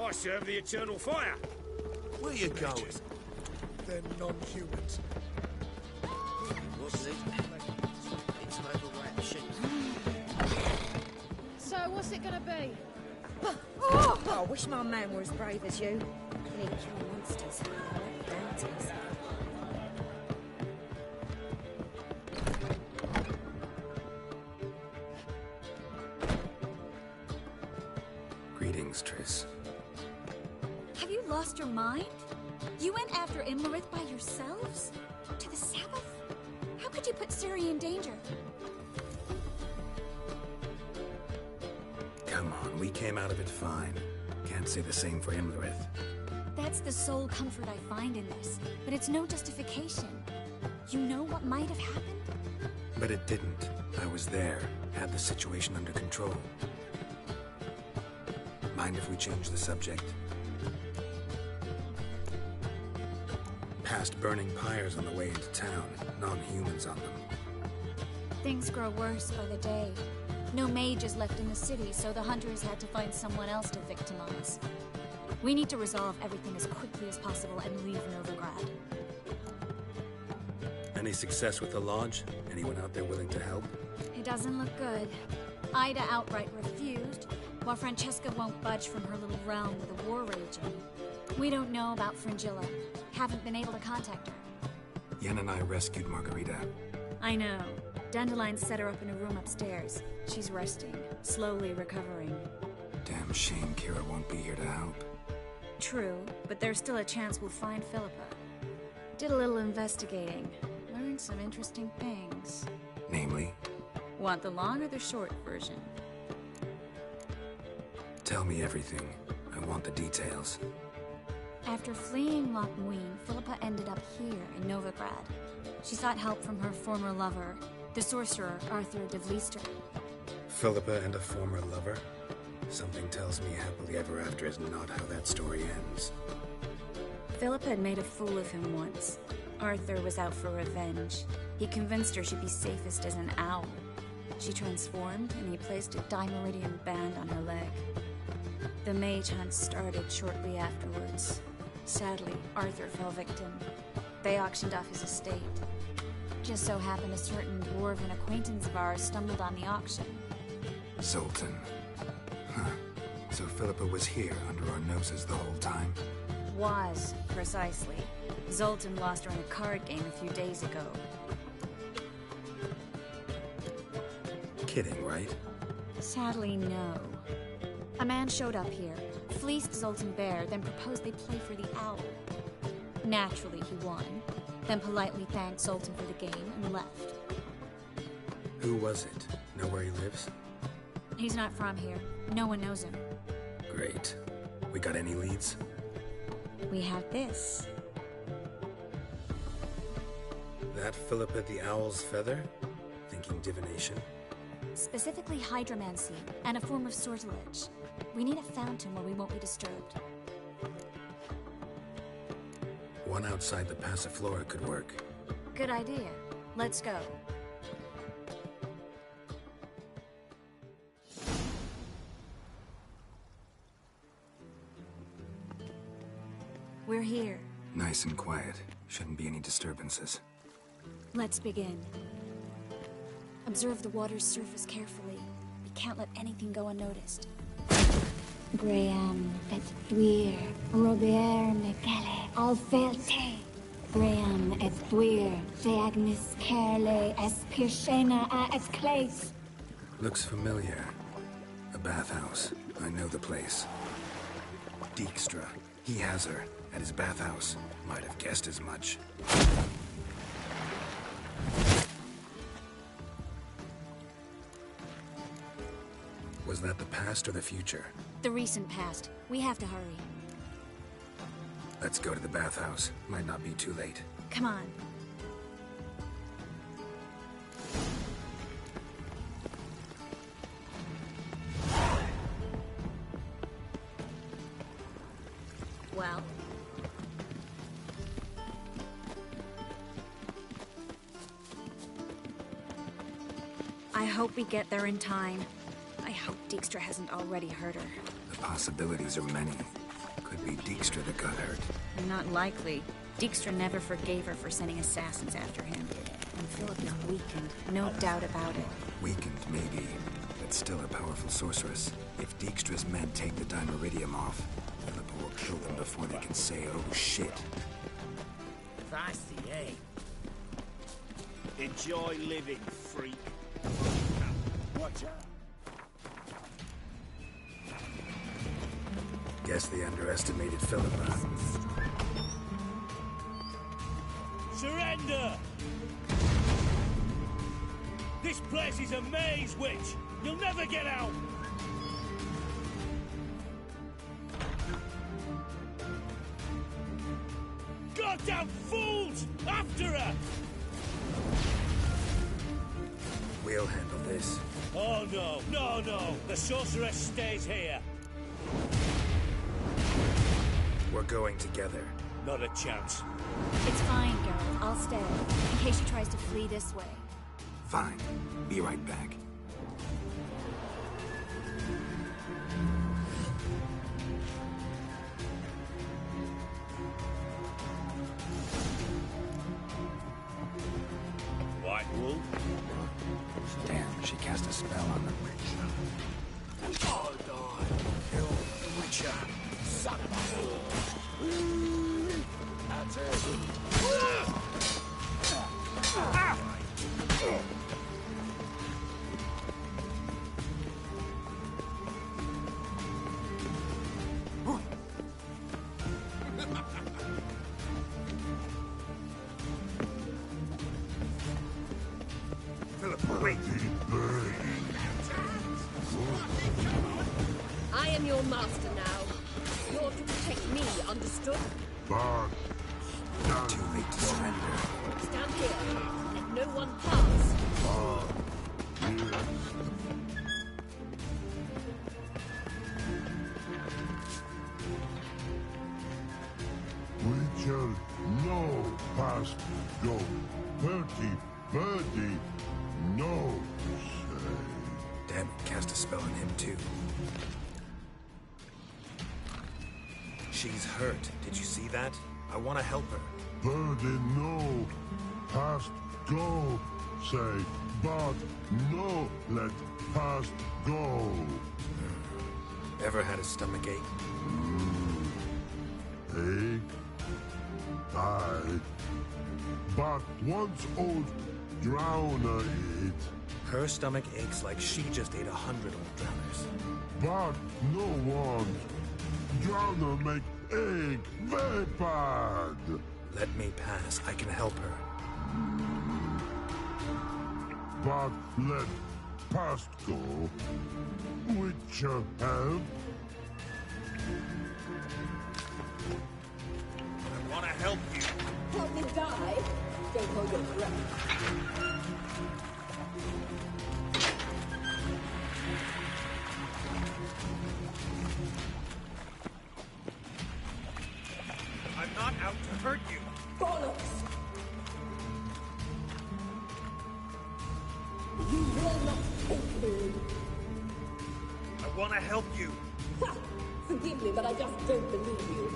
I serve the eternal fire. Where you going? They're non-humans. What's it? It's an overripe machine. So, what's it gonna be? Oh, I wish my man were as brave as you. He need killing monsters. Bounties. Greetings, Triss. Have you lost your mind? You went after Imlerith by yourselves? To the Sabbath? How could you put Ciri in danger? Come on, we came out of it fine. Can't say the same for Imlerith. That's the sole comfort I find in this, but it's no justification. You know what might have happened? But it didn't. I was there, had the situation under control. Mind if we change the subject? Past burning pyres on the way into town, non-humans on them. Things grow worse by the day. No mages left in the city, so the hunters had to find someone else to victimize. We need to resolve everything as quickly as possible and leave Novigrad. Any success with the Lodge? Anyone out there willing to help? It doesn't look good. Ida outright refused, while Francesca won't budge from her little realm with a war raging. We don't know about Fringilla. Haven't been able to contact her. Yen and I rescued Margarita. I know. Dandelion set her up in a room upstairs. She's resting, slowly recovering. Damn shame Kira won't be here to help. True, but there's still a chance we'll find Philippa. Did a little investigating. Learned some interesting things. Namely? Want the long or the short version? Tell me everything. I want the details. After fleeing Loch Muin, Philippa ended up here in Novigrad. She sought help from her former lover, the sorcerer Arthur de Vlister. Philippa and a former lover? Something tells me happily ever after is not how that story ends. Philippa had made a fool of him once. Arthur was out for revenge. He convinced her she'd be safest as an owl. She transformed, and he placed a Dimeridian band on her leg. The mage hunt started shortly afterwards. Sadly, Arthur fell victim. They auctioned off his estate. Just so happened a certain dwarven acquaintance of ours stumbled on the auction. Zoltan. Huh. So Philippa was here under our noses the whole time? Was, precisely. Zoltan lost her in a card game a few days ago. Kidding, right? Sadly, no. A man showed up here, fleeced Zoltan bare, then proposed they play for the owl. Naturally, he won, then politely thanked Zoltan for the game and left. Who was it? Know where he lives? He's not from here. No one knows him. Great. We got any leads? We have this. That Philippa the Owl's feather? Thinking divination? Specifically hydromancy, and a form of sortilege. We need a fountain where we won't be disturbed. One outside the Passiflora could work. Good idea. Let's go. We're here. Nice and quiet. Shouldn't be any disturbances. Let's begin. Observe the water's surface carefully. We can't let anything go unnoticed. Graham et thuir, Robert Mekele, Alfelte. Graham et thuir, Deagnis Kerle, es Pirshena a es Clace. Looks familiar. A bathhouse. I know the place. Dijkstra. He has her. At his bathhouse. Might have guessed as much. Was that the past or the future? The recent past. We have to hurry. Let's go to the bathhouse. Might not be too late. Come on. Well. I hope we get there in time. I hope Dijkstra hasn't already hurt her. The possibilities are many. could be Dijkstra that got hurt. Not likely. Dijkstra never forgave her for sending assassins after him. And Philip is weakened, no doubt about it. Weakened, maybe, but still a powerful sorceress. If Dijkstra's men take the Dimeridium off, Philippa will kill them before they can say, oh shit. Fancy, eh? Enjoy living, freak. Watch out! Guess they underestimated Philippa. Surrender! This place is a maze, witch! You'll never get out! Goddamn fools! After her! We'll handle this. Oh no, no, no! The sorceress stays here! We're going together. Not a chance. It's fine, Geralt. I'll stay, in case she tries to flee this way. Fine. Be right back. White Wolf? Damn, she cast a spell on the witch. Oh, die. Kill the Witcher. Son of a... That's it. Philippa, wait! I am your master now. You're to protect me, understood? Too late to surrender. Stand here. Let no one pass. Witcher, no past go. Birdie, no say. Damn it, cast a spell on him too. She's hurt. Did you see that? I want to help her. Birdie, no past go say. But no let past go. Ever had a stomach ache? Ache? Aye. But once old drowner eat. Her stomach aches like she just ate 100 old drowners. But no one. Drowner make egg very bad. Let me pass. I can help her. But let past go. Witcher help. I want to help you. Help me die. Don't hold your breath. I'm not out to hurt you. Bollocks! You will not take me. I want to help you. Ha! Forgive me, but I just don't believe you.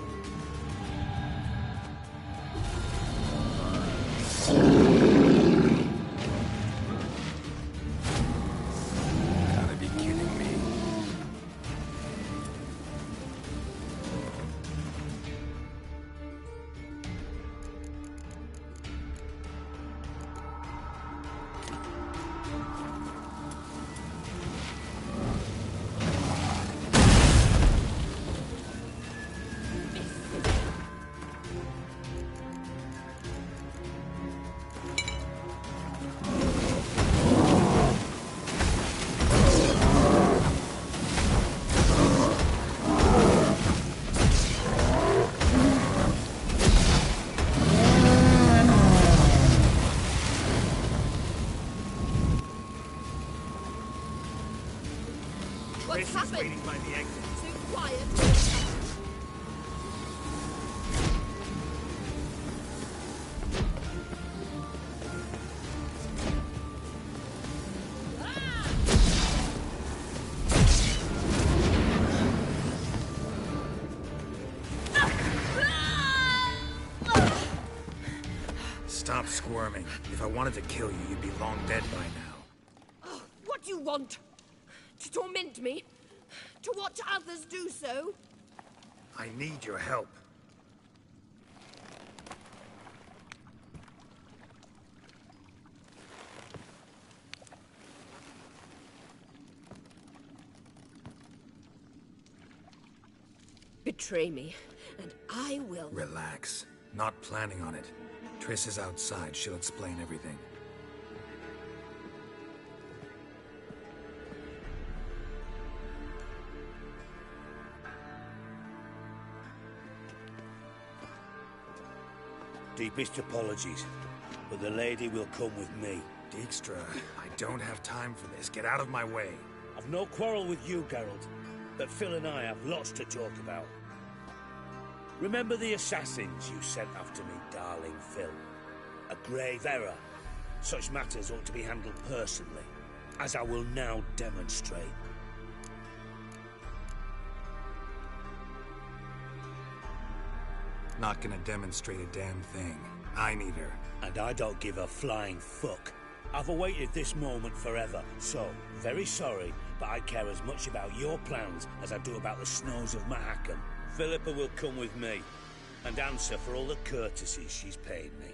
Gotta be kidding me. What's happened? Waiting by the exit. Too quiet. squirming. If I wanted to kill you, you'd be long dead by now. Oh, what do you want? To torment me? To watch others do so? I need your help. Betray me, and I will... Relax. Not planning on it. Triss is outside. She'll explain everything. Deepest apologies, but the lady will come with me. Dijkstra, I don't have time for this. Get out of my way. I've no quarrel with you, Geralt, but Phil and I have lots to talk about. Remember the assassins you sent after me, darling Phil? A grave error. Such matters ought to be handled personally, as I will now demonstrate. Not gonna demonstrate a damn thing. I need her. And I don't give a flying fuck. I've awaited this moment forever, so, very sorry, but I care as much about your plans as I do about the snows of Mahakam. Philippa will come with me, and answer for all the courtesies she's paid me.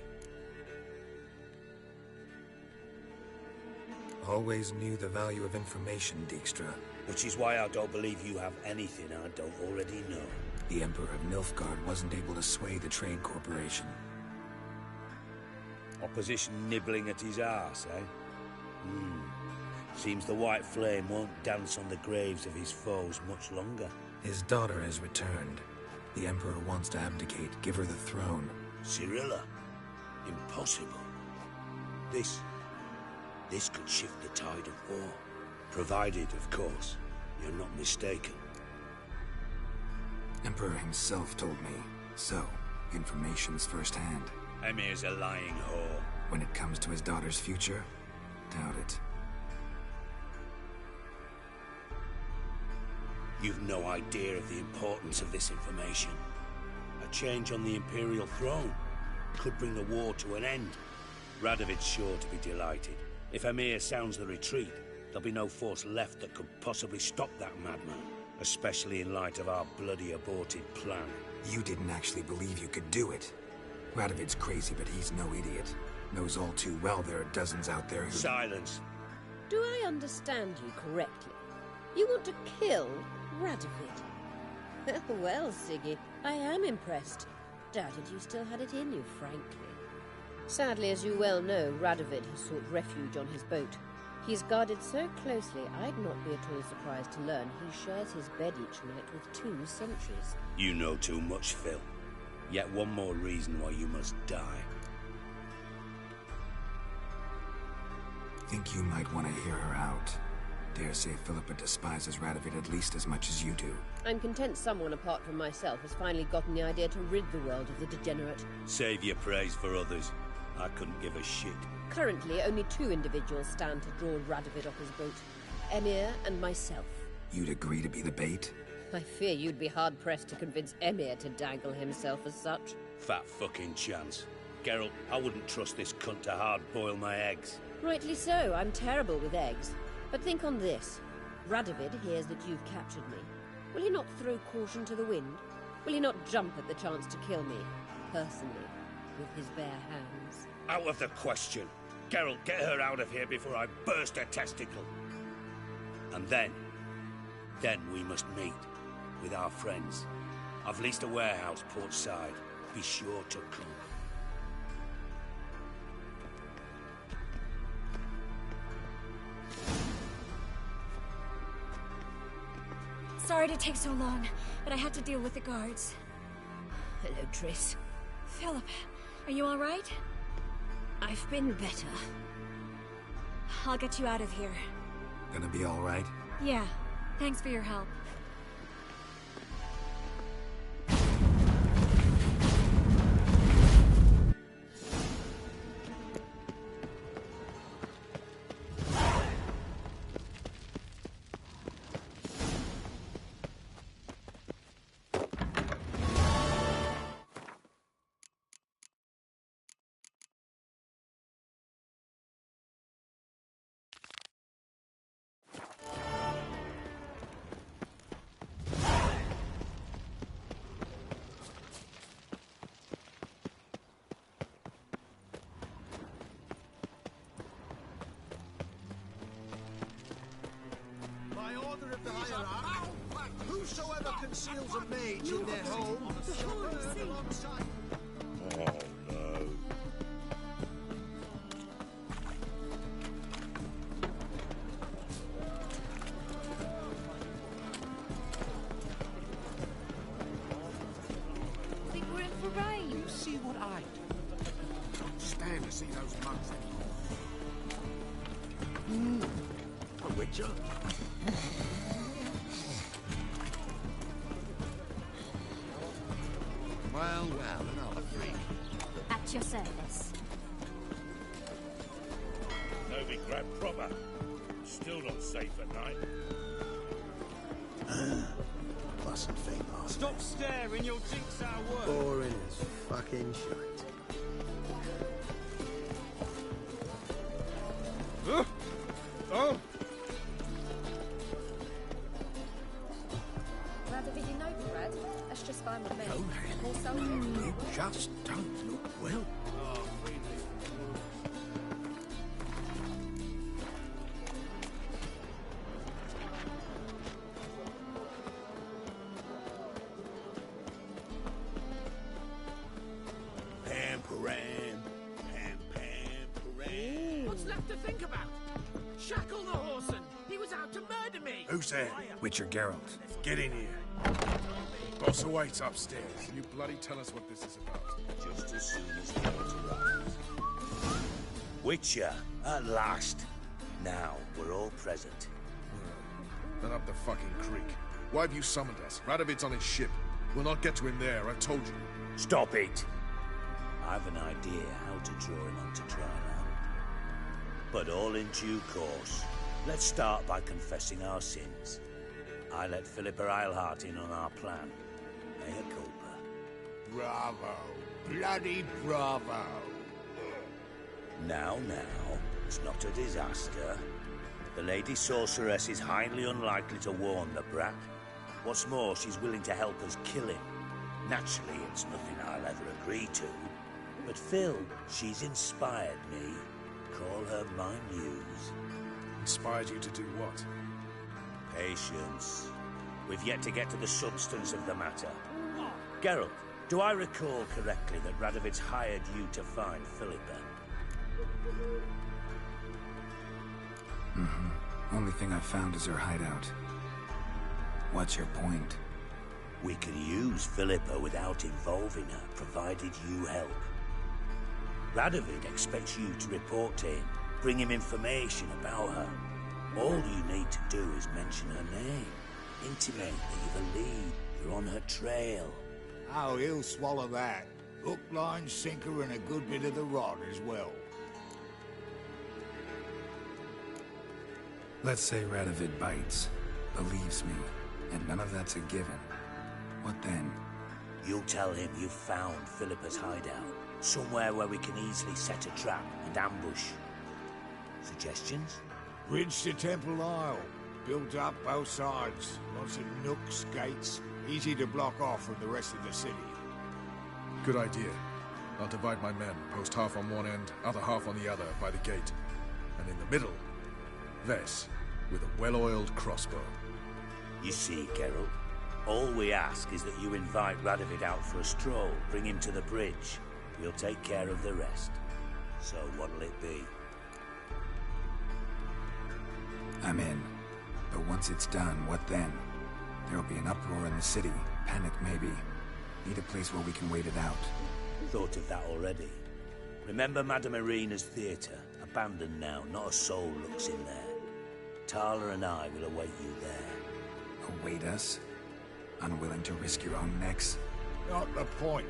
Always knew the value of information, Dijkstra. Which is why I don't believe you have anything I don't already know. The Emperor of Nilfgaard wasn't able to sway the Trade Corporation. Opposition nibbling at his arse, eh? Seems the White Flame won't dance on the graves of his foes much longer. His daughter has returned. The Emperor wants to abdicate, give her the throne. Cirilla? Impossible. This could shift the tide of war. Provided, of course, you're not mistaken. Emperor himself told me. So, information's firsthand. Emir's a lying whore. When it comes to his daughter's future, doubt it. You've no idea of the importance of this information. A change on the Imperial throne could bring the war to an end. Radovid's sure to be delighted. If Emir sounds the retreat, there'll be no force left that could possibly stop that madman. Especially in light of our bloody aborted plan. You didn't actually believe you could do it. Radovid's crazy, but he's no idiot. Knows all too well there are dozens out there who... Silence! Do I understand you correctly? You want to kill Radovid? Well, Siggy, I am impressed. Doubted you still had it in you, frankly. Sadly, as you well know, Radovid has sought refuge on his boat. He's guarded so closely, I'd not be at all surprised to learn he shares his bed each night with 2 sentries. You know too much, Phil. Yet one more reason why you must die. Think you might want to hear her out. Dare say Philippa despises Radovid at least as much as you do. I'm content someone apart from myself has finally gotten the idea to rid the world of the degenerate. Save your praise for others. I couldn't give a shit. Currently, only 2 individuals stand to draw Radovid off his boat. Emir and myself. You'd agree to be the bait? I fear you'd be hard-pressed to convince Emir to dangle himself as such. Fat fucking chance. Geralt, I wouldn't trust this cunt to hard-boil my eggs. Rightly so, I'm terrible with eggs. But think on this. Radovid hears that you've captured me. Will he not throw caution to the wind? Will he not jump at the chance to kill me, personally, with his bare hands? Out of the question. Geralt, get her out of here before I burst her testicle. And then we must meet with our friends. I've leased a warehouse port side. Be sure to come. Sorry to take so long, but I had to deal with the guards. Hello, Triss. Philip, are you all right? I've been better. I'll get you out of here. Gonna be all right? Yeah, thanks for your help. order of the hierarch, whosoever conceals a mage in their home shall burn alongside. Oh, no. Think we're in for rain. You see what I do? Don't stand to see those monks anymore. A witcher? Well, another freak. At your service. Novigrad proper. Still not safe at night. Mustn't think last. Stop staring, you'll jinx our work. Boring as fucking shite. Radovid in Novigrad? That's just fine with me. Conan, More soldiers. you just don't look well. What's left to think about? Shackle the Whoreson. He was out to murder me. Who's there? Witcher Geralt. Get in here. Boss awaits upstairs. You bloody tell us what this is about. Just as soon as Geralt arrives. Witcher, at last. Now we're all present. Then up the fucking creek. Why have you summoned us? Radovid's on his ship. We'll not get to him there, I told you. Stop it! I've an idea how to draw him onto dry land. But all in due course. Let's start by confessing our sins. I let Philippa Eilhart in on our plan. Mea culpa. Bravo. Bloody bravo. Now, it's not a disaster. The Lady Sorceress is highly unlikely to warn the brat. What's more, she's willing to help us kill him. Naturally, it's nothing I'll ever agree to. But Phil, she's inspired me. Call her my muse. Inspired you to do what? Patience. We've yet to get to the substance of the matter. Geralt, do I recall correctly that Radovid's hired you to find Philippa? Only thing I've found is her hideout. What's your point? We can use Philippa without involving her, provided you help. Radovid expects you to report to him, bring him information about her. All you need to do is mention her name. Intimate that you've a lead, you're on her trail. Oh, he'll swallow that. Hook, line, sinker, and a good bit of the rod as well. Let's say Radovid bites, believes me, and none of that's a given. What then? You'll tell him you've found Philippa's hideout, somewhere where we can easily set a trap and ambush. Suggestions? Bridge to Temple Isle. Built up both sides. Lots of nooks, gates. Easy to block off from the rest of the city. Good idea. I'll divide my men, post half on one end, other half on the other, by the gate. And in the middle, Vess, with a well-oiled crossbow. You see, Geralt, all we ask is that you invite Radovid out for a stroll, bring him to the bridge. We'll take care of the rest. So what'll it be? I'm in. But once it's done, what then? There'll be an uproar in the city. Panic, maybe. Need a place where we can wait it out. Thought of that already. Remember Madame Irina's theatre? Abandoned now, not a soul looks in there. Tala and I will await you there. Await us? Unwilling to risk your own necks? Not the point.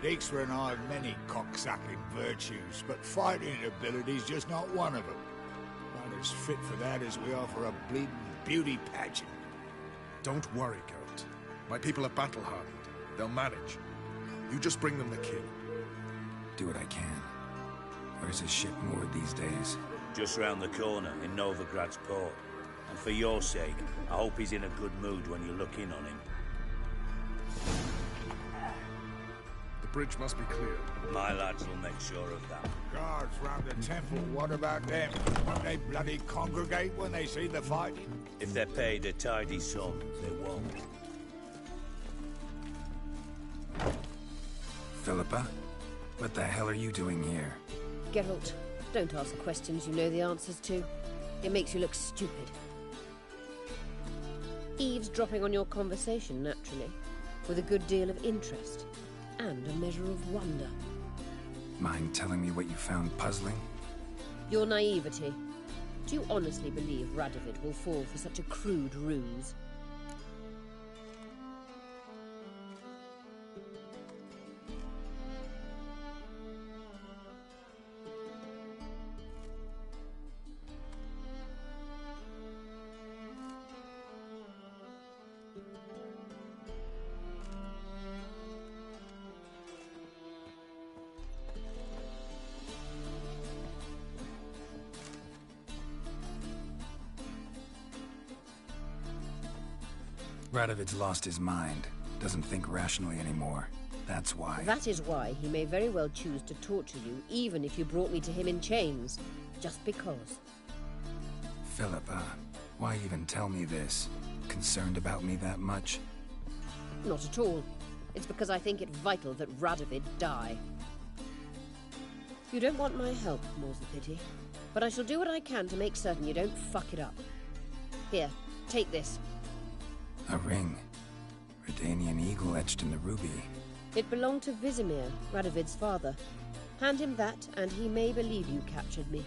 Dijkstra and I have many cocksucking virtues, but fighting ability's just not one of them. Not as fit for that as we are for a bleeding beauty pageant. Don't worry, Geralt. My people are battle-hardened. They'll manage. You just bring them the king. Do what I can. Where's his ship moored these days? Just round the corner, in Novigrad's port. And for your sake, I hope he's in a good mood when you look in on him. The bridge must be cleared. My lads will make sure of that. Guards round the temple, what about them? Won't they bloody congregate when they see the fighting? If they're paid a tidy sum, they won't. Philippa? What the hell are you doing here? Geralt, don't ask questions you know the answers to. It makes you look stupid. Eavesdropping on your conversation, naturally, with a good deal of interest, and a measure of wonder. Mind telling me what you found puzzling? Your naivety. Do you honestly believe Radovid will fall for such a crude ruse? Radovid's lost his mind. Doesn't think rationally anymore. That's why. That is why he may very well choose to torture you, even if you brought me to him in chains. Just because. Philippa, why even tell me this? Concerned about me that much? Not at all. It's because I think it vital that Radovid die. You don't want my help, more's the pity. But I shall do what I can to make certain you don't fuck it up. Here, take this. A ring. Redanian eagle etched in the ruby. It belonged to Vizimir, Radovid's father. Hand him that, and he may believe you captured me.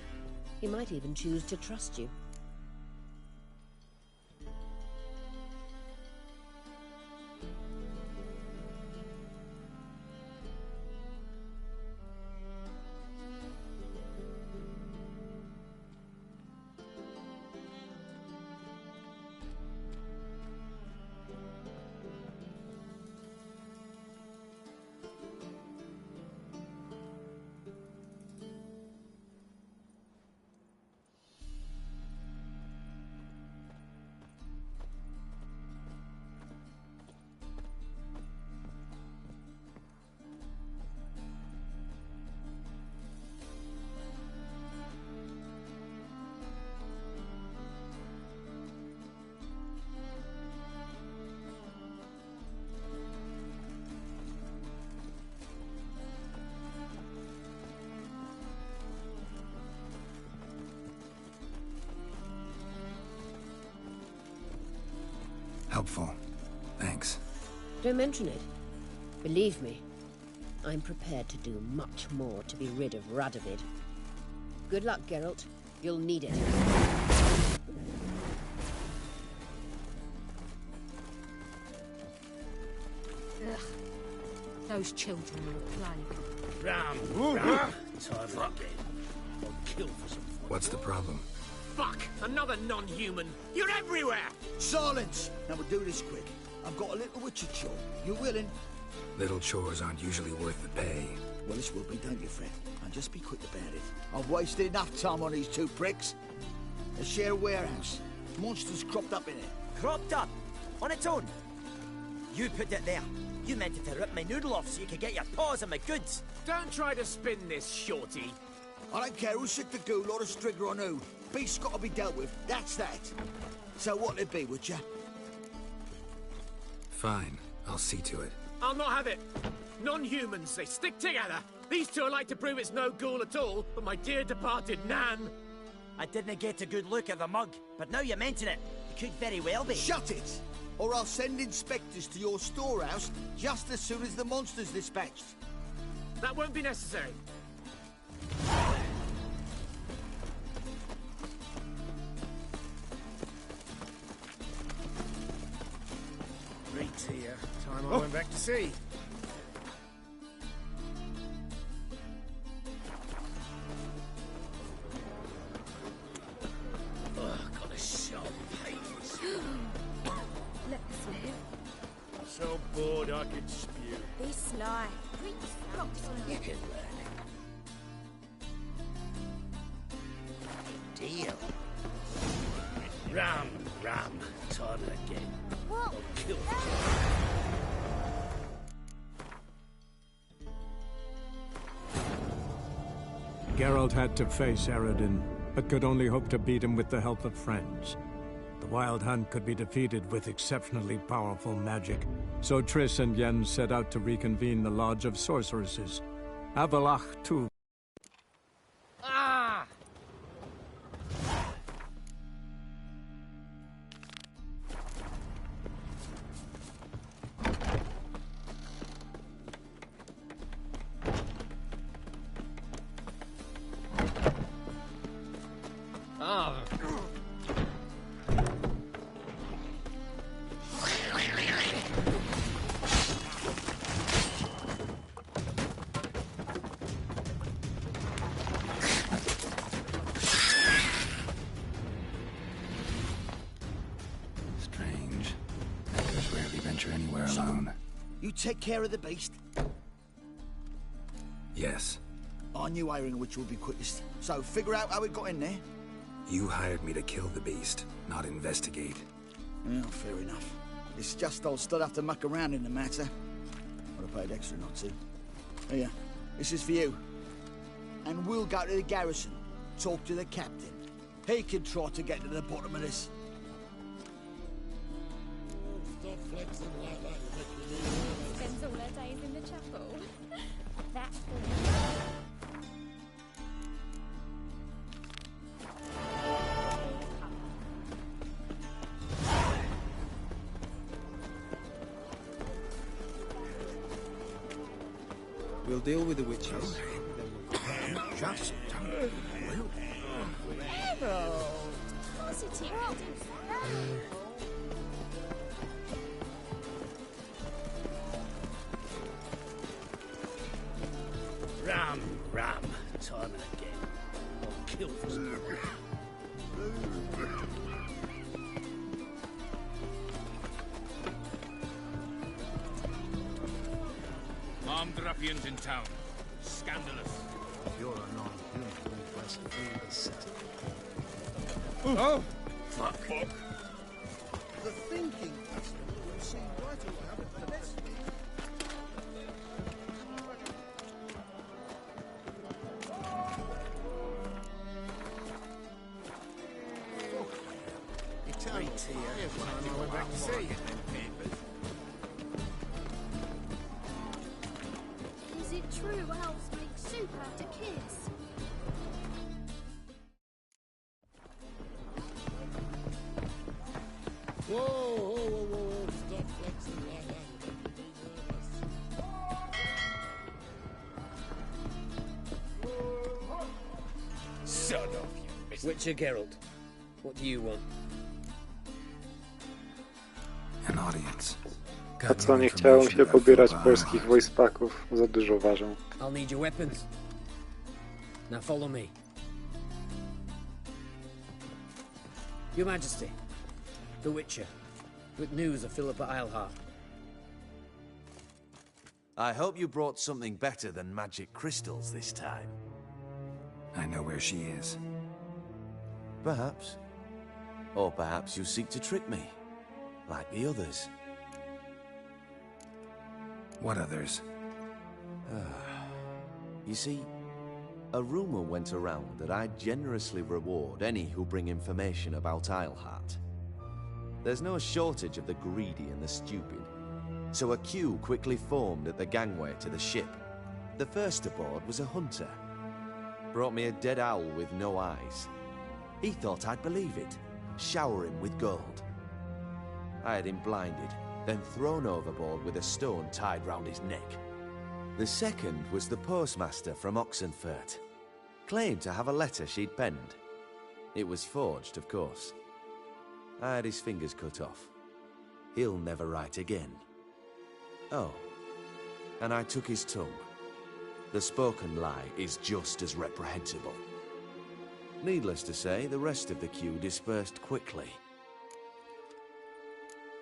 He might even choose to trust you. Helpful. Thanks. Don't mention it. Believe me, I'm prepared to do much more to be rid of Radovid. Good luck, Geralt. You'll need it. Ugh. Those children will play. Ram! Time again. I'll kill for some fun. What's the problem? Fuck! Another non-human! You're everywhere! Silence! Now we'll do this quick. I've got a little witcher chore. You willing? Little chores aren't usually worth the pay. Well, this will be, don't you, friend? Now just be quick about it. I've wasted enough time on these two pricks. They share a warehouse. Monsters cropped up in it. Cropped up? On its own? You put it there. You meant it to rip my noodle off so you could get your paws on my goods. Don't try to spin this, shorty. I don't care who's sick the ghoul or the strigger on who. Beast's got to be dealt with. That's that. So what'll it be, Witcher? Fine. I'll see to it. I'll not have it. Non-humans, they stick together. These two are like to prove it's no ghoul at all, but my dear departed Nan. I didn't get a good look at the mug, but now you mention it, it could very well be. Shut it! Or I'll send inspectors to your storehouse just as soon as the monster's dispatched. That won't be necessary. Reed's here. Time I went back to sea. Got a sharp pain. Let's live. So bored I could spew. Be sly. You can learn it. Deal. Ram. Time again. I'll kill you. Geralt had to face Eredin, but could only hope to beat him with the help of friends. The Wild Hunt could be defeated with exceptionally powerful magic, so Triss and Yen set out to reconvene the Lodge of Sorceresses. Avalach too. Ah! Ah! Strange. Beggars rarely venture anywhere alone. You take care of the beast? Yes. I knew hiring which would be quickest. So figure out how it got in there. You hired me to kill the beast, not investigate. Well, fair enough. It's just I'll still have to muck around in the matter. I'd have paid extra not to. Here, this is for you. And we'll go to the garrison, talk to the captain. He can try to get to the bottom of this. Spends all her days in the chapel. That's We'll deal with the witches. Just Harold! Positive. Ram, time and again. I'll kill for some. Armed ruffians in town. Scandalous. You're a non-human when West Field is set. Oh! Fuck. The thinking customer will see right away I'm the best. Is it true elves make soup out of kids? Whoa, stop flexing like that. Son of you, Witcher Geralt. What do you want? An audience. A co, nie chciałem się pobierać polskich wojskaków, za dużo ważą. I'll need your weapons. Now follow me. Your Majesty, the Witcher, with news of Philippa Eilhart. I hope you brought something better than magic crystals this time. I know where she is. Perhaps. Or perhaps you seek to trick me, like the others. What others? You see, a rumor went around that I generously reward any who bring information about Eilhart. There's no shortage of the greedy and the stupid, so a queue quickly formed at the gangway to the ship. The first aboard was a hunter. Brought me a dead owl with no eyes. He thought I'd believe it, shower him with gold. I had him blinded, then thrown overboard with a stone tied round his neck. The second was the postmaster from Oxenfurt. Claimed to have a letter she'd penned. It was forged, of course. I had his fingers cut off. He'll never write again. Oh, and I took his tongue. The spoken lie is just as reprehensible. Needless to say, the rest of the queue dispersed quickly.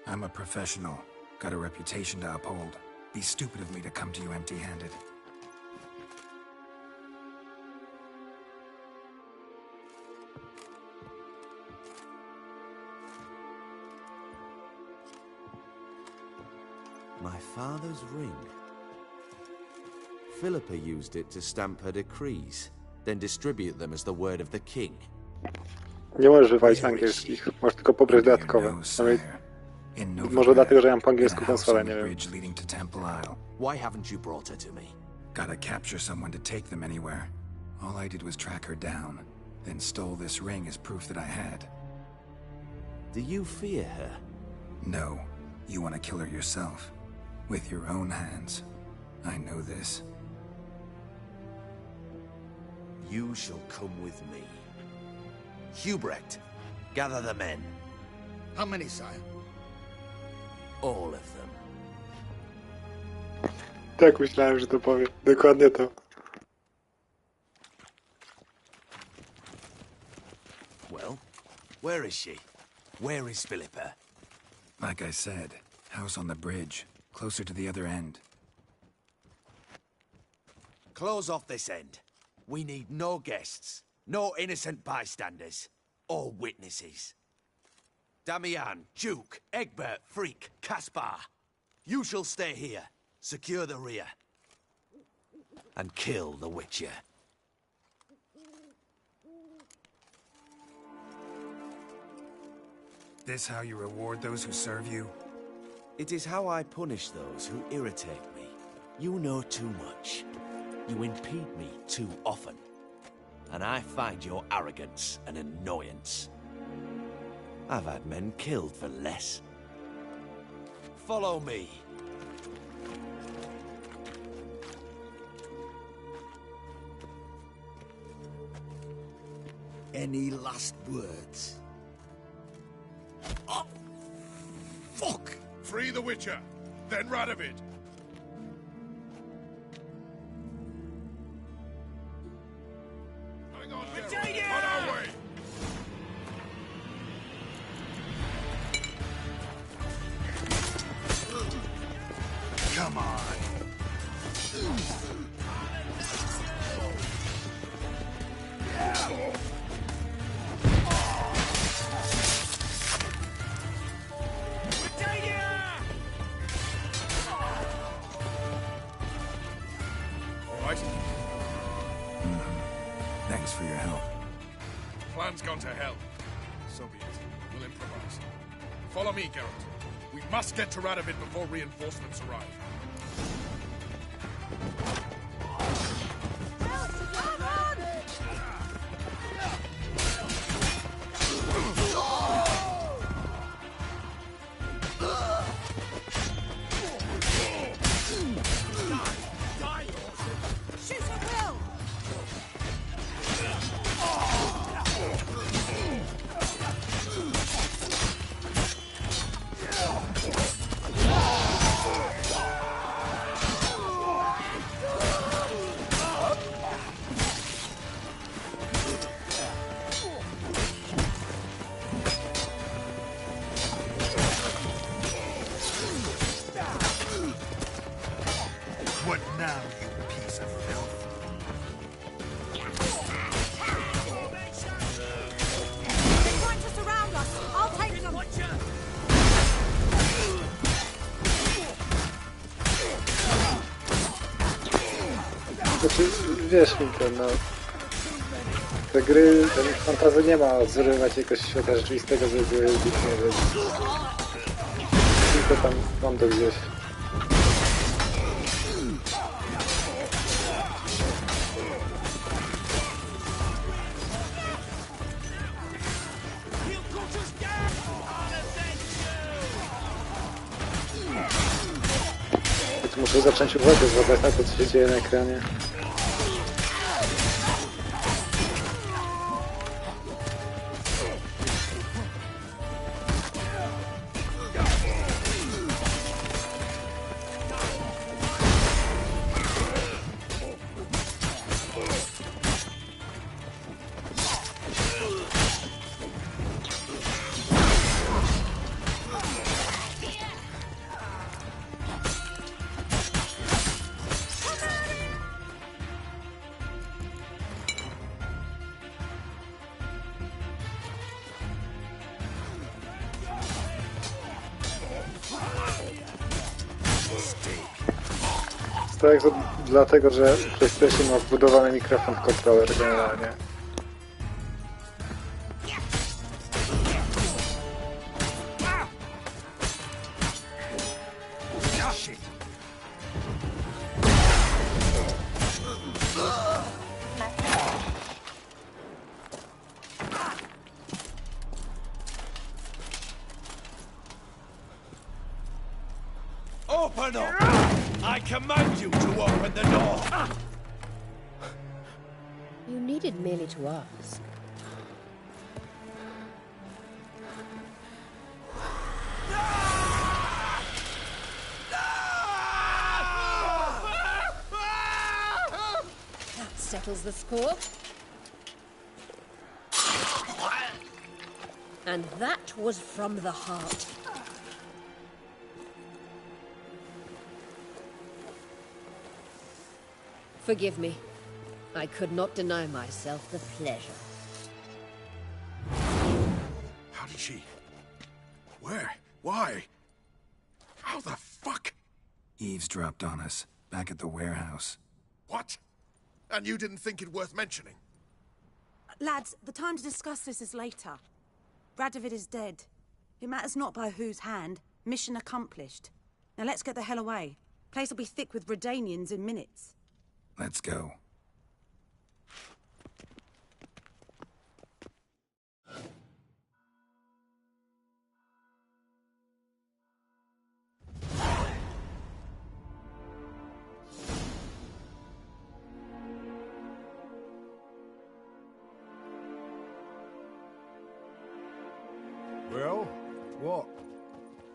I'm a professional. Got a reputation to uphold. Be stupid of me to come to you empty-handed. My father's ring. Philippa used it to stamp her decrees, then distribute them as the word of the king. Nie możesz wywalić angielskich, możesz tylko pobrać dodatkowe. Może dlatego, że ja mam po angielsku konsolę, nie wiem. Why haven't you brought her to me? Gotta capture someone to take them anywhere. All I did was track her down, then stole this ring as proof that I had. Do you fear her? No. You want to kill her yourself. With your own hands. I know this. You shall come with me. Hubrecht, gather the men. How many, sire? All of them. Tak myślałem, że to powie. Dokładnie to. Well, where is she? Where is Philippa? Like I said, house on the bridge, closer to the other end. Close off this end. We need no guests, no innocent bystanders, or witnesses. Damian, Duke, Egbert, Freak, Caspar. You shall stay here, secure the rear, and kill the Witcher. This how you reward those who serve you? It is how I punish those who irritate me. You know too much. You impede me too often. And I find your arrogance an annoyance. I've had men killed for less. Follow me. Any last words? Oh, fuck! Free the Witcher, then Radovid. Hang on, Geralt. On our way. Come on. Thanks for your help. Plan's gone to hell. So be it. We'll improvise. Follow me, Geralt. We must get to Radovid before reinforcements arrive. What now, you piece of filth? They're trying to surround us. I'll take them. Znaczy, wiesz mi to, no. Te gry, ten fantazy nie ma zrywać jakoś świata rzeczywistego, żeby były zbytnie, tylko tam mam to gdzieś. Muszę zacząć uwagę zwracać na to, co się dzieje na ekranie. Tak, dlatego, że PlayStation ma wbudowany mikrofon w kontroler generalnie. Open up! I command you to open the door! You needed merely to ask. That settles the score. And that was from the heart. Forgive me. I could not deny myself the pleasure. How did she... Where? Why? How the fuck? Eavesdropped on us, back at the warehouse. What? And you didn't think it worth mentioning? Lads, the time to discuss this is later. Radovid is dead. It matters not by whose hand. Mission accomplished. Now let's get the hell away. Place will be thick with Redanians in minutes. Let's go. Well, what?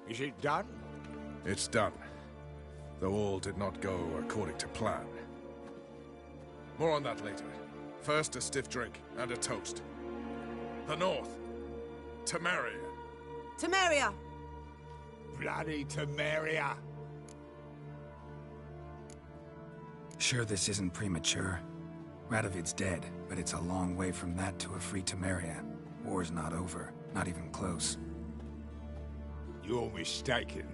Is it done? It's done. Though all did not go according to plan. More on that later. First, a stiff drink and a toast. The North. Temeria. Temeria! Bloody Temeria! Sure this isn't premature? Radovid's dead, but it's a long way from that to a free Temeria. War's not over. Not even close. You're mistaken.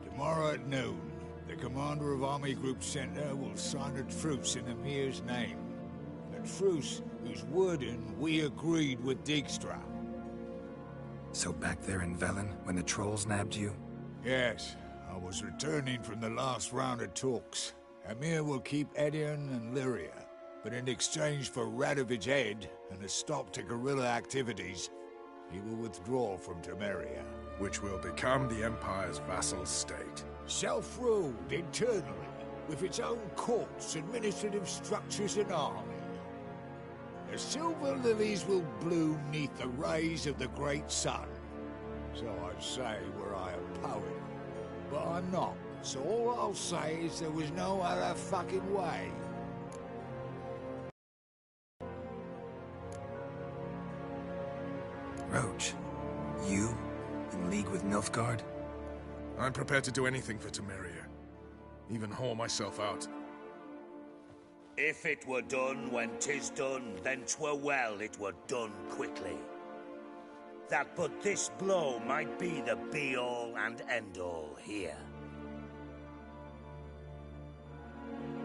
Tomorrow at noon, the commander of Army Group Center will sign a truce in Emir's name. A truce whose wording we agreed with Dijkstra. So back there in Velen, when the trolls nabbed you? Yes, I was returning from the last round of talks. Emir will keep Edion and Lyria, but in exchange for Radovid's head and a stop to guerrilla activities, he will withdraw from Temeria. Which will become the Empire's vassal state. Self-ruled internally, with its own courts, administrative structures and army. The silver lilies will bloom neath the rays of the great sun. So I'd say were I a poet. But I'm not, so all I'll say is there was no other fucking way. Roach, you in league with Nilfgaard? I'm prepared to do anything for Temeria. Even haul myself out. If it were done when 'tis done, then 'twere well it were done quickly. That but this blow might be the be-all and end-all here.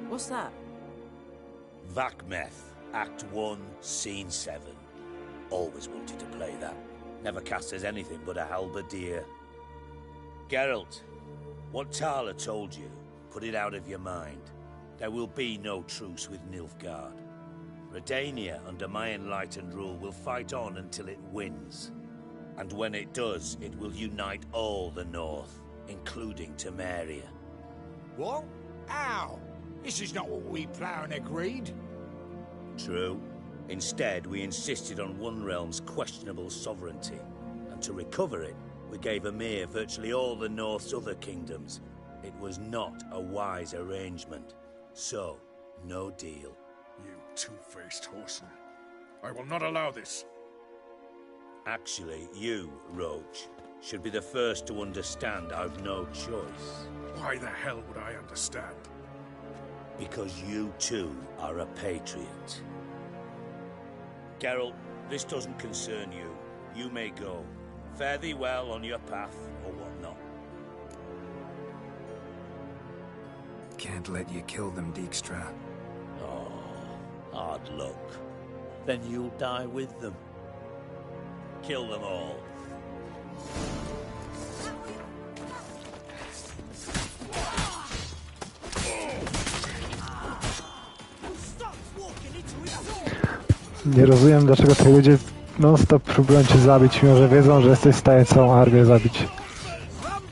What's that? Vakmeth, Act 1, Scene 7. Always wanted to play that. Never cast as anything but a halberdier. Geralt, what Tala told you, put it out of your mind. There will be no truce with Nilfgaard. Redania, under my enlightened rule, will fight on until it wins. And when it does, it will unite all the North, including Temeria. What? How? This is not what we planned and agreed. True. Instead, we insisted on one realm's questionable sovereignty. And to recover it, we gave Emir virtually all the North's other kingdoms. It was not a wise arrangement. So, no deal. You two-faced whoreson. I will not allow this. Actually, you, Roach, should be the first to understand I've no choice. Why the hell would I understand? Because you too are a patriot. Geralt, this doesn't concern you. You may go. Fare thee well on your path, or whatnot. Can't let you kill them, Dijkstra. Oh, hard luck. Then you'll die with them. Kill them all. Nie rozumiem, dlaczego te ludzie non-stop próbują cię zabić, mimo że wiedzą, że jesteś w stanie całą armię zabić.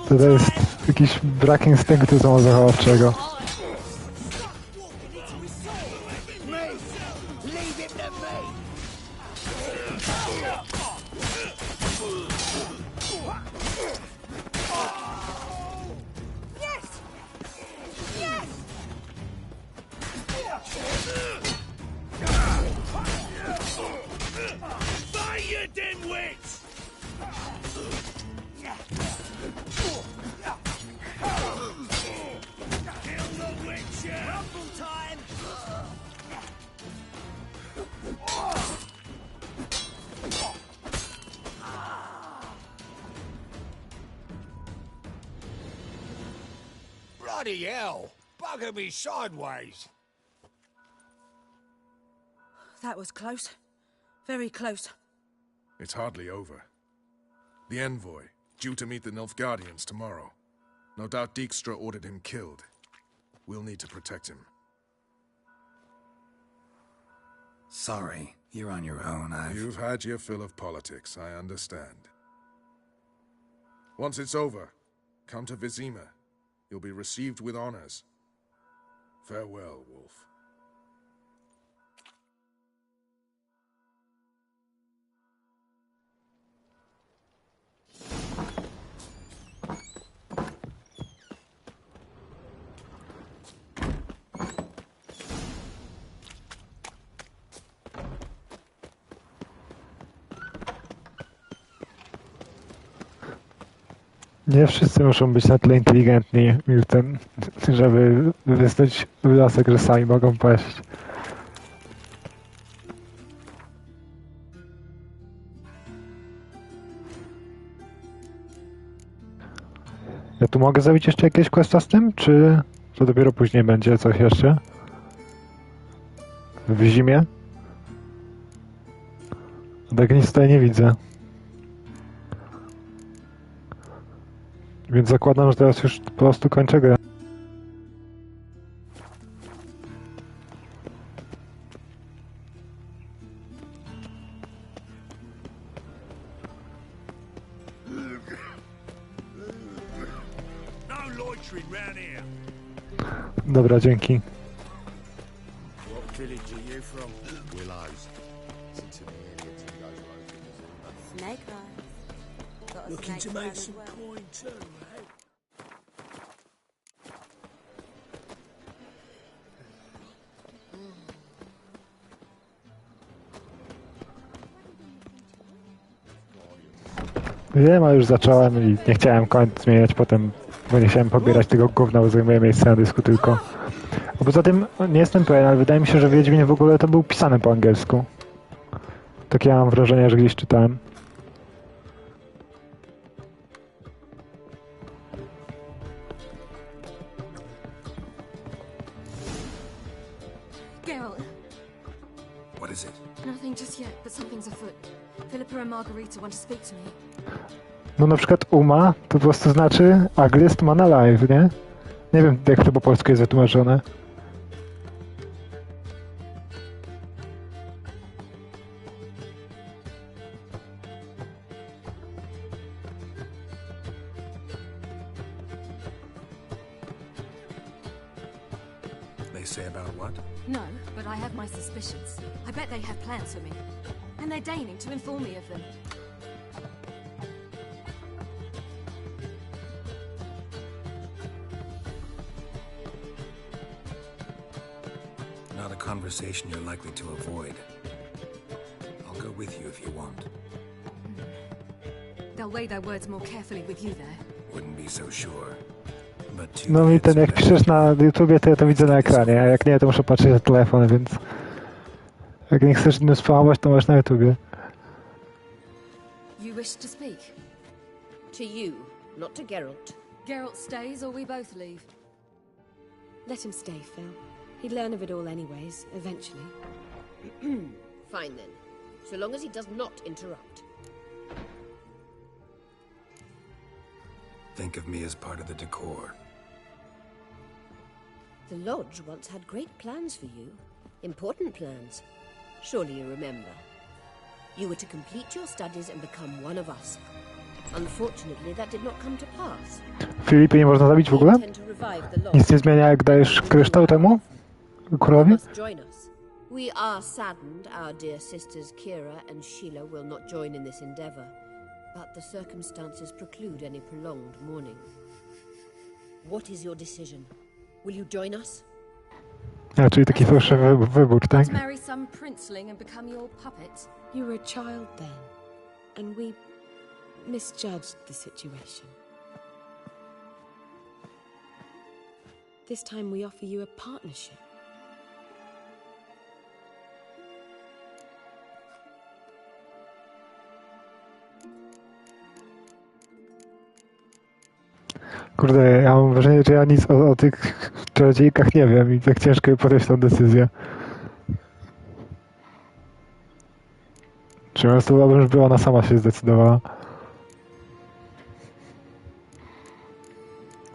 To jest jakiś brak instynktu samozachowawczego. Bloody hell! Bugger me sideways! That was close. Very close. It's hardly over. The envoy, due to meet the Nilfgaardians tomorrow. No doubt Dijkstra ordered him killed. We'll need to protect him. Sorry, you're on your own. You've had your fill of politics, I understand. Once it's over, come to Vizima. You'll be received with honors. Farewell, Wolf. Nie wszyscy muszą być na tyle inteligentni, Milton, żeby wysnuć wniosek, że sami mogą paść. Ja tu mogę zrobić jeszcze jakieś questa z tym, czy to dopiero później będzie coś jeszcze? W zimie? Tak nic tutaj nie widzę. Więc zakładam, że teraz już po prostu kończę grę. Dobra, dzięki. What village are you from? Willows. It's into the area to go over to Zuma. Snake eyes. Got a Looking snake to make as some well. coin too, eh? Wiem, a już zacząłem i nie chciałem końca zmieniać potem, bo nie chciałem pobierać tego gówna, bo zajmuje miejsce na dysku tylko. A poza tym, nie jestem pewien, ale wydaje mi się, że Wiedźmin w ogóle to był pisany po angielsku. Takie ja mam wrażenie, że gdzieś czytałem. Geralt, What is it? nothing just yet, but something's afoot. Philippa and Margarita want to speak to me. No na przykład Uma to po prostu znaczy Ugliest Man Alive, nie? Nie wiem, jak to po polsku jest wytłumaczone. They say about what? No, but I have my suspicions. I bet they have plans for me. And they're deigning to inform me of them. Not a conversation you're likely to avoid. I'll go with you if you want. They'll weigh their words more carefully with you there. Wouldn't be so sure. But two No i ten, jak piszesz na YouTubie, to ja to widzę na ekranie, a jak nie, to muszę patrzeć na telefon, więc... Jak nie chcesz nie spamować, to masz na YouTubie. You wish to speak? To you, not to Geralt. Geralt stays or we both leave? Let him stay, Phil. He'd learn of it all anyways, eventually. Fine then. So long as he does not interrupt. Think of me as part of the decor. The Lodge once had great plans for you. Important plans. Surely you remember. You were to complete your studies and become one of us. Unfortunately, that did not come to pass. Filipy nie można zabić w ogóle? Nic nie zmienia, jak dajesz kryształ temu? Królowi? Join us. We are saddened our dear sisters Kira and Sheila will not join in this endeavor, but the circumstances preclude any prolonged mourning. What is your decision? Will you join us? A, czyli taki fałszywy wybór, tak? Let's marry some princeling and become your puppet. You were a child then, and we misjudged the situation. This time we offer you a partnership. Kurde, ja mam wrażenie, że ja nic o tych czarodziejkach nie wiem i tak ciężko podjąć tą decyzję. Czy po prostu żeby ona sama się zdecydowała.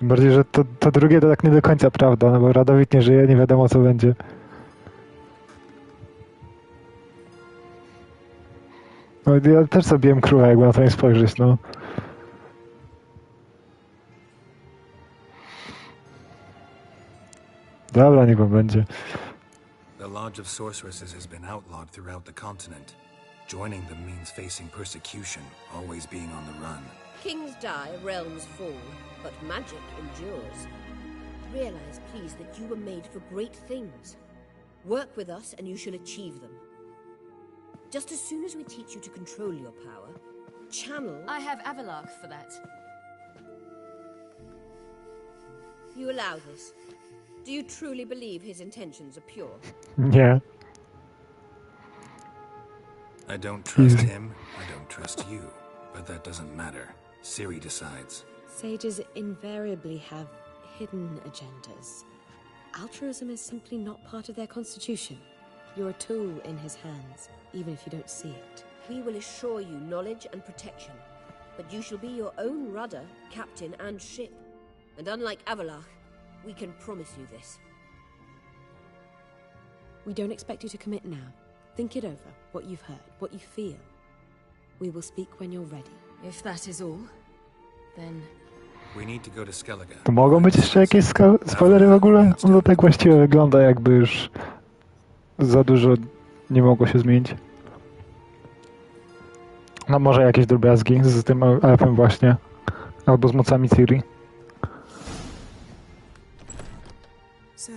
Bardziej, że to drugie to tak nie do końca prawda, no bo Radowid nie żyje, nie wiadomo co będzie. No ja też zabiłem króla, jakby na to nie spojrzeć, no. Dobra, niech będzie. The Lodge of Sorceresses has been outlawed throughout the continent. Joining them means facing persecution, always being on the run. Kings die, realms fall, but magic endures. Realize, please, that you were made for great things. Work with us and you shall achieve them. Just as soon as we teach you to control your power, channel... I have Avalark for that. You allow this? Do you truly believe his intentions are pure? Nie. I don't trust him, I don't trust you. But that doesn't matter. Ciri decides. Sages invariably have hidden agendas. Altruism is simply not part of their constitution. You're a tool in his hands, even if you don't see it. We will assure you knowledge and protection, but you shall be your own rudder, captain, and ship. And unlike Avalark, we can promise you this. We don't expect you to commit now. Think it over, what you've heard, what you feel. We will speak when you're ready. If that is all, then... We need to go to Skellige. To mogą być jeszcze jakieś spoilery w ogóle? No to tak właściwie wygląda, jakby już za dużo nie mogło się zmienić. No może jakieś drobiazgi z tym elfem właśnie. Albo z mocami Ciri. So?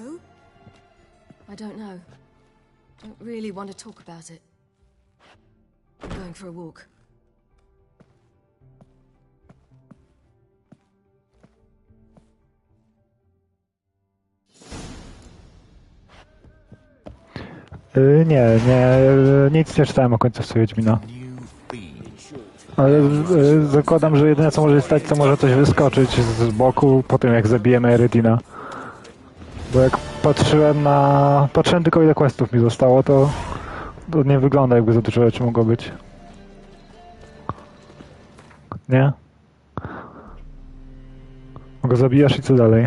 I don't know. Don't really want to talk about it. I'm going for a walk. Nic nie czytałem o końcówce Wiedźmina. Ale zakładam, że jedyne co może stać, to może coś wyskoczyć z boku po tym jak zabijemy Erytina. Bo jak patrzyłem tylko ile questów mi zostało, to nie wygląda jakby za dużo rzeczy mogło być. Nie? Go zabijasz i co dalej?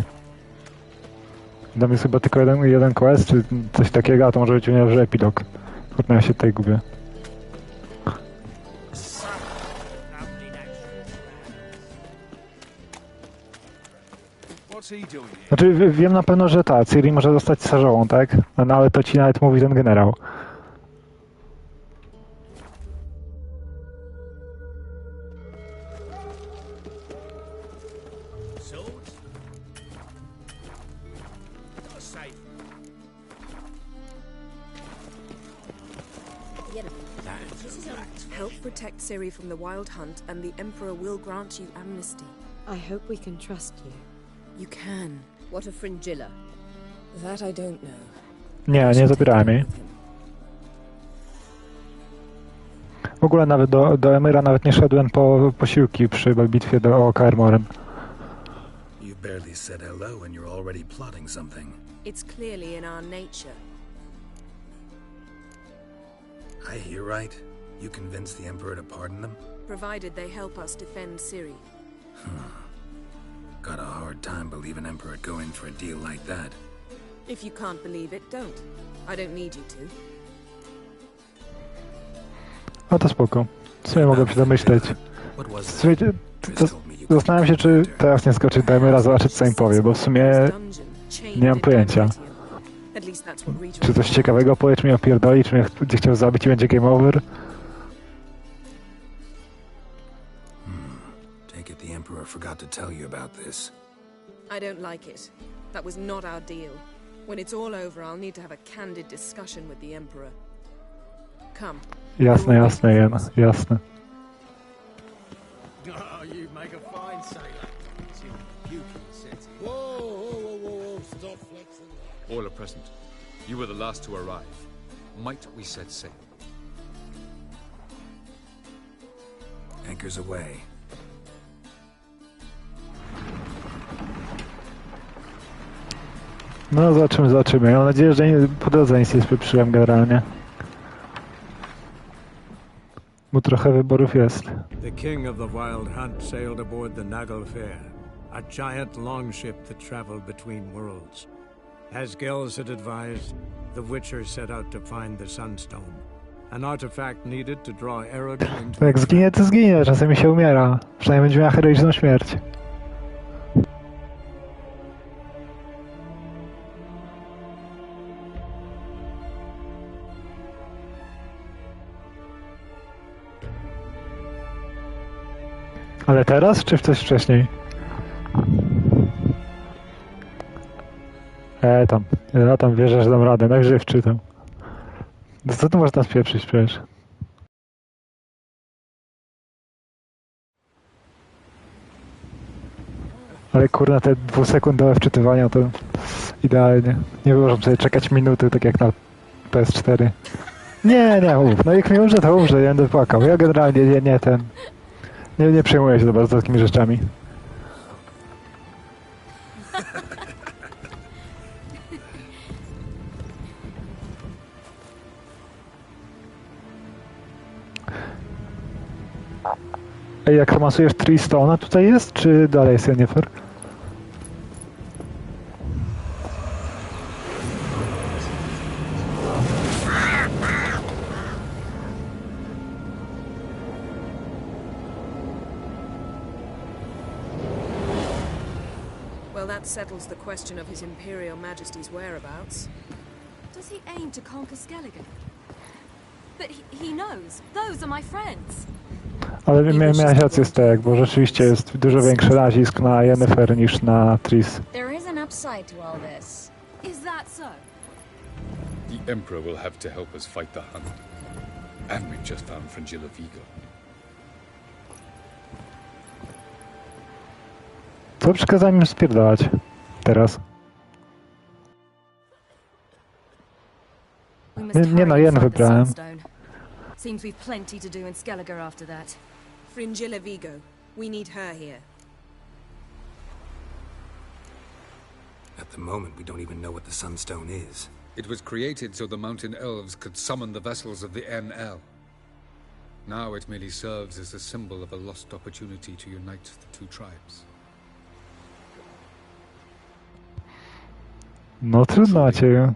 Tam jest chyba tylko jeden quest, czy coś takiego, a to może być że epilog. Trudno, ja się tutaj gubię. Znaczy, wiem na pewno, że Ciri może zostać sarzołą, tak? No ale to ci nawet mówi ten generał. Help protect Ciri from the Wild Hunt, and the Emperor will grant you amnesty. I hope we can trust you. You can. What of Fringilla? That I don't know. Nie zabierałem jej. W ogóle nawet do Emyra nawet nie szedłem po posiłki przy bitwie o Kaer Morhen. You barely said hello and you're already plotting something. It's clearly in our nature. I hear right? You convinced the Emperor to pardon them? Provided they help us defend Ciri. Got a hard time believing Emperor would go in for a deal like that. If you can't believe it, don't. I don't need you to. No to spoko. W sumie mogłem się domyśleć. Słuchajcie, zastanawiam się, czy teraz nie skoczyć do Emyra, zobaczyć, co im powie, bo w sumie nie mam pojęcia. Czy coś ciekawego powie, czy mnie opierdoli, czy mnie będzie chciał zabić i będzie game over? Take it the Emperor forgot to tell you about this. I don't like it. That was not our deal. When it's all over, I'll need to have a candid discussion with the Emperor. Come. Jasne, jasne, Jen, jasne. Oh, you make a fine sailor. It's in puking city. Whoa, stop flexing. All are present. You were the last to arrive. Might we set sail? Anchors away. No zobaczymy. Mam nadzieję, że po drodze nic nie spieprzyłem generalnie. Bo trochę wyborów jest. The king of the Wild Hunt sailed aboard the Naglfar, a giant longship that traveled between worlds. As Gels had advised, the Witcher set out to find the Sunstone, an artifact needed to draw Aragorn into... Jak zginie, to zginie, czasami się umiera. Przynajmniej będzie miała heroiczną śmierć. Ale teraz, czy coś wcześniej? Ja tam wierzę, że dam radę, najwyżej wczytam. Co tu można spieprzyć przecież? Ale kurna, te 2-sekundowe wczytywania to idealnie. Nie muszę sobie czekać minuty, tak jak na PS4. Nie, mów. No jak mi umrze, to umrze, ja będę płakał. Ja generalnie nie przejmuję się za bardzo takimi rzeczami. Ej, jak romansujesz Trista, ona tutaj jest, czy dalej jest Yennefer? Well, that settles the question of His Imperial Majesty's whereabouts. Does he aim to conquer Skellige? But he knows. Those are my friends. Ale miałeś rację, Stek, bo rzeczywiście jest dużo większy nacisk na Yennefer niż na Triss. There is an upside to all this. Is that so? The Emperor will have to help us fight the Hunt. And we've just found Fringilla Vigo. Co przykazałem im spierdalać teraz? Nie no, Jen wybrałem. Seems we've plenty to do in Skellige after that. Fringilla Vigo. We need her here. At the moment, we don't even know what the Sunstone is. It was created so the Mountain Elves could summon the vessels of the NL. Now it merely serves as a symbol of a lost opportunity to unite the two tribes. No trudno macie.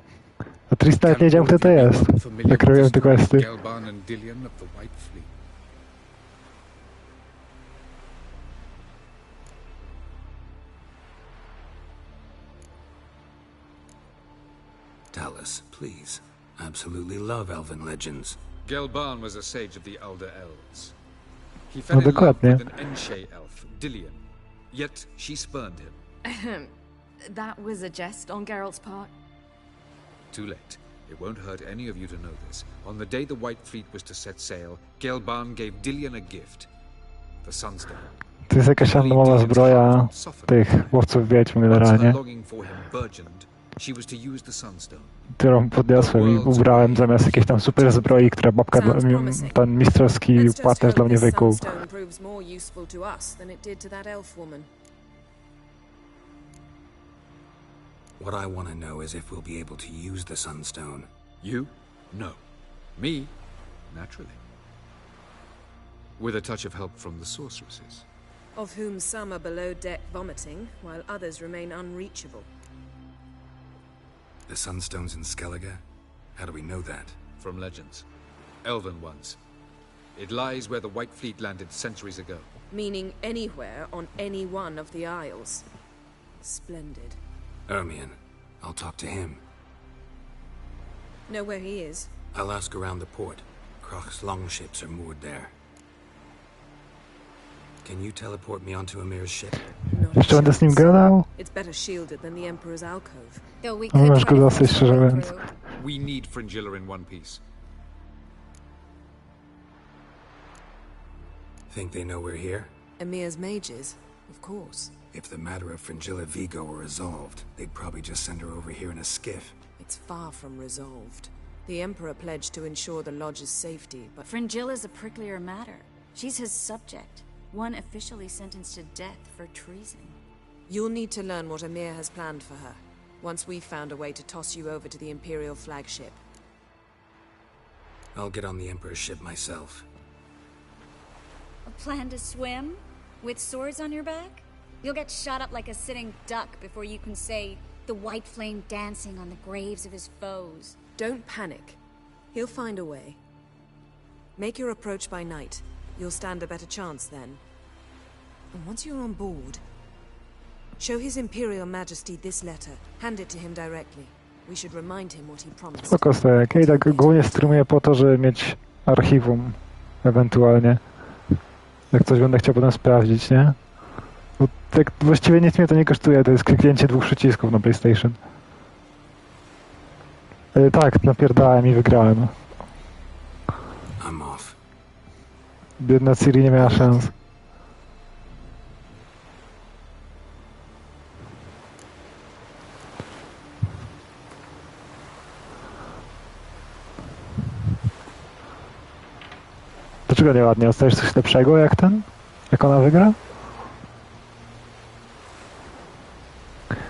A Tristan nie wiedział, kto to jest. Jak robią te questy. Gelban and Dillion of the White Fleet. Tell us, please. I absolutely love elven legends. Gelban was a sage of the Elder Elves. He fell in love with an Enshe elf, Dillion. Yet she spurned him. That was a jest on Geralt's part? Too late. It won't hurt any of you to know this. On the day the White Fleet was to set sail, Gelban gave Dillion a gift. The Sunstone. To jest jakaś randomowa zbroja tych łowców wiedźm generalnie. Którą podniosłem i ubrałem zamiast jakiejś tam super zbroi, która babka, ten mistrzowski płatnerz dla mnie wykuł. What I want to know is if we'll be able to use the Sunstone. You? No. Me? Naturally. With a touch of help from the sorceresses. Of whom some are below deck vomiting, while others remain unreachable. The Sunstone's in Skellige? How do we know that? From legends. Elven ones. It lies where the White Fleet landed centuries ago. Meaning anywhere on any one of the Isles. Splendid. Ermion. I'll talk to him. Know where he is? I'll ask around the port. Krach's longships are moored there. Can you teleport me onto Emir's ship? Jeszcze będę z nim gadał? It's better shielded than the Emperor's alcove. No masz go dosyć, szczerze mówiąc. We need Fringilla in one piece. Think they know we're here? Emir's mages, of course. If the matter of Fringilla Vigo were resolved, they'd probably just send her over here in a skiff. It's far from resolved. The Emperor pledged to ensure the Lodge's safety, but... Fringilla's a pricklier matter. She's his subject. One officially sentenced to death for treason. You'll need to learn what Emir has planned for her, once we've found a way to toss you over to the Imperial flagship. I'll get on the Emperor's ship myself. A plan to swim? With swords on your back? You'll get shot up like a sitting duck before you can say, the white flame dancing on the graves of his foes. Don't panic. He'll find a way. Make your approach by night. You'll stand a better chance then. And once you're on board, show His Imperial Majesty this letter. Hand it to him directly. We should remind him what he promised. Spoko, Stojak. Ja i tak głównie streamuję po to, żeby mieć archiwum. Ewentualnie. Jak coś będę chciał potem sprawdzić, nie? Bo tak właściwie nic mnie to nie kosztuje, to jest kliknięcie 2 przycisków na PlayStation. Tak, napierdałem i wygrałem. I'm off. Biedna Ciri nie miała szans. Dlaczego nieładnie? Dostajesz coś lepszego jak ten? Jak ona wygra?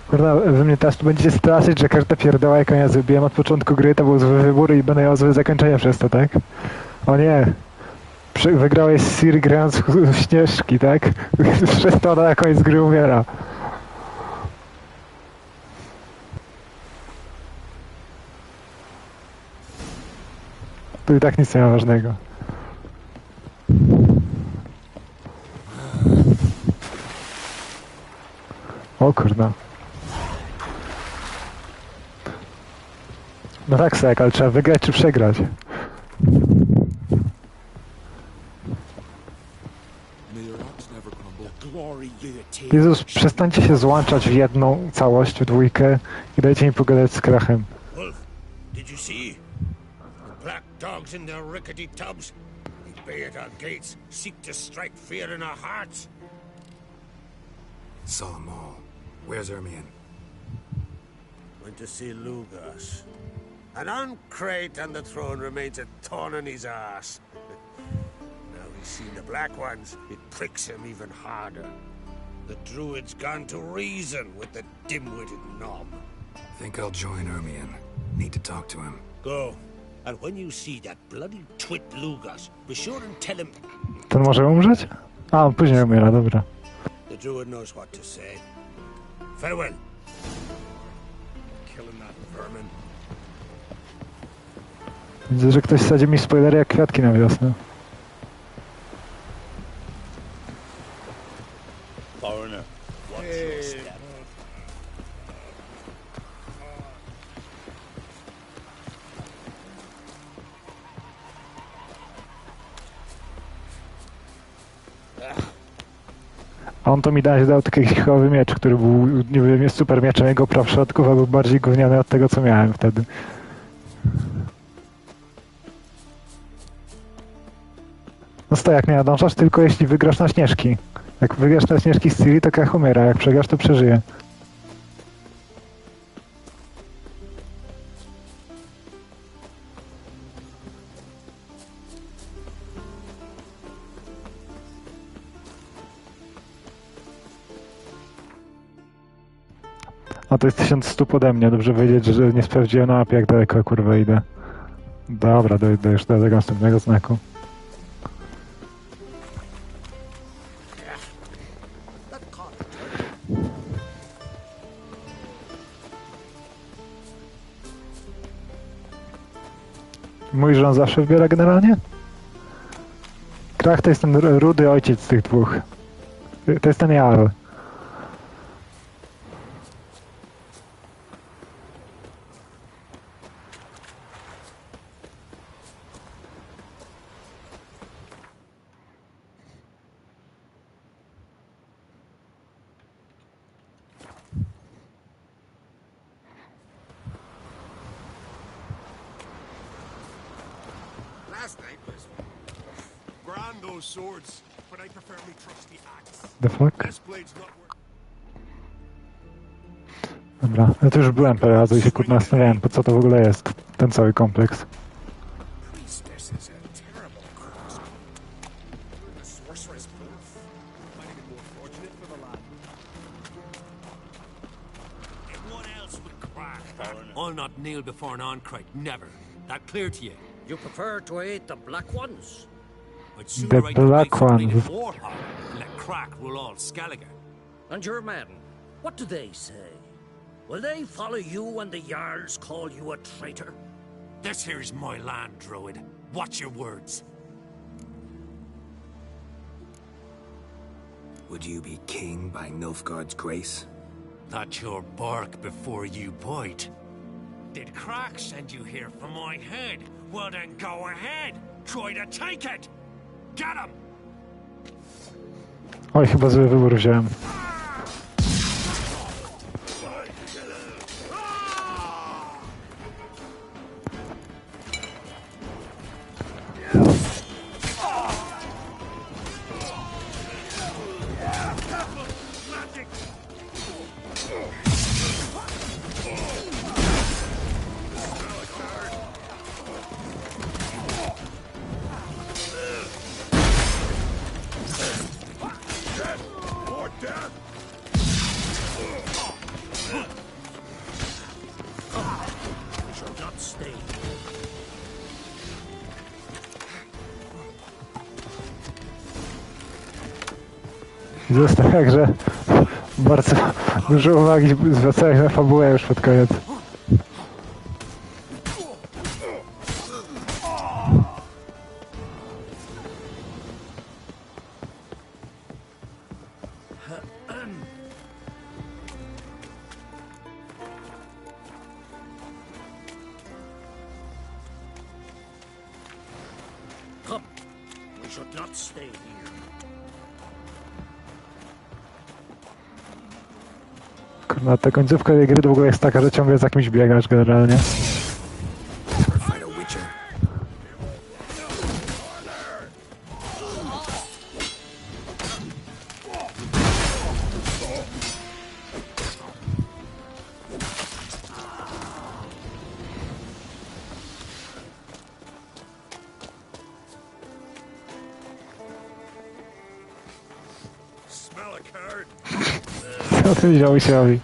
Kurwa, wy mnie teraz tu będziecie straszyć, że każda pierdoła jaką ja zrobiłem od początku gry to był zły wybór i będę miał złe zakończenie przez to, tak? O nie! Wygrałeś z Ciri grając w Śnieżki, tak? Przez to ona na koniec gry umiera. Tu i tak nic nie ma ważnego. O kurna. No tak, Sek, ale trzeba wygrać czy przegrać. Jezus, przestańcie się złączać w jedną całość, w dwójkę i dajcie mi pogadać z Krachem. Wolf, did you see? The black dogs in their rickety tubs. They bay at our gates, seek to strike fear in our hearts. Saw them all. Where's Ermion? Went to see Lugas. An uncrate on the throne remains a thorn in his ass. Now he's seen the Black Ones, it pricks him even harder. The Druid's gone to reason with the dim-witted knob. Think I'll join Ermion. Need to talk to him. Go. And when you see that bloody twit Lugas, be sure and tell him... Ten może umrzeć? A, on później umiera, dobra. The Druid knows what to say. Farewell. Killing that vermin. Widzę, że ktoś sadzi mi spoilery jak kwiatki na wiosnę. Foreigner, watch your step. A on to mi dał taki chichowy miecz, który był niby super mieczem jego praw środków, a był bardziej gówniany od tego, co miałem wtedy. No Stojak, nie nadążasz tylko jeśli wygrasz na Śnieżki. Jak wygrasz na Śnieżki z Ciri, to Krach umiera, jak przegrasz, to przeżyje. A to jest 1100 pode mnie, dobrze wiedzieć, że nie sprawdziłem na mapie, jak daleko kurwa idę. Dobra, dojdę już do tego następnego znaku. Mówisz, że on zawsze wybiera generalnie? Krach to jest ten rudy ojciec z tych dwóch. To jest ten Jarl. Last night was grand, those swords, but I prefer me trusty axe. The fuck? This blade's not worth. Dobra, ja tu już byłem parę razy i się kurwa zastanawiałem, po co to w ogóle jest, ten cały kompleks. Priestess is a terrible curse. The sorceress proof. Might have been more fortunate for the lad. Everyone else would crack. I'll not kneel before an Oncrite, never. That clear to you? You prefer to aid the Black Ones? I'd The sooner write the Black Knights of Ones. Bleeding Warhawk and let Crack rule all Skellige. And your men, what do they say? Will they follow you when the Jarls call you a traitor? This here's my land, Druid. Watch your words. Would you be king by Nilfgaard's grace? That's your bark before you bite. Did Crack send you here for my head? Well then go ahead. Try to take it. Get him! Oj, chyba zły wybór wziąłem. More death! We shall not stay. Został tak, że bardzo dużo uwagi zwracałeś na fabułę już pod koniec. Come, we should not stay here. Kurwa, ta końcówka tej gry w ogóle jest taka, że ciągle za kimś biegasz generalnie. Fight a witcher. Smell a card. Co ty wziąłeś robi?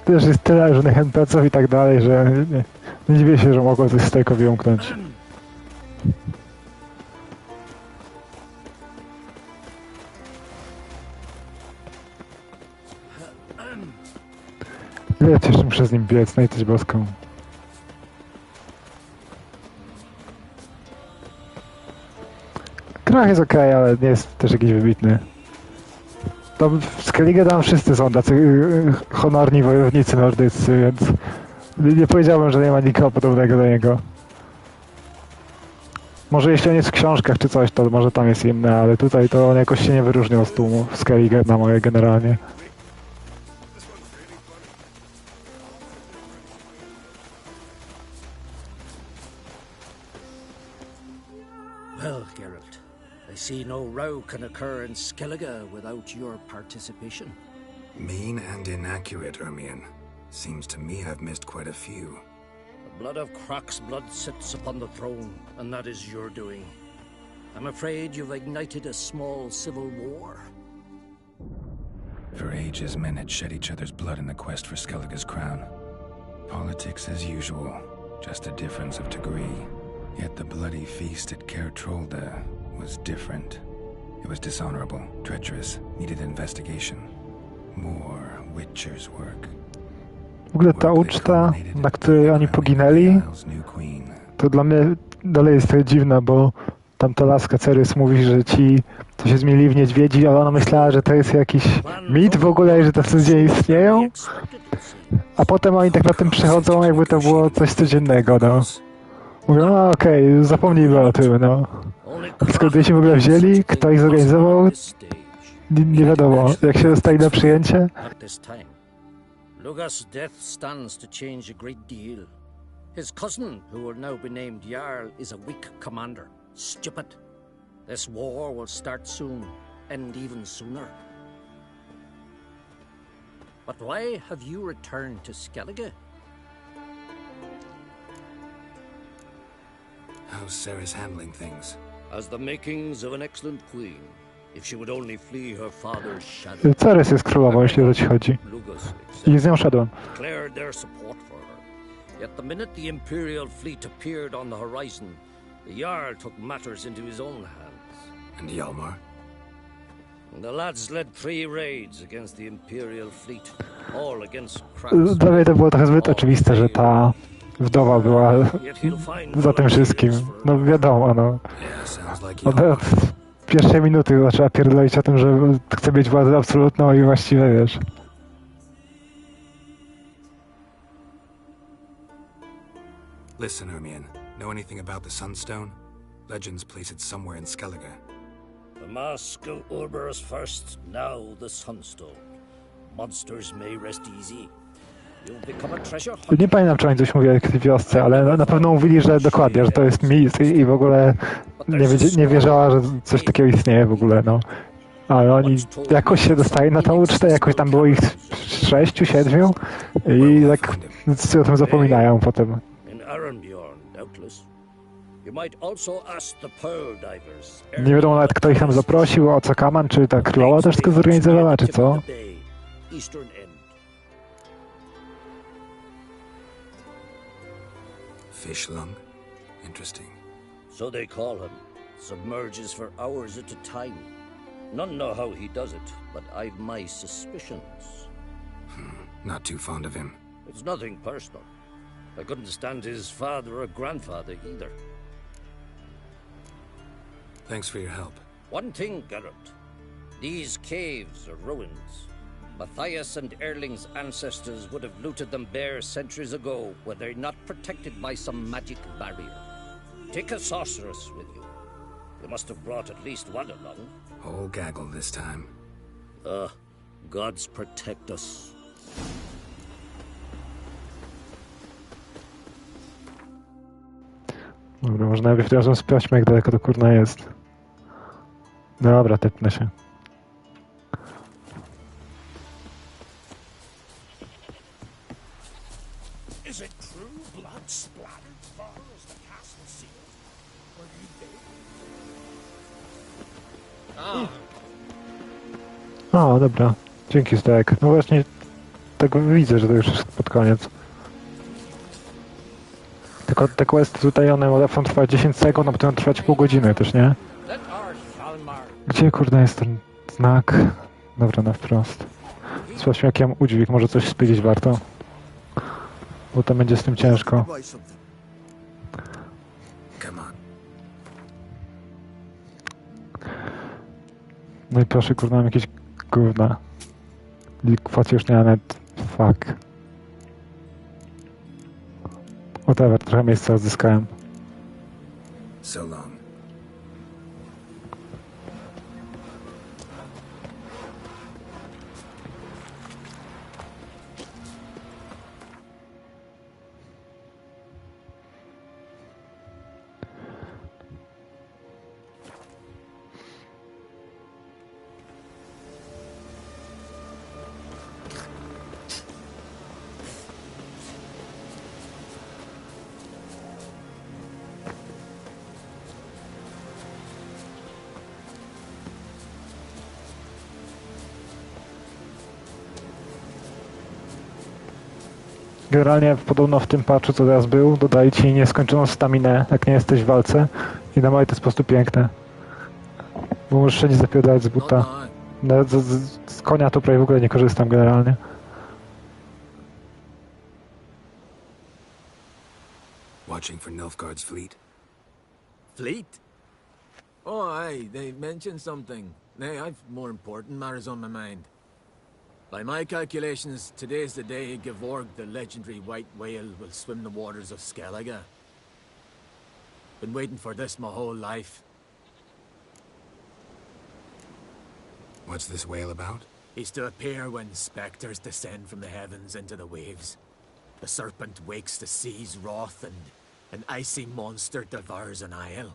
Też jest tyle różnych NPC-ów i tak dalej, że nie dziwię się, że mogło coś z tego wyjąknąć. Wiecie, jeszcze muszę z nim biec, na litość boską. Krach jest okej, ale nie jest też jakiś wybitny. To w Skellige tam wszyscy są tacy honorni wojownicy nordyccy, więc nie powiedziałbym, że nie ma nikogo podobnego do niego. Może jeśli on jest w książkach czy coś, to może tam jest inne, ale tutaj to on jakoś się nie wyróżniał z tłumu w Skellige na moje generalnie. Well, Geralt, I see no row can occur in Skellige without your participation. Mean and inaccurate, Ermion. Seems to me I've missed quite a few. blood of Crach's blood sits upon the throne, and that is your doing. I'm afraid you've ignited a small civil war. For ages, men had shed each other's blood in the quest for Skellige's crown. Politics as usual, just a difference of degree. Yet the bloody feast at Caer Trolda was different. It was dishonorable, treacherous, needed investigation. More Witcher's work. W ogóle ta uczta, na której oni poginęli, to dla mnie dalej jest trochę dziwna, bo tamta laska Cerys mówi, że ci, co się zmienili w niedźwiedzi, ale ona myślała, że to jest jakiś mit w ogóle i że tacy ludzie istnieją. A potem oni tak na tym przychodzą, jakby to było coś codziennego, no. Mówią, okej, zapomnijmy o tym, no. Skąd się w ogóle wzięli? Kto ich zorganizował? Nie wiadomo. Jak się dostali na przyjęcie? Luga's death stands to change a great deal. His cousin, who will now be named Jarl, is a weak commander. Stupid. This war will start soon, end even sooner. But why have you returned to Skellige? How's Sarah's handling things? As the makings of an excellent queen. If she would only flee her father's shadow. Cerys jest królową, jeśli o to ci chodzi. I z nią szedłem. Declared their support for her. Yet the minute the Imperial fleet appeared on the horizon, the Jarl took matters into his own hands. And Hjalmar? The lads led 3 raids against the Imperial fleet, all against Crach. Dla mnie to było trochę zbyt oczywiste, że ta wdowa była za tym wszystkim. No wiadomo, no. Od pierwszej minuty zaczęła pierdolić o tym, że chce mieć władzę absolutną i właściwie wiesz. Listen, Hermione. Know anything about the Sunstone? Legends place it somewhere in Skellige. The mask of Urber's first, now the Sunstone. Monsters may rest easy. You'll become a treasure hunter. Nie pamiętam, czy oni coś mówili o tej wiosce, ale na pewno mówili, że dokładnie, że to jest mit i w ogóle nie wierzała, że coś takiego istnieje w ogóle, no. Ale oni jakoś się dostali na tą ucztę, jakoś tam było ich 6, 7 i tak o tym zapominają potem. Nie wiadomo nawet, kto ich tam zaprosił, o co Kaman, czy ta królowa też tylko zorganizowała, czy co? Fishlung? Interesting. So they call him. Submerges for hours at a time. None know how he does it, but I've my suspicions. Not too fond of him. It's nothing personal. I couldn't stand his father or grandfather either. Thanks for your help. One thing, Geralt. These caves are ruins. Matthias and Erling's ancestors would have looted them bare centuries ago were they not protected by some magic barrier. Take a sorceress with you. You must have brought at least one along. Whole gaggle this time. Gods protect us. Dobra, może najpierw razem sprawdźmy, jak daleko to kurna jest. Dobra, tepnę się. Is it true blood splattered far as the castle sealed? Were you there? O, dobra. Dzięki, Stek. No właśnie, tak widzę, że to już jest pod koniec. Tylko te questy tutaj, one mogą trwać 10 sekund, a potem trwać pół godziny też, nie? Gdzie, kurde, jest ten znak? Dobra, na wprost. Sprawdźmy, jaki mam udźwig, może coś spylić warto. Bo tam będzie z tym ciężko. No i proszę, kurde, mam jakieś gówna. Likwacji już nie ma nawet... Fuck. Whatever, trochę miejsca odzyskałem. So long. Generalnie podobno w tym patchu, co teraz był, dodali ci nieskończoną staminę, jak nie jesteś w walce. I na moje to jest po prostu piękne. Bo możesz wszędzie zapierdalać z buta. Nawet z konia to prawie w ogóle nie korzystam generalnie. Watching for Nilfgaard's fleet. Fleet? Oh, aye, they mentioned something. Nay, I've more important matters on my mind. By my calculations, today's the day Gevorg, the legendary white whale, will swim the waters of Skellige. Been waiting for this my whole life. What's this whale about? He's to appear when specters descend from the heavens into the waves. The serpent wakes the sea's wrath, and an icy monster devours an isle.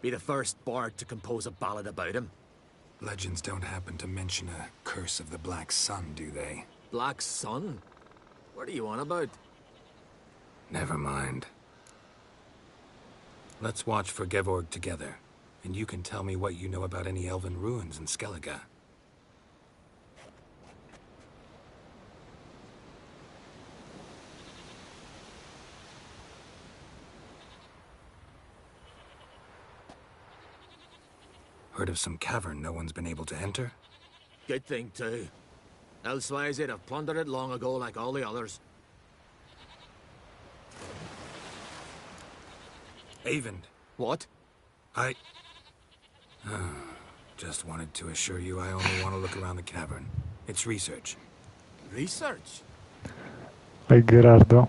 Be the first bard to compose a ballad about him. Legends don't happen to mention a curse of the Black Sun, do they? Black Sun? What are you on about? Never mind. Let's watch for Gevorg together, and you can tell me what you know about any elven ruins in Skellige. Heard of some cavern no one's been able to enter? Good thing, too. Elsewise, they'd have plundered it long ago like all the others. Avend. What? Just wanted to assure you I only want to look around the cavern. It's research. Research? Ej, Gerardo.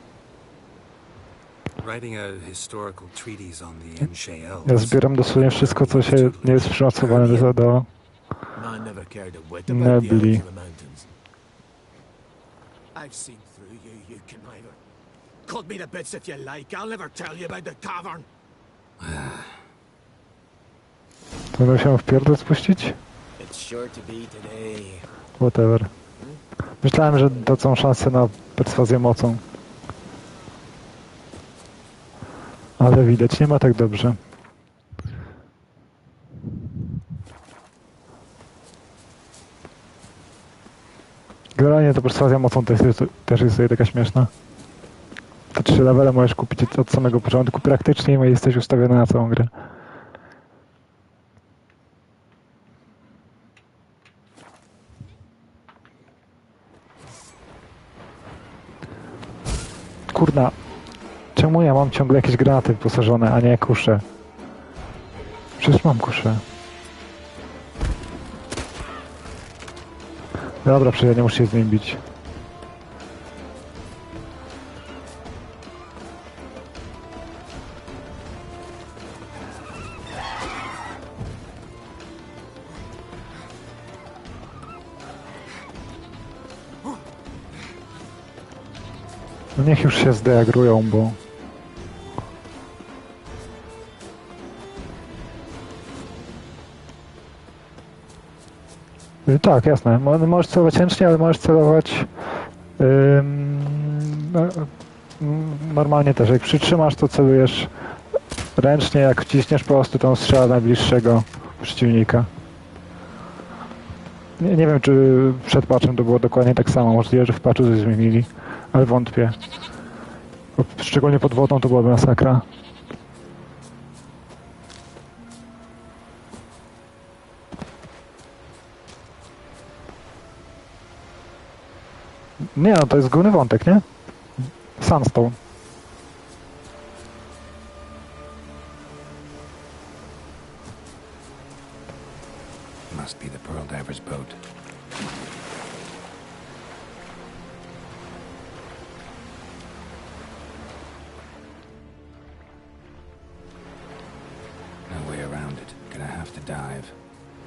Writing a historical treatise on the Enshe Elves. Ja zbieram dosłownie wszystko, co się nie jest przymocowane do Man never cared a whit about the elves Nebli. of the mountains. I've seen through you, you conniver. Cut me to bits if you like. I'll never tell you about the cavern. To będę się w pierdol spuścić? It's sure to be today. Whatever. Myślałem, że dadzą szansę na perswazję mocą. Ale widać, nie ma tak dobrze. Generalnie to perswazja mocą też jest sobie taka śmieszna. Te 3 levele możesz kupić od samego początku praktycznie i jesteś ustawiony na całą grę. Kurna, czemu ja mam ciągle jakieś granaty wyposażone, a nie kusze? Przecież mam kusze. Dobra, przecież ja nie muszę się z nim bić. No niech już się zdeagrują, bo... Tak, jasne. Możesz celować ręcznie, ale możesz celować normalnie też. Jak przytrzymasz, to celujesz ręcznie, jak wciśniesz po prostu tą strzała najbliższego przeciwnika. Nie wiem, czy przed patchem to było dokładnie tak samo. Możliwe, że w patchu coś zmienili, ale wątpię. Szczególnie pod wodą to byłaby masakra. Nie, no to jest główny wątek, nie? Sunstone. Must be the Pearl Diver's boat. No way around it. Gonna have to dive.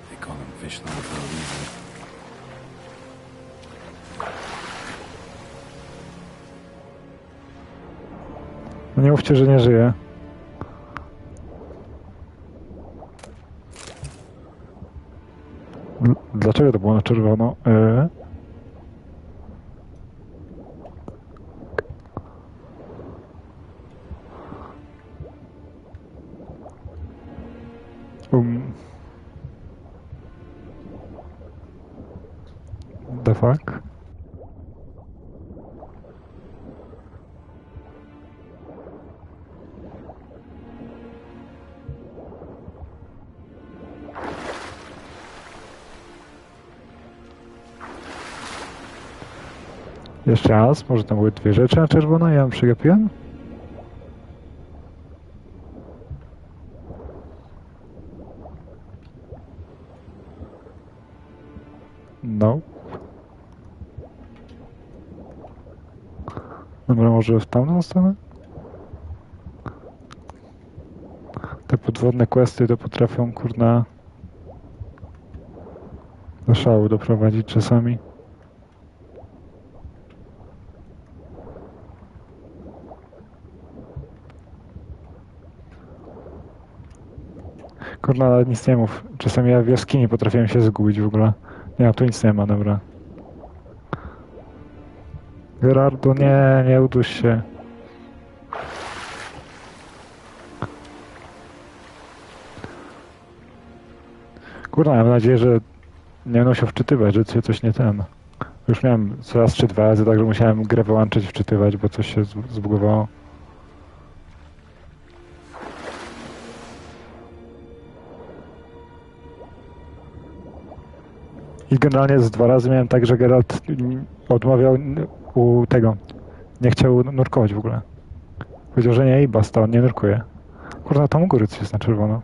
They call them Fishland for a reason. No nie mówcie, że nie żyje. Dlaczego to było na czerwono? The fuck? Jeszcze raz, może tam były dwie rzeczy na czerwono, ja ją przegapiłem? No. Dobra, może w tamtą stronę? Te podwodne questy to potrafią, kurna, do szału doprowadzić czasami. Kurna, ale nic nie mów. Czasami ja w jaskini potrafiłem się zgubić w ogóle. Nie, tu nic nie ma, dobra. Gerardo, nie uduś się. Kurna, mam nadzieję, że nie będę się wczytywać, że się coś nie ten. Już miałem raz czy dwa razy, także musiałem grę wyłączyć, wczytywać, bo coś się zbugowało. I generalnie z dwa razy miałem tak, że Geralt odmawiał u tego. Nie chciał nurkować w ogóle. Powiedział, że nie i basta, on nie nurkuje. Kurna, tam u góry coś jest na czerwono.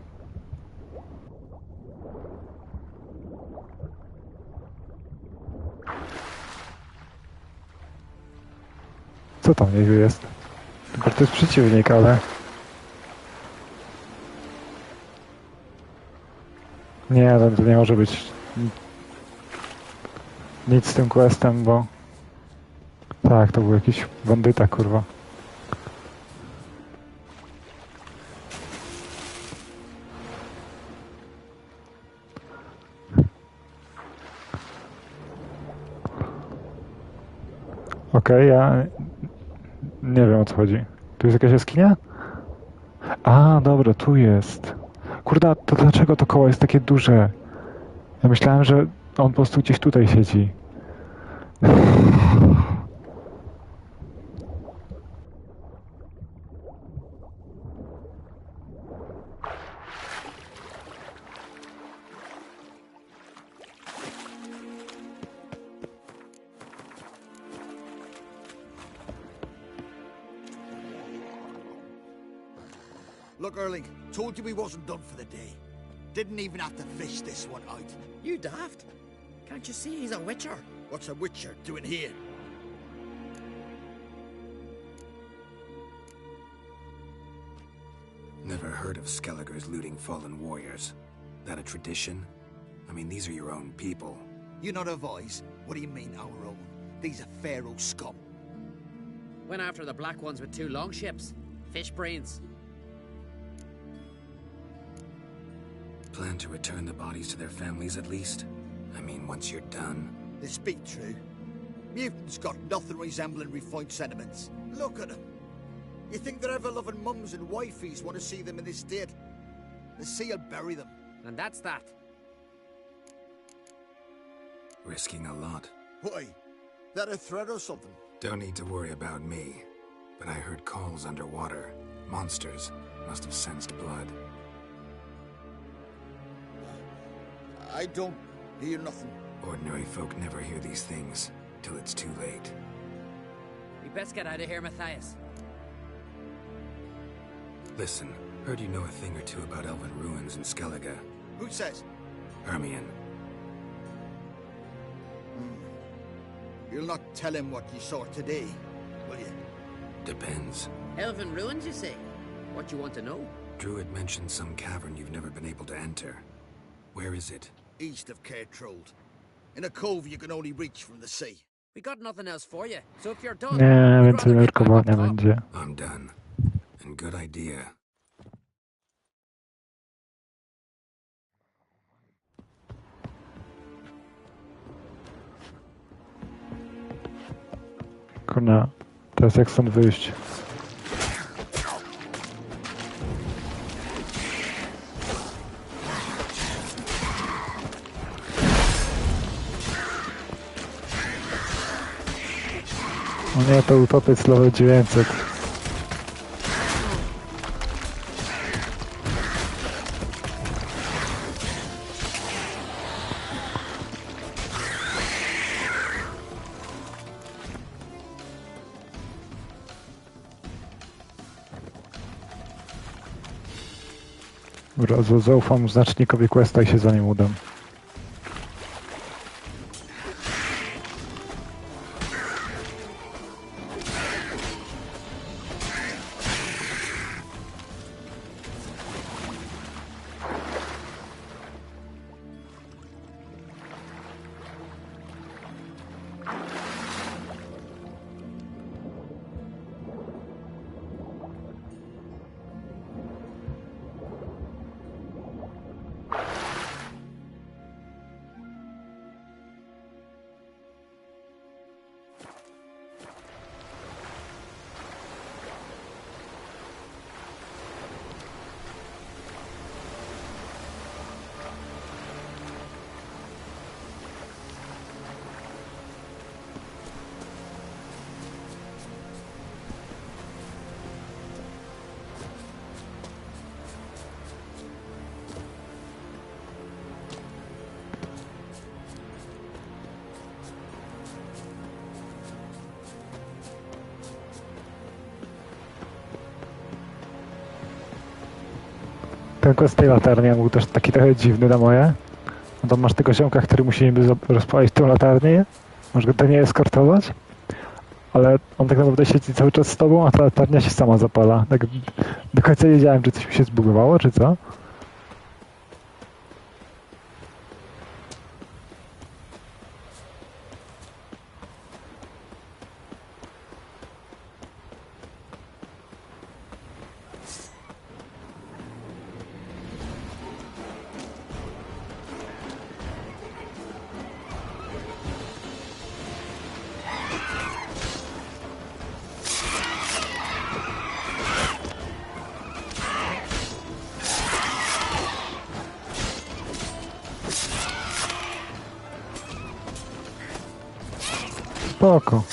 Co tam niech jest? Tylko to jest przeciwnik, ale... Nie, to nie może być nic z tym questem, bo... Tak, to był jakiś bandyta, kurwa. Okej, ja... Nie wiem, o co chodzi. Tu jest jakaś jaskinia? A, dobra, tu jest. Kurda, to dlaczego to koło jest takie duże? Ja myślałem, że on po prostu gdzieś tutaj siedzi. Look, Erling, told you we wasn't done for the day. Didn't even have to fish this one out. You daft? Can't you see he's a witcher? What's a witcher doing here? Never heard of Skelligers looting fallen warriors. That a tradition? I mean, these are your own people. You not of ours? What do you mean, our own? These are Pharaoh scum. Went after the black ones with 2 longships. Fish brains. Plan to return the bodies to their families at least? I mean, once you're done. They speak true. Mutants got nothing resembling refined sentiments. Look at them. You think their ever-loving mums and wifeys want to see them in this state? The sea will bury them. And that's that. Risking a lot. Why? That a threat or something? Don't need to worry about me. But I heard calls underwater. Monsters must have sensed blood. I don't hear nothing. Ordinary folk never hear these things till it's too late. We best get out of here, Matthias. Listen, heard you know a thing or two about elven ruins in Skellige. Who says? Hermione. You'll not tell him what you saw today, will you? Depends. Elven ruins, you say? What you want to know? Druid mentioned some cavern you've never been able to enter. Where is it? East of Caer Trold. In a cove you can only reach from the sea. We got nothing else for you, so if you're done... Nie, więcej nurkowania będzie. I'm done. And good idea. Kurna, teraz jak stąd wyjść? O nie, to utopiec level 900. Dobra, zaufam znacznikowi questa i się za nim udam. Ten quest tej latarni był też taki trochę dziwny na moje. No to masz tego ziomka, który musi niby rozpalić tą latarnię. Możesz go do niej eskortować. Ale on tak naprawdę siedzi cały czas z tobą, a ta latarnia się sama zapala. Tak do końca nie wiedziałem, czy coś mi się zbugowało, czy co. Spoko.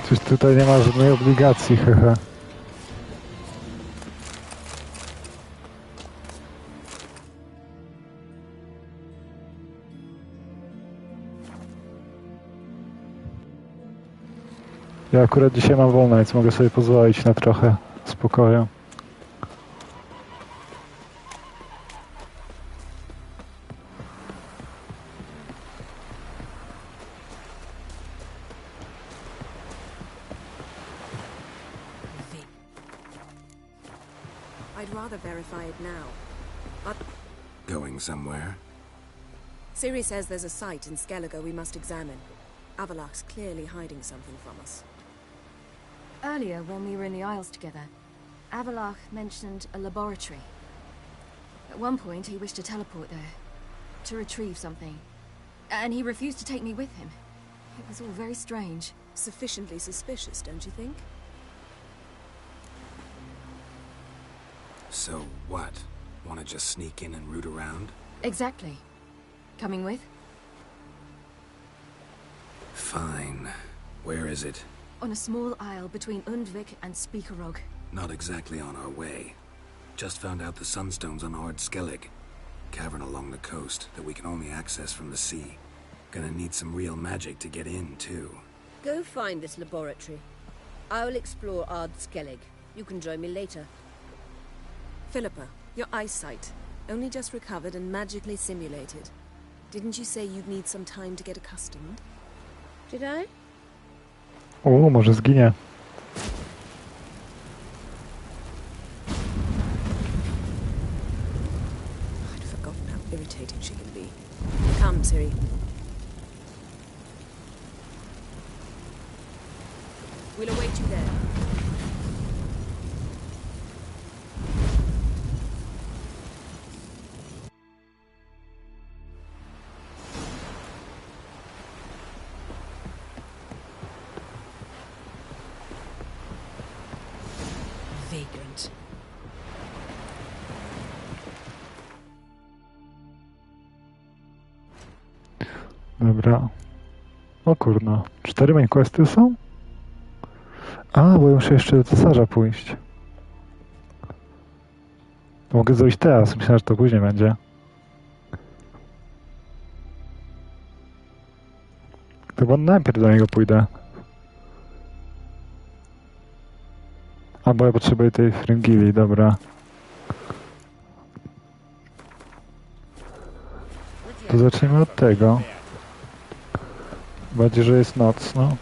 Coś tutaj nie ma żadnej obligacji, hehe. Ja akurat dzisiaj mam wolne, więc mogę sobie pozwolić na trochę spokoju. I'd rather verify it now. But Going somewhere? Ciri says there's a site in Skellige we must examine. Avalach's clearly hiding something from us. Earlier, when we were in the Isles together, Avalach mentioned a laboratory. At one point, he wished to teleport there, to retrieve something. And he refused to take me with him. It was all very strange. Sufficiently suspicious, don't you think? So what? Want to just sneak in and root around? Exactly. Coming with? Fine. Where is it? On a small isle between Undvik and Speakerog. Not exactly on our way. Just found out the sunstones on Ard Skellig. Cavern along the coast that we can only access from the sea. Gonna need some real magic to get in, too. Go find this laboratory. I will explore Ard Skellig. You can join me later. Philippa, your eyesight. Only just recovered and magically simulated. Didn't you say you'd need some time to get accustomed? Did I? O, może zginie. I'd forgotten how irritating she can be. Come, Ciri. We'll await you there. Vagrant. Dobra. O kurna. 4 main questy są? A, bo ja muszę jeszcze do cesarza pójść. Mogę zrobić teraz, myślałem, że to później będzie. Chyba najpierw do niego pójdę. A, bo ja potrzebuję tej fryngili, dobra. To zacznijmy od tego. Bardziej, że jest noc, no.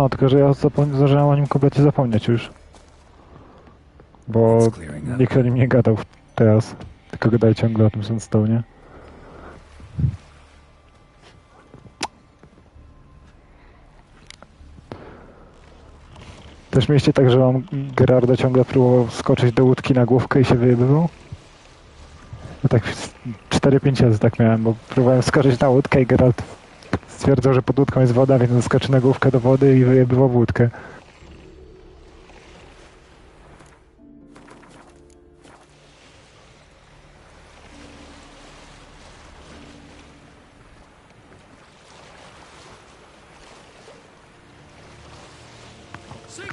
No, tylko że ja zacząłem o nim kompletnie zapomnieć już. Bo nikt o nim nie gadał teraz. Tylko gadali ciągle o tym Sunstone'ie. Też mieliście tak, że on Gerarda ciągle próbował skoczyć do łódki na główkę i się wyjebywał? No tak 4-5 razy tak miałem, bo próbowałem skoczyć na łódkę i Gerard stwierdzał, że pod łódką jest woda, więc on skoczy na główkę do wody i wyjebywał w łódkę.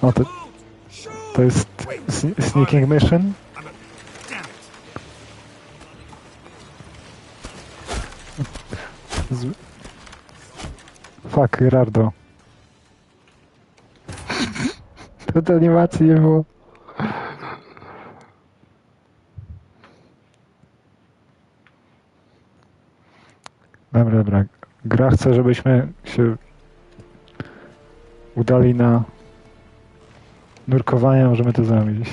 O, to jest sneaking mission? Fuck, Gerardo. To animacji nie było. Dobra. Gra chce, żebyśmy się udali na nurkowanie, możemy to zrobić.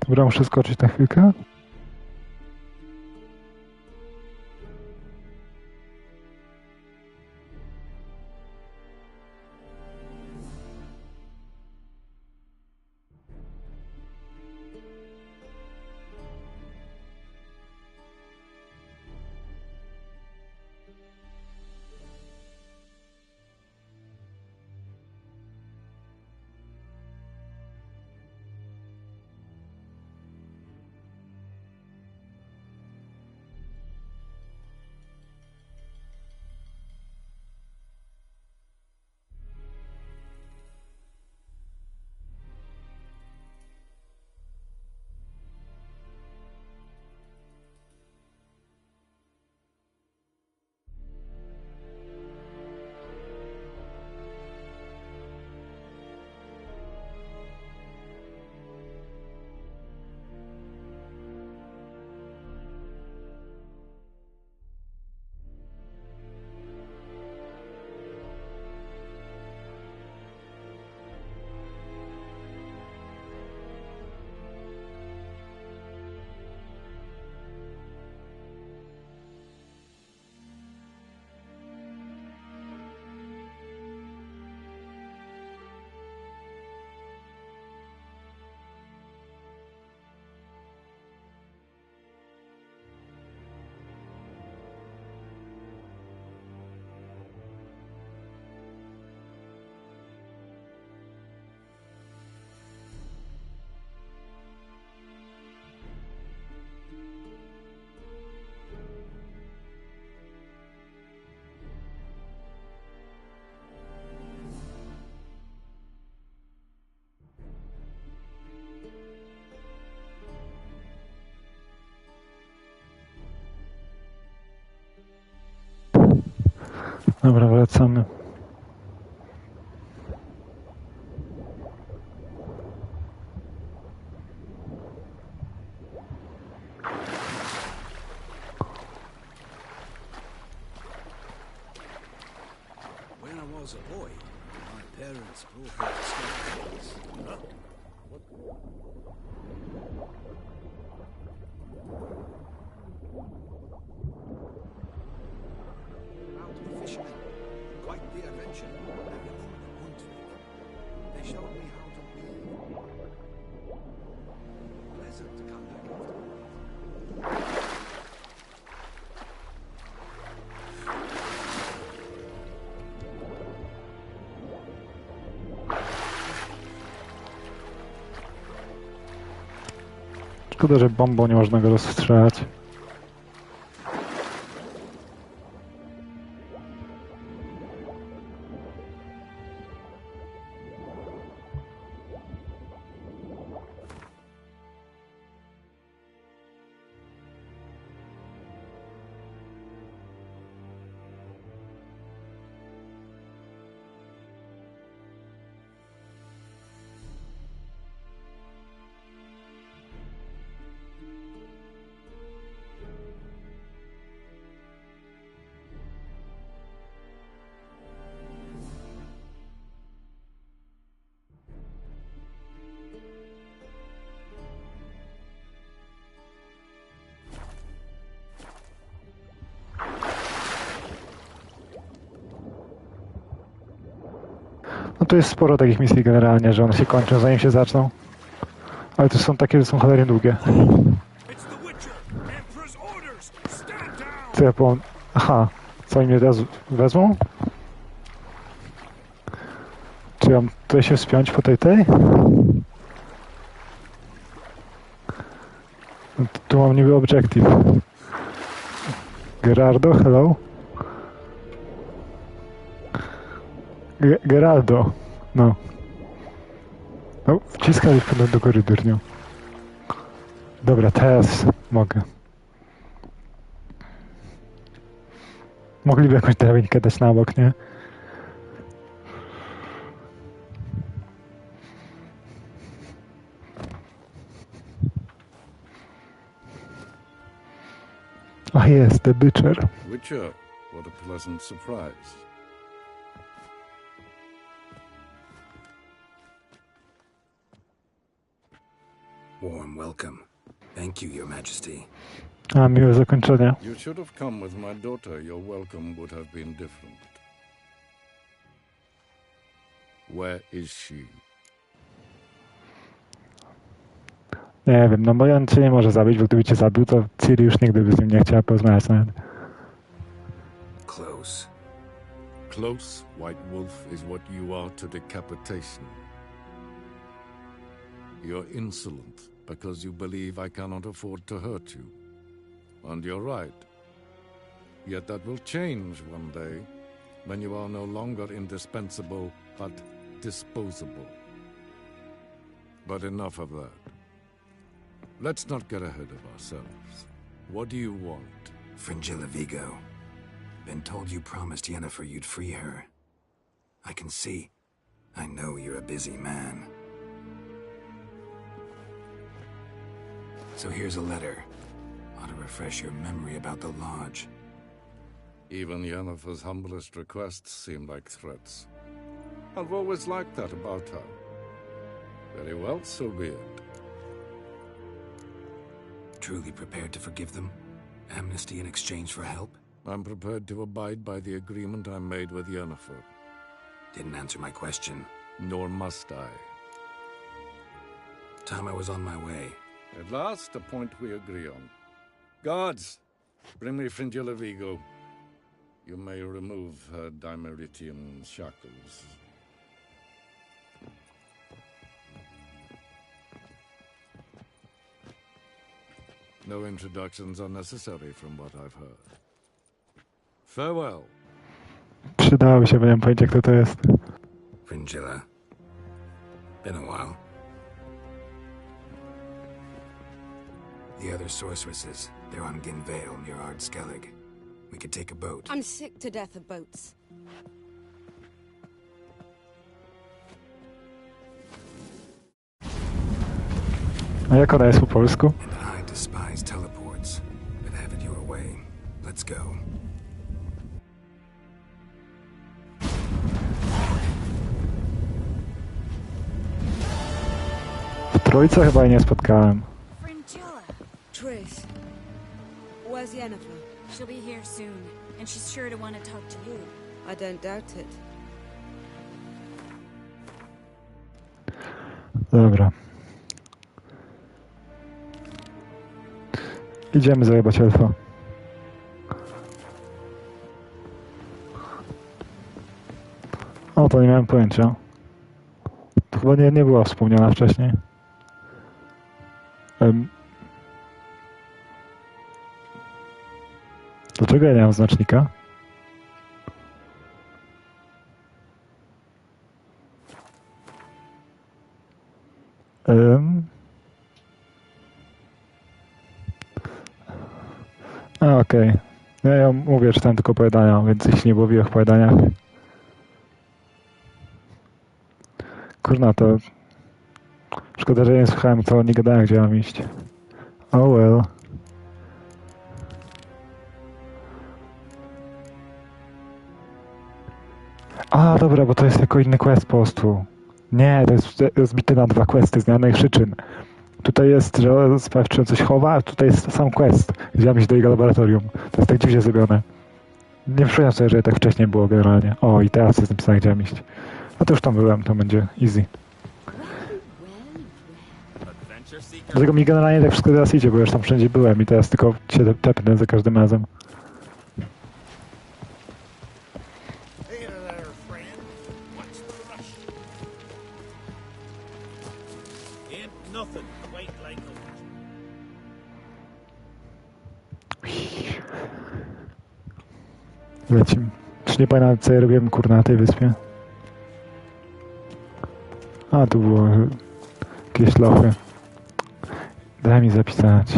Dobra, muszę skoczyć na chwilkę. Dobra, wracamy. When I was a boy, my parents brought me to skeletons. Huh? What? Out of the fishermen. Quite the adventure. Everything but one trick. They showed me how to weave. Pleasant to come back after. Szkoda, że bombą nie można go rozstrzelać. No to jest sporo takich misji generalnie, że one się kończą zanim się zaczną. Ale to są takie, że są cholernie długie. Co ja powiem? Aha, co oni mnie teraz wezmą? Czy ja mam tutaj się wspiąć po tej? No, tu mam niby objective. Gerardo, hello? Geraldo, no. No, wciskali wpłynąć do korytarza. Dobra, teraz mogę. Mogliby jakąś drabinkę dać na bok, nie? Ach jest, The Butcher. Witcher, what a pleasant surprise. Warm welcome. Thank you, Your Majesty. A, miłe zakończenie. You should have come with my daughter. Your welcome would have been different. Where is she? Nie wiem, no bo on cię nie może zabić, bo gdyby cię zabił, to Ciri już nigdy by z nim nie chciała porozmawiać nawet. Close. Close, White Wolf, is what you are to decapitation. You're insolent because you believe I cannot afford to hurt you. And you're right. Yet that will change one day, when you are no longer indispensable, but disposable. But enough of that. Let's not get ahead of ourselves. What do you want? Fringilla Vigo. Been told you promised Yennefer you'd free her. I can see. I know you're a busy man. So here's a letter. Ought to refresh your memory about the Lodge. Even Yennefer's humblest requests seem like threats. I've always liked that about her. Very well, so be it. Truly prepared to forgive them? Amnesty in exchange for help? I'm prepared to abide by the agreement I made with Yennefer. Didn't answer my question. Nor must I. Time I was on my way. At last, a point we agree on. Guards, bring me Fringilla Vigo. You may remove her Dimeritian shackles. No introductions are necessary from what I've heard. Farewell. Przydałoby się, bo nie mam pojęcia, kto to jest. Fringilla. Been a while. The other sorceresses, they're on Ginvale near Ard Skellig. We could take a boat. I'm sick to death of boats. A jak ona jest po polsku? I despise teleports, but have it your way. Let's go. W trójce chyba jej nie spotkałem. Trish, where's Yennefer? She'll be here soon, and she's sure to want to talk to you. I don't doubt it. Dobra. Idziemy zajebać elfa. O, to nie miałem pojęcia. To chyba nie była wspomniana wcześniej. Dlaczego ja nie mam znacznika? Okej. Ja mówię, czytałem tylko opowiadania, więc jeśli nie było w ich opowiadaniach. Kurna, to... Szkoda, że nie słuchałem, co oni gadają, gdzie mam iść. Oh well. A, dobra, bo to jest jako inny quest po prostu. Nie, to jest rozbite na 2 questy z znanych przyczyn. Tutaj jest, że sprawdź, czy coś chowa, a tutaj jest sam quest, gdzie mam iść do jego laboratorium. To jest tak dziwnie zrobione. Nie przypominam sobie, że tak wcześniej było generalnie. O, i teraz jest napisane, gdzie mam iść. No to już tam byłem, to będzie easy. Dlatego mi generalnie tak wszystko teraz idzie, bo już tam wszędzie byłem i teraz tylko się tepnę za każdym razem. Lecimy. Czy nie pamiętam, co ja robiłem, kurna, na tej wyspie? A, tu było jakieś lochy. Daj mi zapisać.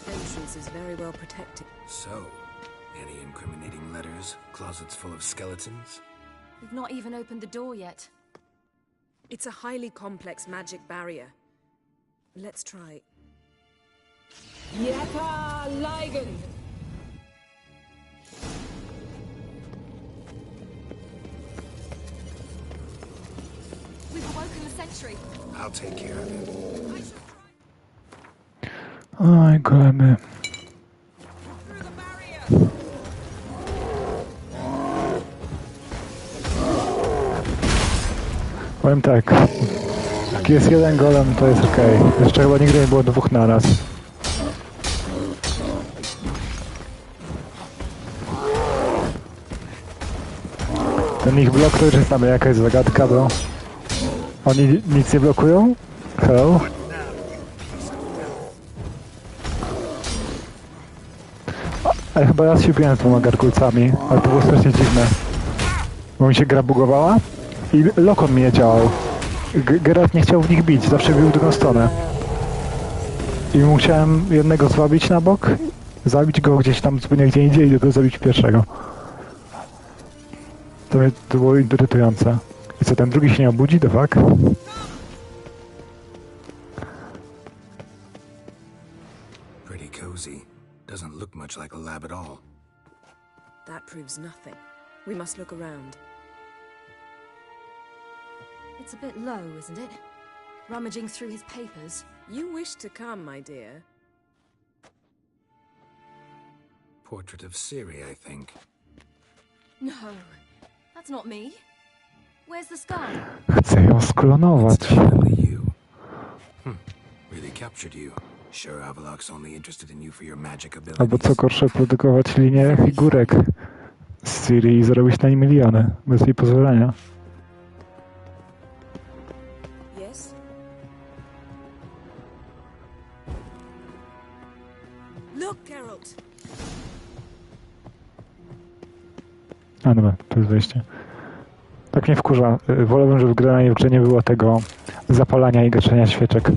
Entrance is very well protected. So, any incriminating letters? Closets full of skeletons? We've not even opened the door yet. It's a highly complex magic barrier. Let's try. Yeka Ligen! We've awoken the sentry. I'll take care of it. Oj, golemy. Powiem tak. Jak jest jeden golem, to jest okej. Jeszcze chyba nigdy nie było 2 naraz. Ten ich blok to już jest tam jakaś zagadka, bo oni nic nie blokują? Hello? Ale chyba raz się piłem z 2 gargulcami, ale to było strasznie dziwne. Bo mi się gra bugowała i lokon mi nie działał. Geralt nie chciał w nich bić, zawsze bił w drugą stronę. I musiałem jednego zwabić na bok, zabić go gdzieś tam zupełnie gdzie indziej i dopiero zabić pierwszego. To było irytujące. I co, ten drugi się nie obudzi? The fuck? Pretty cozy. Doesn't look much like a lab at all. That proves nothing. We must look around. It's a bit low, isn't it? Rummaging through his papers. You wish to come, my dear. Portrait of Ciri, I think. No, that's not me. Where's the scar? Chcę ją sklonować. Really captured you. Sure, Avaloch's only interested in you for your magic abilities. Albo co gorsze, produkować linię figurek z Ciri i zarobić na nie miliony, bez jej pozwolenia. Yes? Look, Geralt! A dobra, to jest wejście. Tak mnie wkurza. Wolałbym, żeby w grze nie było tego zapalania i gaszenia świeczek.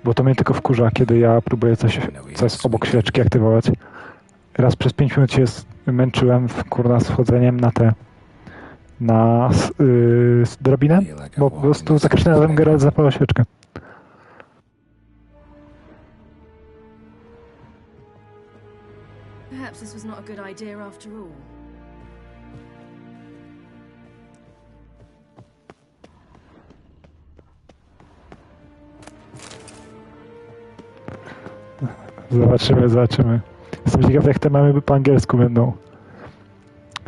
Bo to mnie tylko wkurza, kiedy ja próbuję coś obok świeczki aktywować. Raz przez 5 minut się męczyłem kurna z wchodzeniem na te na drabinę, bo po prostu za każdym razem Geralt zapala świeczkę. Perhaps this was not a good idea after all. Zobaczymy. Jestem ciekaw, jak te mamy po angielsku będą.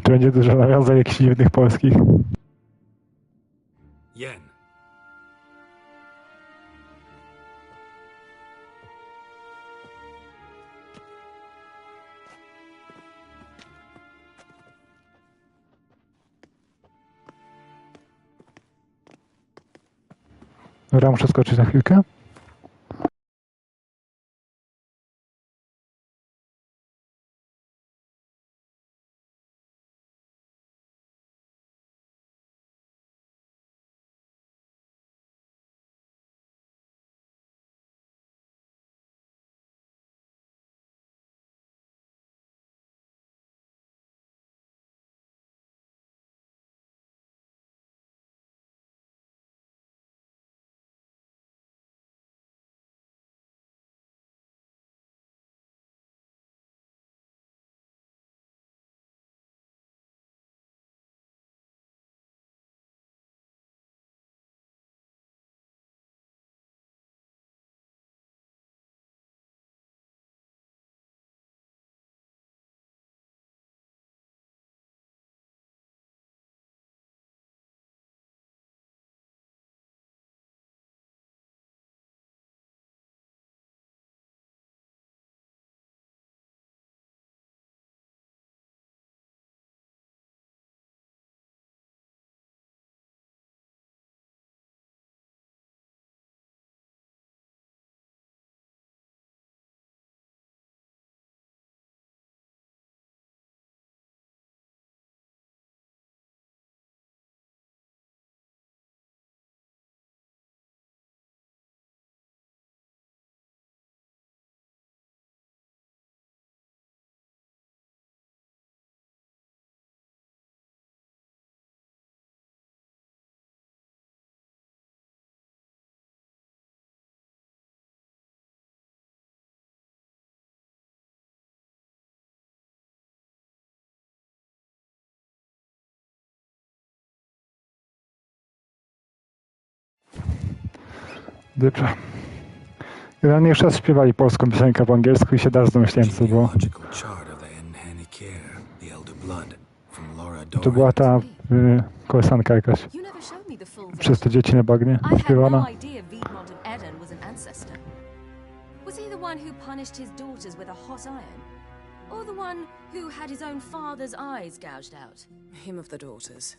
Czy będzie dużo nawiązań jakichś dziwnych polskich? Yen. Dobra, muszę skoczyć na chwilkę. Dobrze. Generalnie już raz śpiewali polską piosenkę po angielsku i się dasz domyśliłem, co było. To była ta koleżanka jakaś. Przez te dzieci na bagnie śpiewana. Was he the one who punished his daughters with a hot iron? Or the one who had his own father's eyes gouged out? Him of the daughters.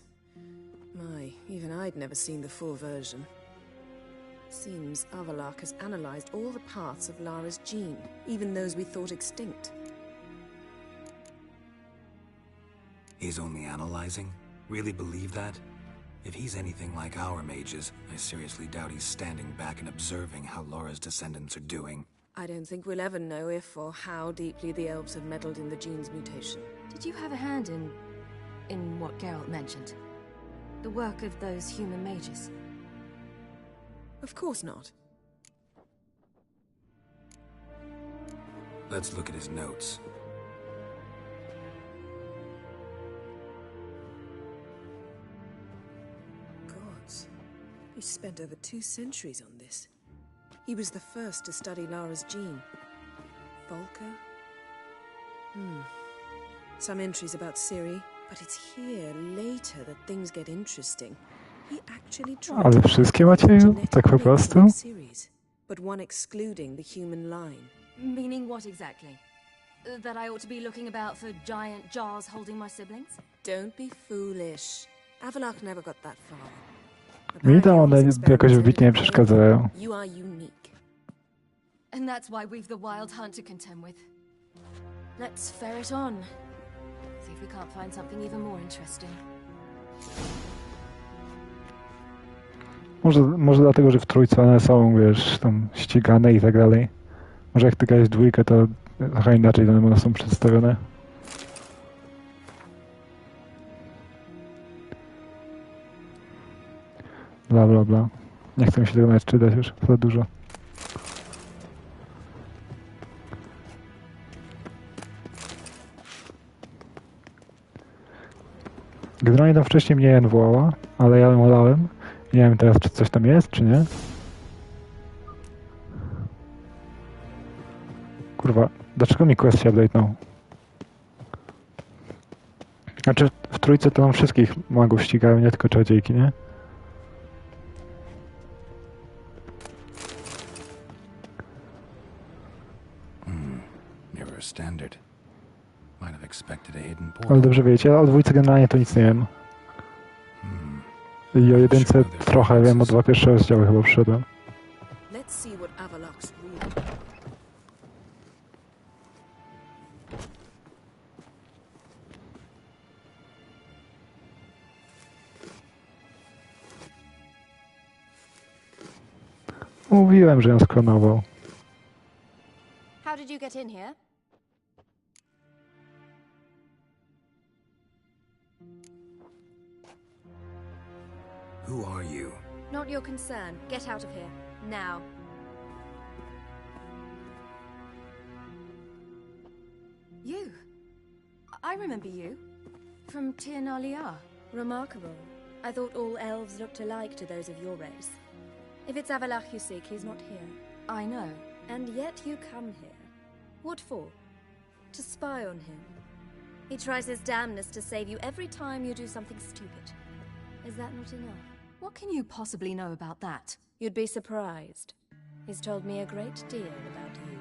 My, even I'd never seen the full version. Seems Avallac'h has analyzed all the parts of Lara's gene, even those we thought extinct. He's only analyzing? Really believe that? If he's anything like our mages, I seriously doubt he's standing back and observing how Laura's descendants are doing. I don't think we'll ever know if or how deeply the elves have meddled in the gene's mutation. Did you have a hand in what Geralt mentioned? The work of those human mages? Of course not. Let's look at his notes. Gods. He spent over 2 centuries on this. He was the first to study Lara's gene. Volker? Some entries about Ciri, but it's here, later, that things get interesting. He actually tried. Ale wszystkie macie tak po prostu? But one excluding the human line. Meaning what exactly? That I ought to be looking about for giant jars holding my siblings? Don't be foolish. Avallac'h never got that far. Mi to one jakoś wybitnie nie przeszkadzają. You are unique. And that's why we've the wild hunt to contend with. Let's ferret on. See if we can't find something even more interesting. Może dlatego, że w trójce one są, wiesz, tam ścigane i tak dalej. Może jak ty grałeś dwójkę, to trochę inaczej one są przedstawione. Bla bla bla. Nie chcę mi się tego nawet czytać już, za dużo. Generalnie tam wcześniej mnie Jen wołała, ale ja ją olałem. Nie wiem teraz, czy coś tam jest, czy nie. Kurwa, dlaczego mi quest się update'nął? Znaczy w trójce to nam wszystkich magów ścigają, nie tylko czarodziejki, nie? Mirror standard. Might have expected a hidden portal. Ale dobrze wiecie, o dwójce generalnie to nic nie wiem. I o jedynce trochę wiem, o 2 pierwsze rozdziały chyba przyszedłem. Let's see what Avallac'h's really. Mówiłem, że ją sklonował. How did you get in here? Who are you? Not your concern. Get out of here. Now. You. I remember you. From Tir Nalia. Remarkable. I thought all elves looked alike to those of your race. If it's Avallac'h you seek, he's not here. I know. And yet you come here. What for? To spy on him. He tries his damnedest to save you every time you do something stupid. Is that not enough? What can you possibly know about that? You'd be surprised. He's told me a great deal about you.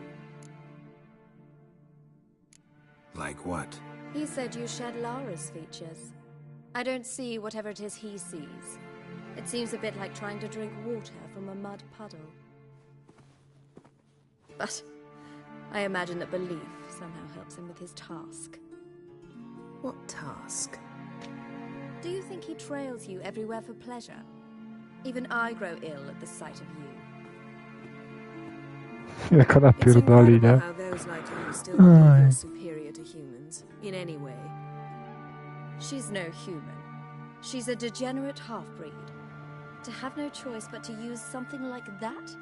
Like what? He said you shed Lara's features. I don't see whatever it is he sees. It seems a bit like trying to drink water from a mud puddle. But I imagine that belief somehow helps him with his task. What task? Do you think he trails you everywhere for pleasure? Even I grow ill at the sight of you. Jak ona pierdoli, nie? How those like you still think you're superior to humans, in any way. She's no human. She's a degenerate half-breed. To have no choice but to use something like that?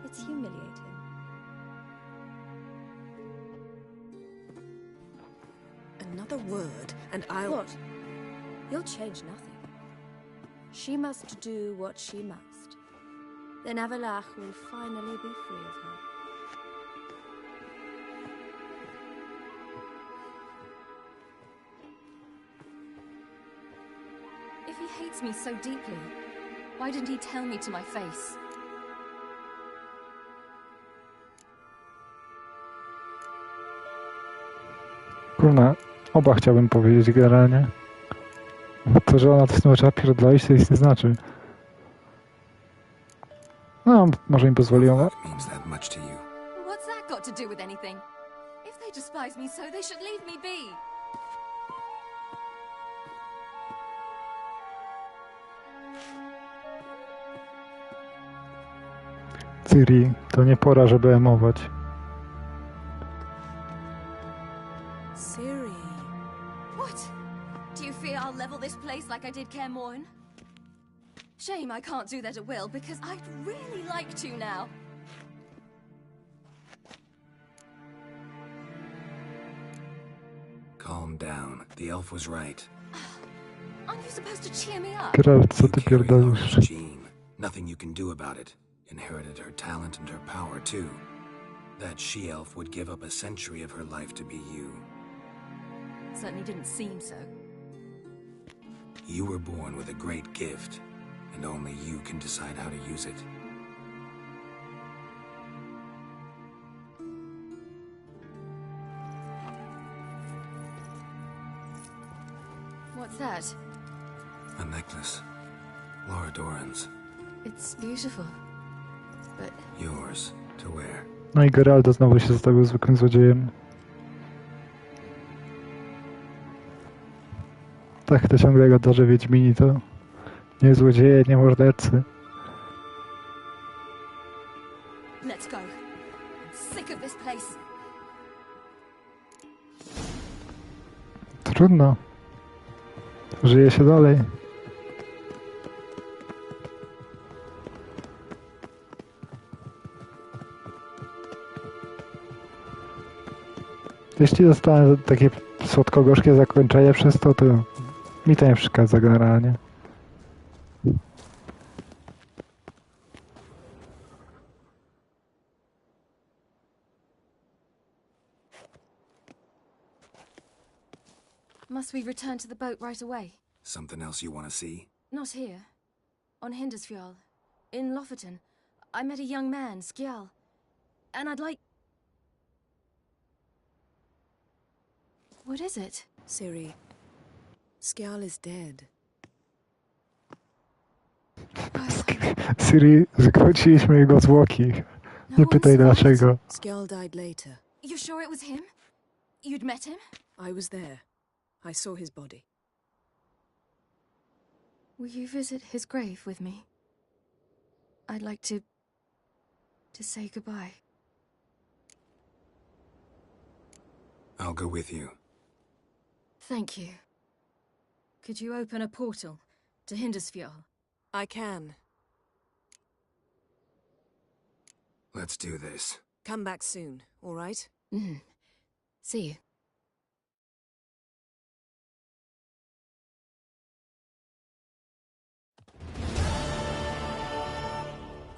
It's humiliating. Another word, and I'll... What? You'll change nothing. She must do what she must. Then Avallac'h will finally be free of her. If he hates me so deeply, why didn't he tell me to my face? Kurna, oba chciałbym powiedzieć generalnie. To, że ona to z tym trzeba pierdolić, to nic nie znaczy. No, może im pozwoliłem. Means that much to you. What's that got to do with anything? If they despise me so, they should leave me be. Ciri, to nie pora, żeby emować. Ciri. What? Do you fear I'll level this place like I did Kaer Morhen? Shame I can't do that at will, because I'd really like to now. Calm down. The elf was right. Aren't you supposed to cheer me up? Geralt, co ty pierdolisz? Jean. Nothing you can do about it. Inherited her talent and her power, too. That she-elf would give up a century of her life to be you. Certainly didn't seem so. You were born with a great gift, and only you can decide how to use it. What's that? A necklace. Laura Doran's. It's beautiful, but... Yours, to wear. No i Geraldo znowu się zostawił zwykłym złodziejem. Tak to ciągle gada, że Wiedźmini to nie złodzieje, nie mordercy. Let's go. I'm sick of this place. Trudno. Żyje się dalej. Jeśli dostanę takie słodko-gorzkie zakończenie przez to, to mi to nie przeszkadza generalnie. Must we return to the boat right away? Something else you want to see? Not here. On Hindersfjall. In Lofoten. I met a young man, Skjal. And I'd like... What is it? Ciri, Skjal is dead. Ciri, zgwałciliśmy jego zwłoki. Nie pytaj dlaczego. Skjal died later. You sure it was him? You'd met him? I was there. I saw his body. Will you visit his grave with me? I'd like to say goodbye. I'll go with you. Thank you. Could you open a portal to Hindersfjall? I can. Let's do this. Come back soon, all right? See you.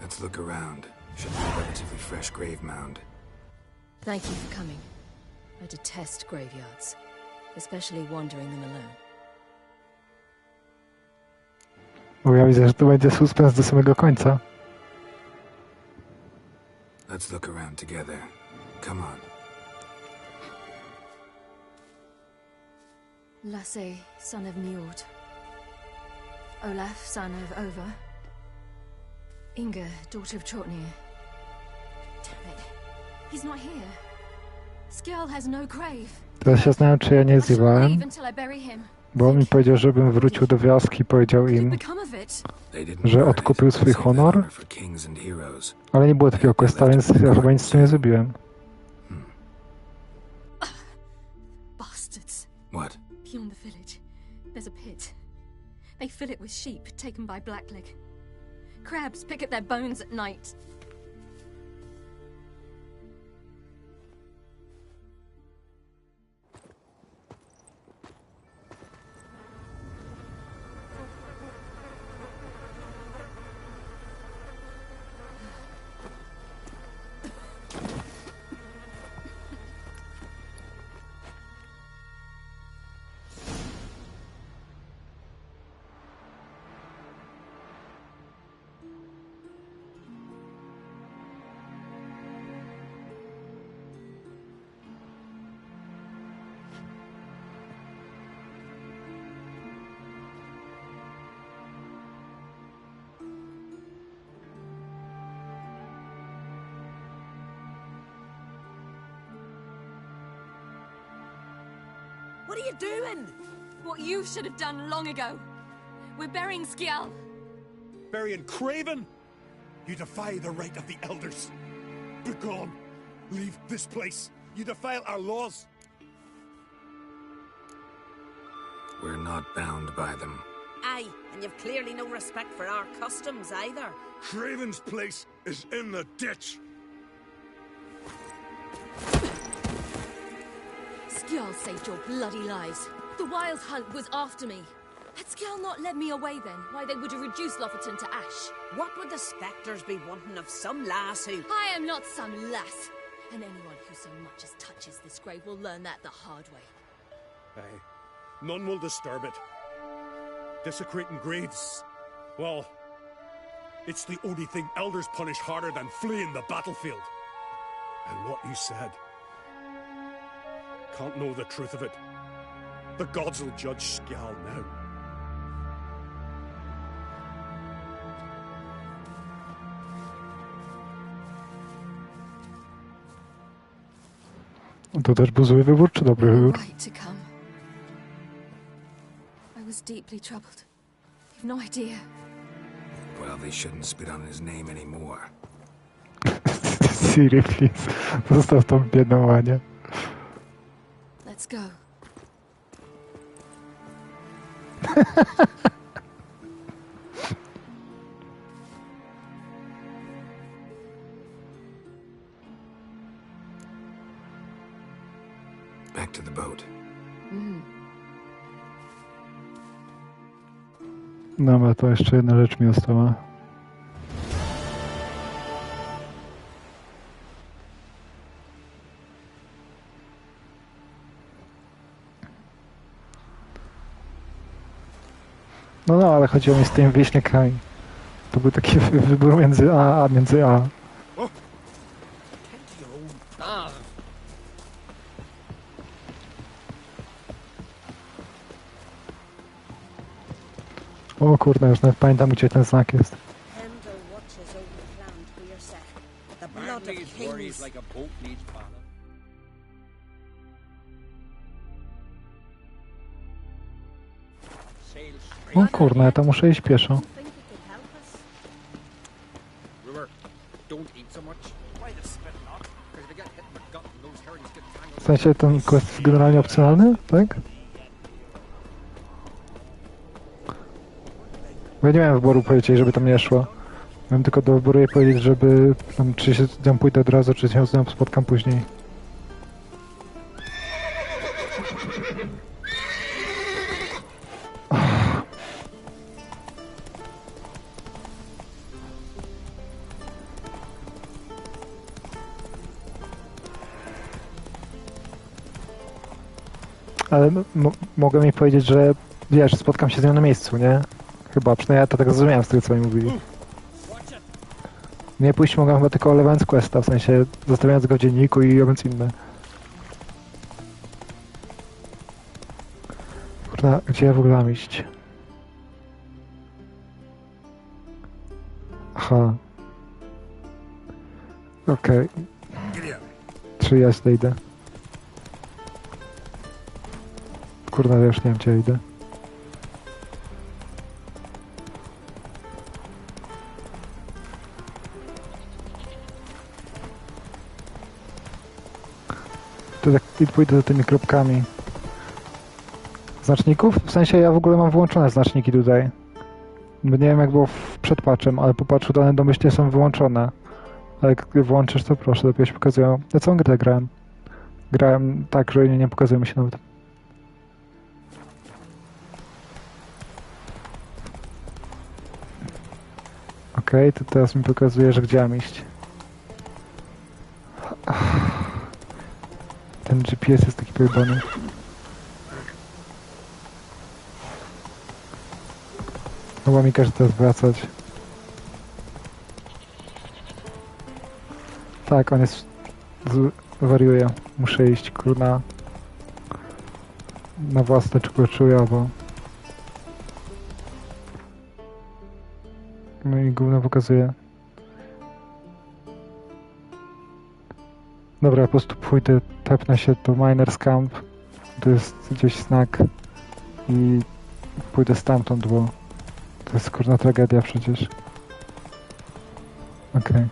Let's look around. Should be a relatively fresh grave mound. Thank you for coming. I detest graveyards, especially wandering them alone. Bo ja widzę, że to będzie suspens do samego końca. Let's look around together. Come on. Lasse, son of Njord. Olaf, son of Over. Inga, daughter of Trotnir. Damn it. He's not here. Skjal has no grave. Teraz się zastanawiam, czy ja nie zjebałem, Until I bury him. bo on mi powiedział, żebym wrócił do wioski i powiedział im, że odkupił swój honor, ale nie było takiego questa, więc ja chyba nic z tym nie zrobiłem. Bastards. What? Beyond the village, there's a pit. They fill it with sheep taken by Blackleg. Crabs pick at their bones at night. What are you doing? What you should have done long ago. We're burying Skjal. Burying Craven? You defy the right of the elders. Begone. Leave this place. You defile our laws. We're not bound by them. Aye, and you've clearly no respect for our customs either. Craven's place is in the ditch. Skjal saved your bloody lives. The Wild Hunt was after me. Had Skjal not led me away then, why they would have reduced Lofoten to ash. What would the spectres be wanting of some lass who... I am not some lass. And anyone who so much as touches this grave will learn that the hard way. Aye. None will disturb it. Desecrating graves. Well, it's the only thing elders punish harder than fleeing the battlefield. And what you said. Can't know the truth of it. The gods will judge Skjal now. To też był zły wybór, czy dobry wybór? Right to come. I was deeply troubled. You've no idea. Well, they shouldn't spit on his name anymore. Ciri, please. Zostaw tą biedną Anię. Let's go. Back to the boat. Dobra, to jeszcze jedna rzecz mi została. No, ale chodziło mi z tymi wieśniakami. To był taki wybór między A a między A. O kurde, już nawet pamiętam, gdzie ten znak jest. O kurde, to muszę iść pieszo. W sensie ten quest jest generalnie opcjonalny, tak? Bo ja nie miałem wyboru powiedzieć, żeby tam nie szło. Miałem tylko do wyboru jej powiedzieć, żeby tam, czy się z nią pójdę od razu, czy się z nią spotkam później. Ale mogę mi powiedzieć, że wiesz, spotkam się z nią na miejscu, nie? Chyba, przynajmniej ja to tak zrozumiałem z tego, co mi mówili. Nie pójść mogę chyba tylko olewając questa, w sensie zostawiając go w dzienniku i robiąc inne. Kurwa, gdzie ja w ogóle mam iść? Aha. Okej. Czy ja źle idę? Kurwa, ja już nie wiem, gdzie ja idę. To tak pójdę za tymi kropkami. Znaczników? W sensie ja w ogóle mam wyłączone znaczniki tutaj. Bo nie wiem jak było przed patchem, ale po patchu dane domyślnie są wyłączone. A jak włączysz, to proszę, dopiero się pokazują. Ja całą grę grałem. Grałem tak, że nie pokazują mi się nawet. Okej, to teraz mi pokazuje, że gdzie mam iść. Ten GPS jest taki pojebany. Chyba mi każe teraz wracać. Tak, on jest... wariuje. Muszę iść, kurna... na własne czujowo. No i gówno pokazuje. Dobra, ja po prostu pójdę, tepnę się do Miners Camp. To jest gdzieś znak. I pójdę stamtąd, bo to jest kurna tragedia przecież. Okej.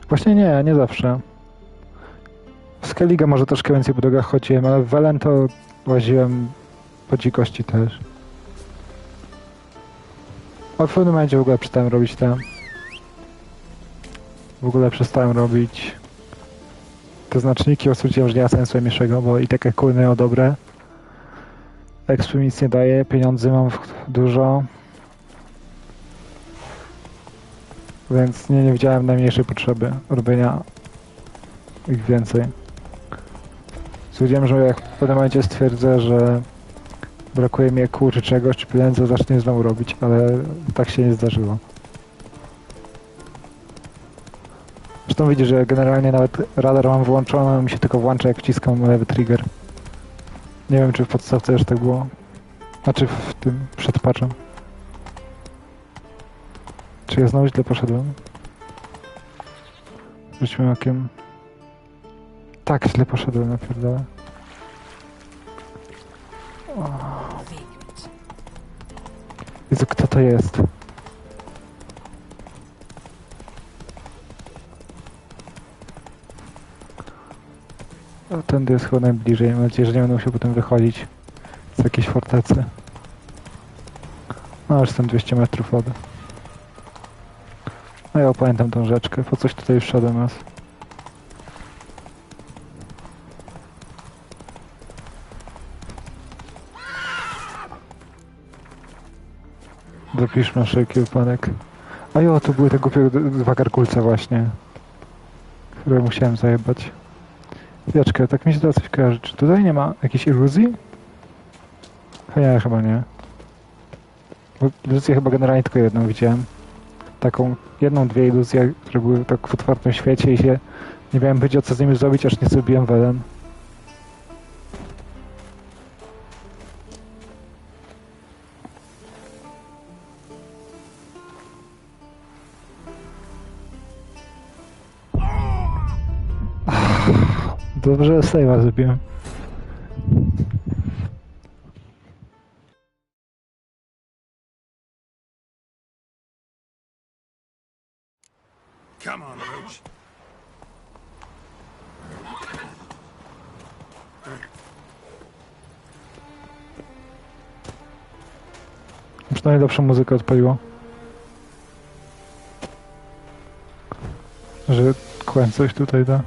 Właśnie nie zawsze. W Skellige może troszkę więcej po drogach chodziłem, ale w Velen to łaziłem po dzikości też. A w pewnym momencie w ogóle przestałem robić te... W ogóle przestałem robić... te znaczniki, stwierdziłem, że nie ma sensu mniejszego, bo i takie kłyny o dobre. Ekspy mi nic nie daje, pieniędzy mam dużo. Więc nie widziałem najmniejszej potrzeby robienia ich więcej. Stwierdziłem, że jak w pewnym momencie stwierdzę, że brakuje mi kół czy czegoś, czy pieniędzy, zacznę znowu robić, ale tak się nie zdarzyło. Zresztą widzisz, że generalnie nawet radar mam wyłączony, mi się tylko włącza jak wciskam lewy trigger. Nie wiem, czy w podstawce już tak było. Znaczy w tym przed patchem. Czy ja znowu źle poszedłem? Rzućmy okiem. Tak, źle poszedłem, napierdolę. Jezu, kto to jest? O, tędy jest chyba najbliżej. Mam nadzieję, że nie będę musiał potem wychodzić z jakiejś fortecy. No, już jestem 200 metrów od. No ja pamiętam tą rzeczkę, po coś tutaj wszedłem raz. Zapiszmy na wszelki wypadek. A jo, tu były te głupie dwa gargulce właśnie, które musiałem zajebać. Chwileczkę, tak mi się teraz coś kojarzy. Czy tutaj nie ma jakiejś iluzji? Nie, chyba nie. Bo iluzję chyba generalnie tylko jedną widziałem. Taką jedną, dwie iluzje, które były tak w otwartym świecie i się nie miałem wiedzieć, co z nimi zrobić, aż nie zrobiłem Welen. Dobrze, że save'a zrobiłem. Come on, Roach. Przynajmniej lepszą muzykę odpaliło. Że Quen coś tutaj da.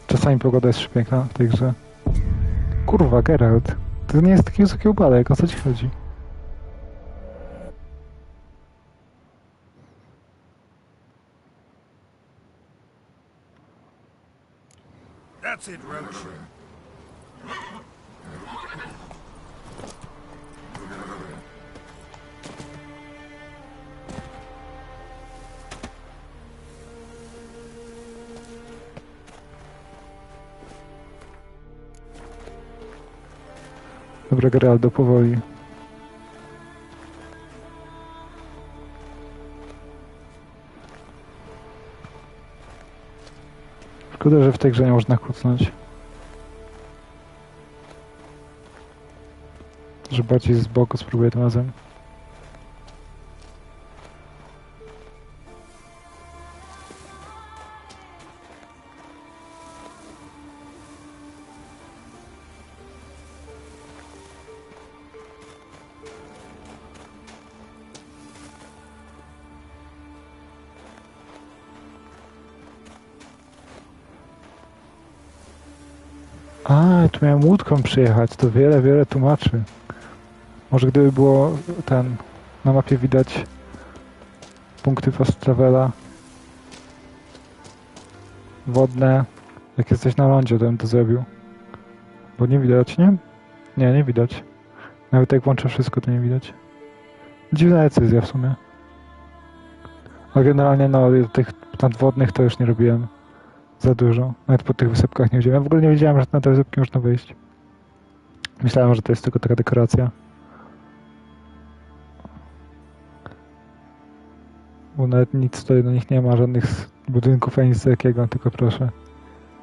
Czasami pogoda jest piękna w tej grze. Kurwa, Geralt. To nie jest taki wysoki upadek, o co ci chodzi? That's it, Roach. Dobra, Geraldo, powoli. Szkoda, że w tej grze nie można kucnąć. Że bardziej z boku spróbuję tym razem. A, tu miałem łódką przyjechać, to wiele tłumaczy. Może gdyby było na mapie widać punkty fast travela wodne, jak jesteś na lądzie, to bym to zrobił. Bo nie widać, nie? Nie, nie widać. Nawet jak włączę wszystko, to nie widać. Dziwna decyzja w sumie. A generalnie no, tych nadwodnych to już nie robiłem za dużo. Nawet po tych wysypkach nie widziałem. Ja w ogóle nie wiedziałem, że na te wysypki można wyjść. Myślałem, że to jest tylko taka dekoracja. Bo nawet nic tutaj do nich nie ma, żadnych budynków ani nic takiego, tylko proszę.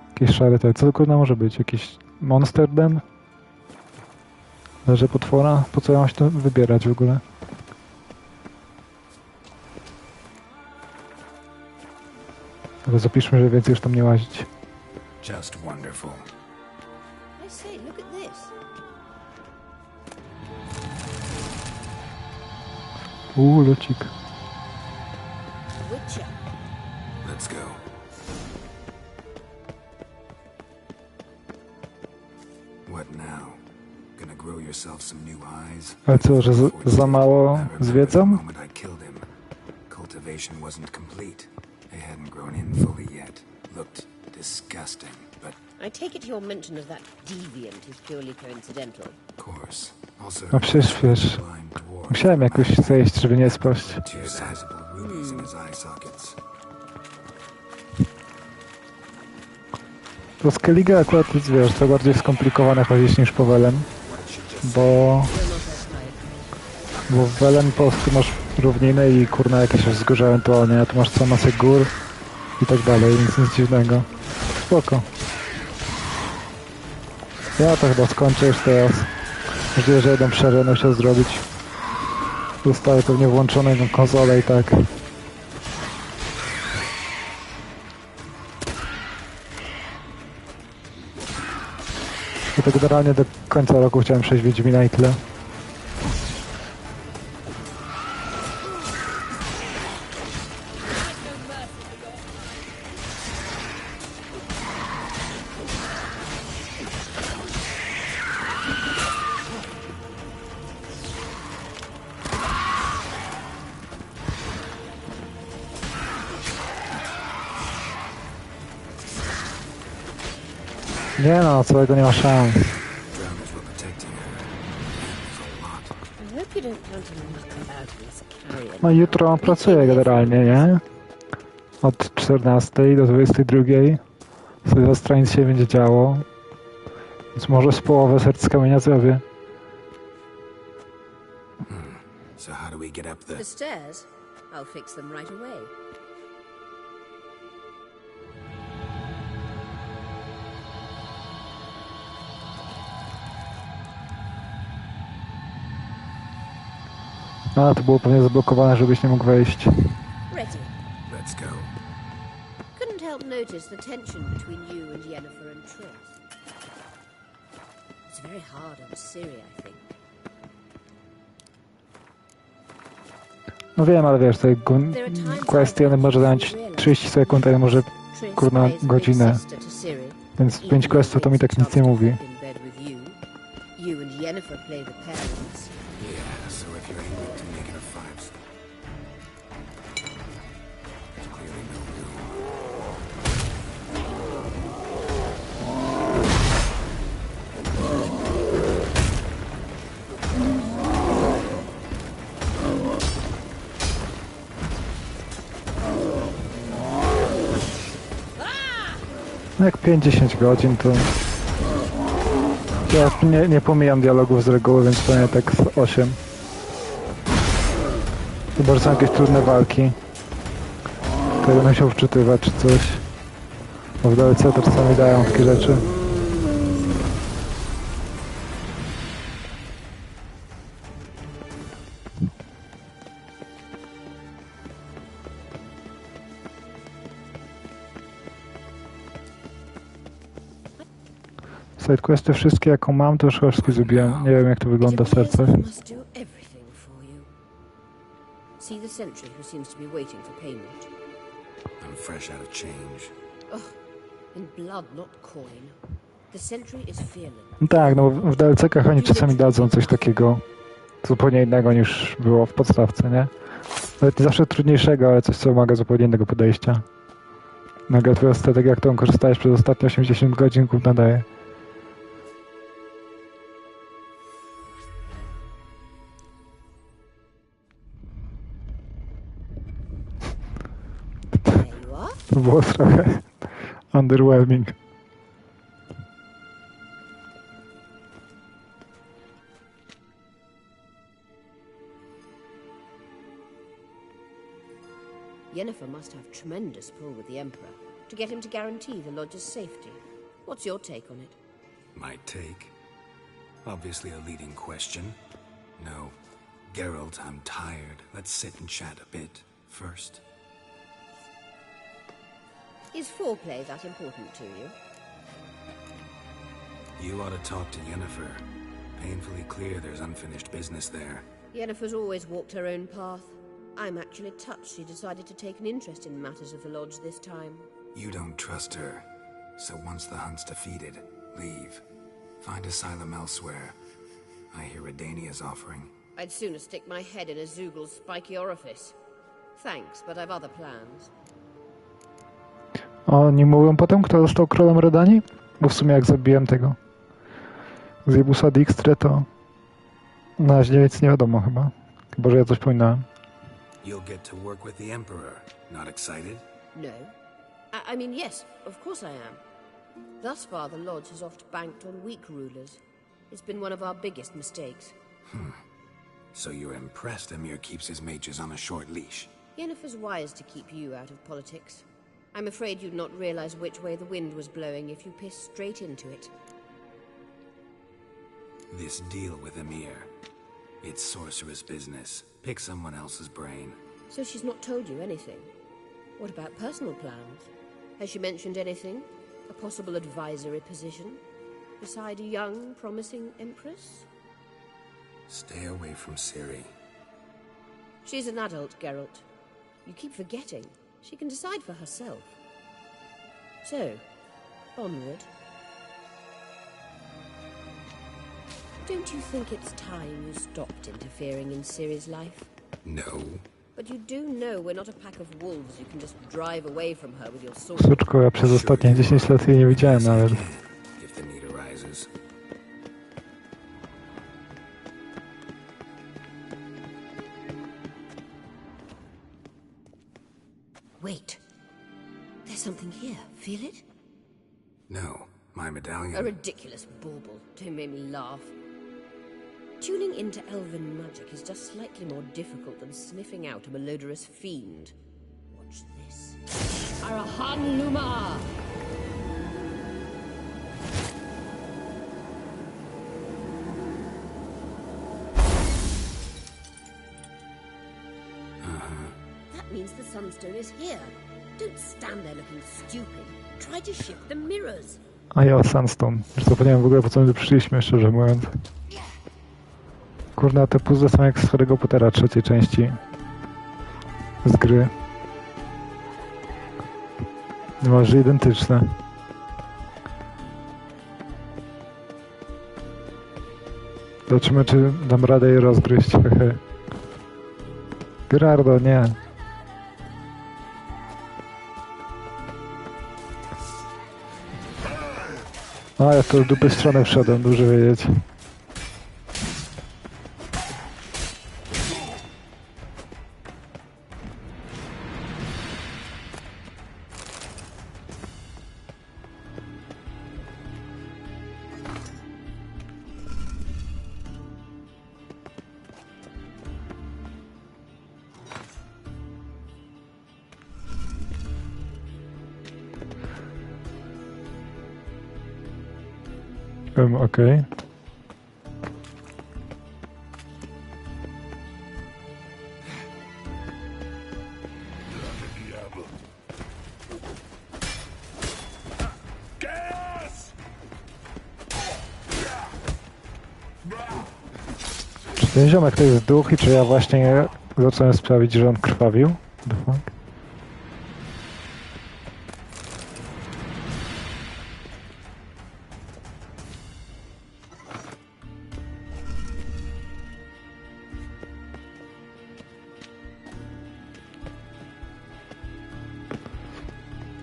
Jakieś szare te. Co to kurna może być? Jakiś monster den? Leży potwora? Po co ja mam się to wybierać w ogóle? Ale zapiszmy, że więcej już tam nie łazić. Just wonderful. I say, look at this. Lucik. Witcher. Let's go. What now? Gonna grow yourself some new eyes? Ale co, że za mało zwiedzam? Cultivation wasn't complete. They hadn't grown in fully yet. Looked disgusting, but I take it your mention of that deviant is purely coincidental. of course. Also, No przecież wiesz, musiałem jakoś zejść, żeby nie spaść. two sizable rubies in his eye sockets. To Skellige akurat jest, wiesz, to bardziej skomplikowane chodzić niż po Welen, bo w Welen po prostu masz równiny i kurna jakieś wzgórza ewentualnie, a tu masz całą masę gór i tak dalej, nic dziwnego. Spoko. Ja to chyba skończę już teraz. Możliwe, że jedną przerwę będę chciał zrobić. Zostały pewnie włączone na konsolę i tak. To generalnie do końca roku chciałem przejść Wiedźmina i tyle. Nie no, całego nie ma szans. No jutro pracuję generalnie, nie? Od 14 do 22. Sylwestra nic się będzie działo. Więc może z połowę serc z kamienia zrobię. So how do we get up The stairs? I'll fix them right away. No, to było pewnie zablokowane, żebyś nie mógł wejść. Ready. Let's go. Couldn't help notice the tension between you and Yennefer and Triss. It's very hard on Ciri, I think. No wiem, ale wiesz, te kwestie, one może zająć 30 sekund, ale może kurna godzinę. Więc 5 questów to mi tak nic nie mówi. You and Yennefer play the parents. Yeah, so if you're able to make it a 5 there's clearly no No jak 5-10 godzin to... Ja nie pomijam dialogów z reguły, więc pewnie tak z 8. Chyba, że są jakieś trudne walki. To będę musiał wczytywać czy coś. Bo w DLC to czasami dają takie rzeczy. Sidequesty wszystkie jaką mam, to już wszystkie zrobiłem. Nie wiem jak to wygląda w sercach. See the sentry who seems to be waiting for payment. I'm fresh out of change. Ugh, in blood, not coin. The sentry is fearless. No tak, no w DLC-kach oni czasami dadzą coś takiego zupełnie innego niż było w podstawce, nie? Nawet nie zawsze trudniejszego, ale coś co wymaga zupełnie innego podejścia. Nagle twoja strategia, którą korzystałeś przez ostatnie 80 godzin, gówna daje. To było trochę underwhelming. Yennefer must have tremendous pull with the Emperor to get him to guarantee the Lodge's safety. What's your take on it? My take? Obviously a leading question. No. Geralt, I'm tired. Let's sit and chat a bit first. Is foreplay that important to you? You ought to talk to Yennefer. Painfully clear there's unfinished business there. Yennefer's always walked her own path. I'm actually touched she decided to take an interest in matters of the Lodge this time. You don't trust her. So once the hunt's defeated, leave. Find asylum elsewhere. I hear Redania's offering. I'd sooner stick my head in a Zoogl's spiky orifice. Thanks, but I've other plans. Oni mówią potem, kto został królem Redanii? Bo w sumie jak zabiłem tego Zjebusa Dijkstrę, to na razie nic nie wiadomo chyba. Chyba, że ja coś pominąłem. You'll get to work with the Emperor. Not excited? No. I mean, yes, of course I am. Thus far, the Lodge has oft banked on weak rulers. It's been one of our biggest mistakes. So you're impressed Emir keeps his mages on a short leash? Yennefer's wise to keep you out of politics. I'm afraid you'd not realize which way the wind was blowing if you pissed straight into it. This deal with Emir. It's sorceress business. Pick someone else's brain. So she's not told you anything? What about personal plans? Has she mentioned anything? A possible advisory position? beside a young, promising empress? Stay away from Ciri. She's an adult, Geralt. You keep forgetting. She can decide for herself. So, onward. Don't you think it's time you stopped interfering in Ciri's life? No. But you do know we're not a pack of wolves you can just drive away from her with your sword. Suczko, ja przez ostatnie 10 lat jej nie widziałem nawet. If the need arises. Wait. There's something here. Feel it? No. My medallion. A ridiculous bauble. Don't make me laugh. Tuning into elven magic is just slightly more difficult than sniffing out a malodorous fiend. Watch this. Arahan Luma! That means the Sunstone is here. Don't stand there looking stupid. Try to shift the mirrors. A ja, Sunstone. Już zapomniałem w ogóle, po co my tu przyszliśmy, szczerze mówiąc. Kurna, te puzzle są jak z Harry'ego Pottera trzeciej części. Z gry. Niemalże identyczne. Zobaczymy, czy dam radę je rozgryźć. Gerardo, nie. A, ja to w dupę stronę wszedłem, dobrze wiedzieć. Okej. Czy ten ziomek to jest duch i czy ja właśnie zacząłem sprawić, że on krwawił? The fuck?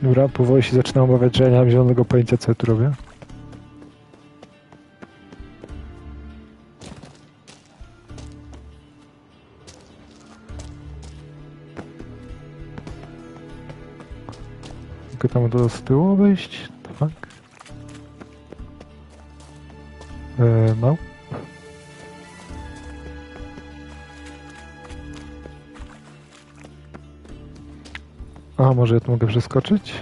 Dobra, powoli się zaczynam obawiać, że ja nie mam zielonego pojęcia, co ja tu robię. Mogę tam do z tyłu wejść? Tak. No. A, może ja tu mogę przeskoczyć?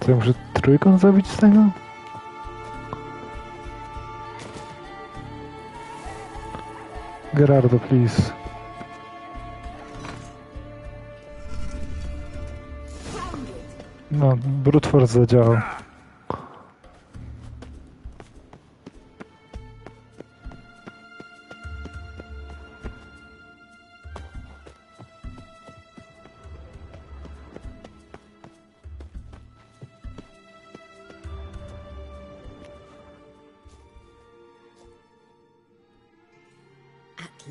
To ja muszę trójkąt zrobić z tego? Gerardo, please. No, brute force zadziałał.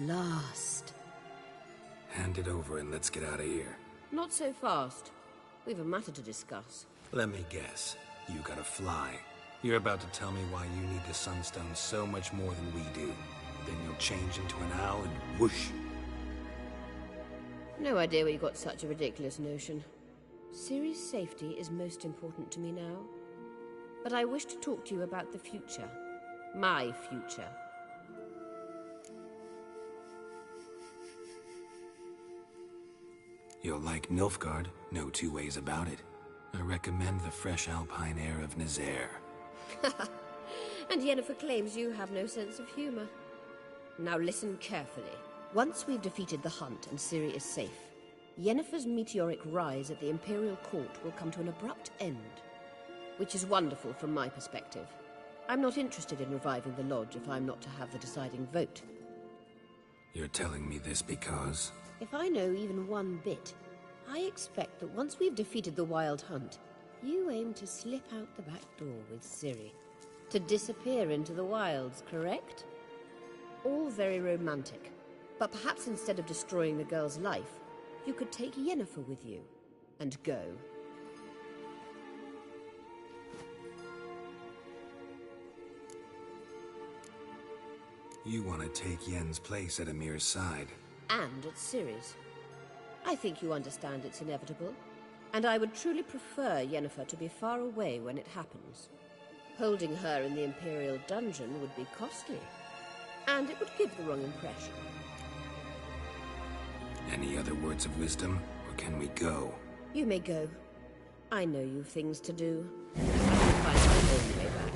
Last. Hand it over and let's get out of here. Not so fast. We've a matter to discuss. Let me guess. You gotta fly. You're about to tell me why you need the Sunstone so much more than we do. Then you'll change into an owl and whoosh. No idea where you got such a ridiculous notion. Ciri's safety is most important to me now. but I wish to talk to you about the future. My future. You'll like Nilfgaard, no two ways about it. I recommend the fresh alpine air of Nazaire. And Yennefer claims you have no sense of humor. Now listen carefully. Once we've defeated the Hunt and Ciri is safe, Yennefer's meteoric rise at the Imperial Court will come to an abrupt end. Which is wonderful from my perspective. I'm not interested in reviving the Lodge if I'm not to have the deciding vote. You're telling me this because... If I know even one bit, I expect that once we've defeated the Wild Hunt, you aim to slip out the back door with Ciri. To disappear into the wilds, correct? All very romantic. But perhaps instead of destroying the girl's life, you could take Yennefer with you, and go. You want to take Yen's place at Amir's side. And at Ciri's. I think you understand it's inevitable, and I would truly prefer Yennefer to be far away when it happens. Holding her in the Imperial dungeon would be costly, and it would give the wrong impression. Any other words of wisdom, or can we go? You may go. I know you've things to do. I can find my own way back.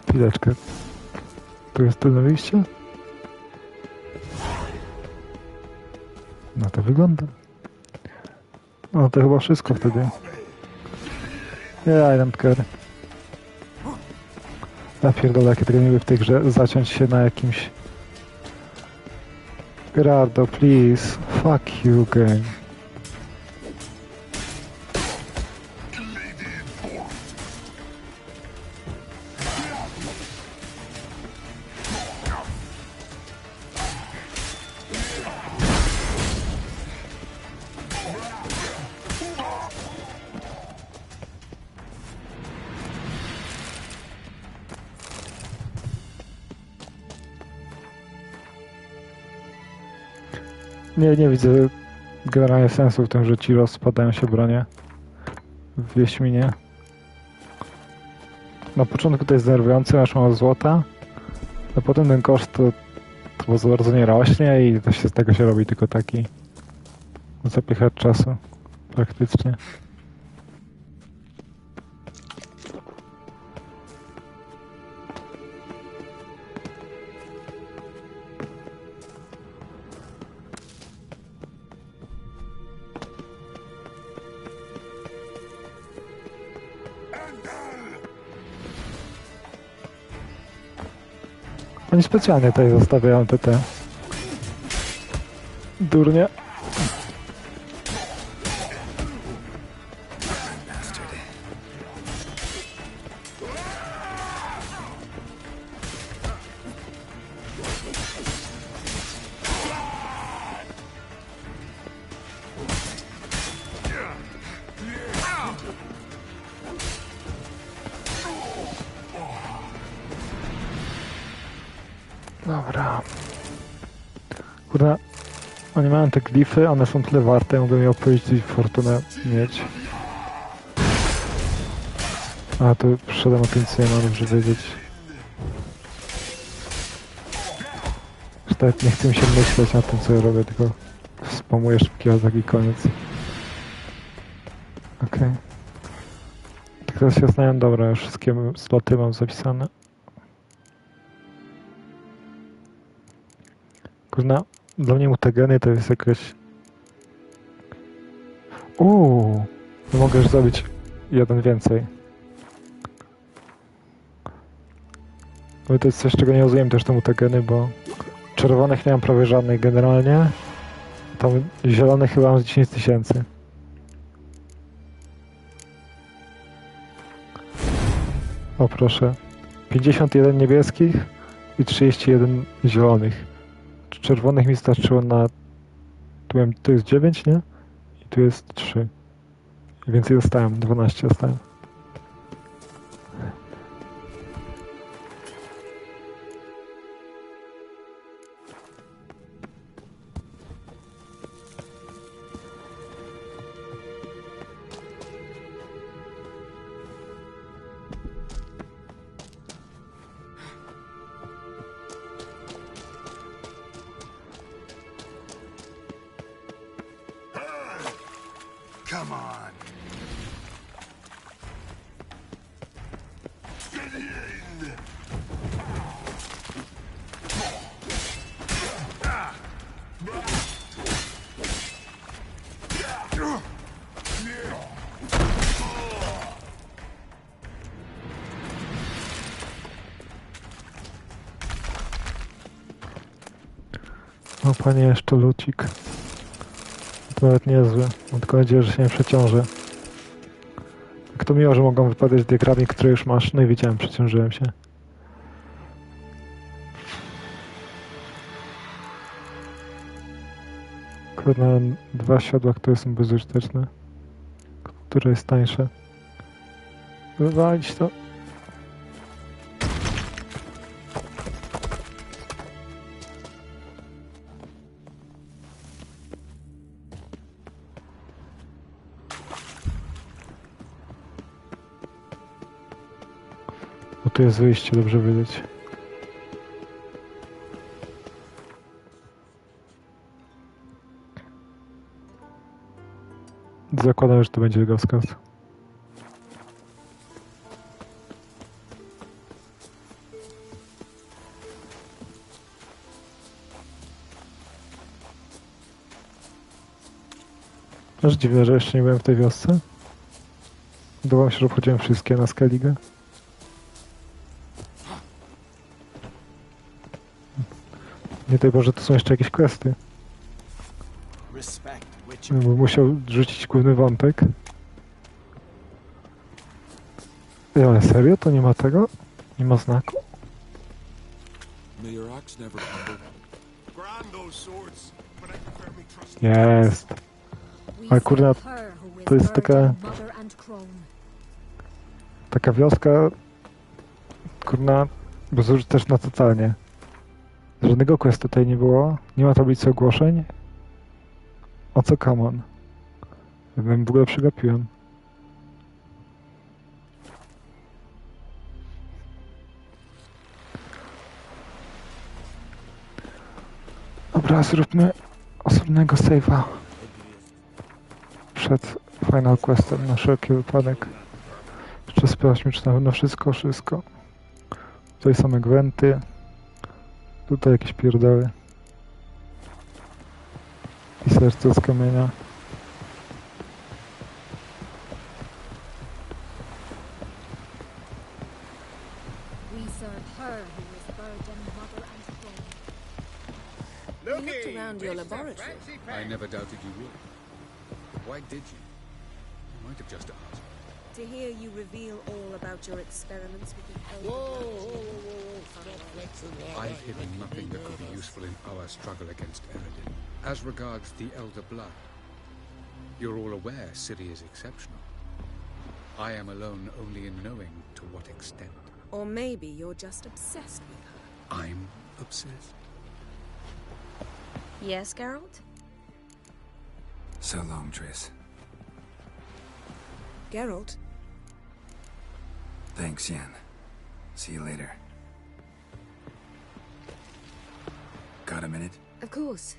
Chwileczkę. Tu jest tylne wyjście? No to wygląda. No to chyba wszystko wtedy. Ja Ironkeeper. Ja pierdolę, jakie tego niby w tej grze zaciąć się na jakimś... Gerardo, please. Fuck you, game. Nie widzę generalnie sensu w tym, że ci rozpadają się bronie w Wiedźminie. Na początku to jest denerwujące, masz mało złota, a potem ten koszt to bardzo nie rośnie i to się z tego się robi tylko taki zapychacz czasu praktycznie. Oni specjalnie tutaj zostawiają te durnie. Dobra. Kurde, oni mają te glify, one są tyle warte, mogę mi opowiedzieć i fortunę mieć. A, tu przyszedłem o tym, co nie mam dobrze wiedzieć. Że tak nie chcę mi się myśleć na tym, co ja robię, tylko spamuję szybkiego taki koniec. Okej. Tak teraz się zastanawiam, dobra, już wszystkie sloty mam zapisane. Kurna, dla mnie mutageny to jest jakaś... mogę już zrobić jeden więcej. No i to jest coś, czego nie rozumiem też te mutageny, bo czerwonych nie mam prawie żadnych generalnie. Tam zielonych chyba mam z 10 000. O proszę. 51 niebieskich i 31 zielonych. Czerwonych mi starczyło na... Tu jest 9, nie? I tu jest 3. I więcej dostałem, 12 dostałem. Come on. Get in. O panie, jeszcze lucik. To nawet niezły. Mam tylko nadzieję, że się nie przeciążę. Jak to miło, że mogą wypadać diagramy, które już masz. No i wiedziałem, przeciążyłem się. Kurde, mam 2 siodła, które są bezużyteczne. Które jest tańsze. Wywalić to. Bo tu jest wyjście, dobrze wiedzieć. Zakładam, że to będzie jego wskaz. Aż dziwne, że jeszcze nie byłem w tej wiosce. Wydawało się, że obchodziłem wszystkie na Skellige. Nie daj Boże, tu są jeszcze jakieś questy. Bym musiał rzucić główny wątek. Ale serio? To nie ma tego? Nie ma znaku? Jest. Ale kurna, to jest taka wioska, kurna, bezużyteczna totalnie. Żadnego questu tutaj nie było, nie ma tablicy ogłoszeń. O co common? Bym w ogóle przegapiłem. Dobra, zróbmy osobnego save'a przed final questem na wszelki wypadek. Jeszcze sprawdźmy, czy na pewno wszystko. Tutaj same gwenty. Tutaj jakieś pierdoły. I serce z kamienia. We looked around your laboratory. I never doubted you would. Why did you? You might have just asked. To hear you reveal all about your experiments with the Elder Blood. I've hidden nothing that could be useful in our struggle against Eredin. As regards the Elder Blood, you're all aware Ciri is exceptional. I am alone only in knowing to what extent. Or maybe you're just obsessed with her. I'm obsessed. Yes, Geralt? So long, Triss. Geralt? Thanks, Yen. See you later. Got a minute? Of course.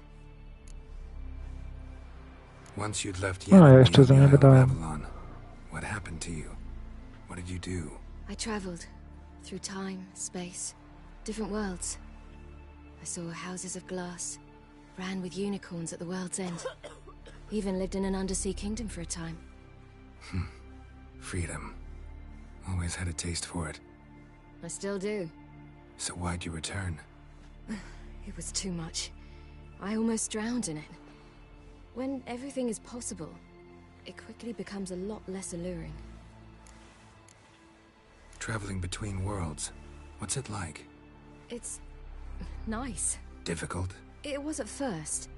Once you'd left No, ja Yen jeszcze za nie gadałem. Babylon, what happened to you? What did you do? I traveled through time, space, different worlds. I saw houses of glass, ran with unicorns at the world's end. Even lived in an undersea kingdom for a time. Freedom. Always had a taste for it. I still do. So why'd you return? It was too much. I almost drowned in it. When everything is possible, it quickly becomes a lot less alluring. Traveling between worlds. What's it like? It's nice. Difficult? It was at first,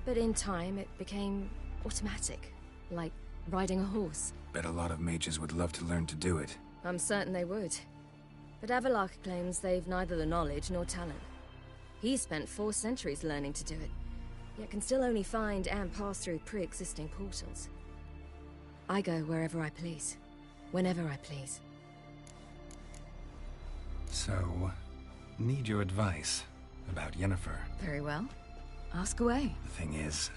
but in time it became automatic, like riding a horse. Bet a lot of mages would love to learn to do it. I'm certain they would. But Avallac'h claims they've neither the knowledge nor talent. He spent 4 centuries learning to do it, yet can still only find and pass through pre-existing portals. I go wherever I please, whenever I please. So, need your advice about Yennefer. Very well. Ask away. The thing is,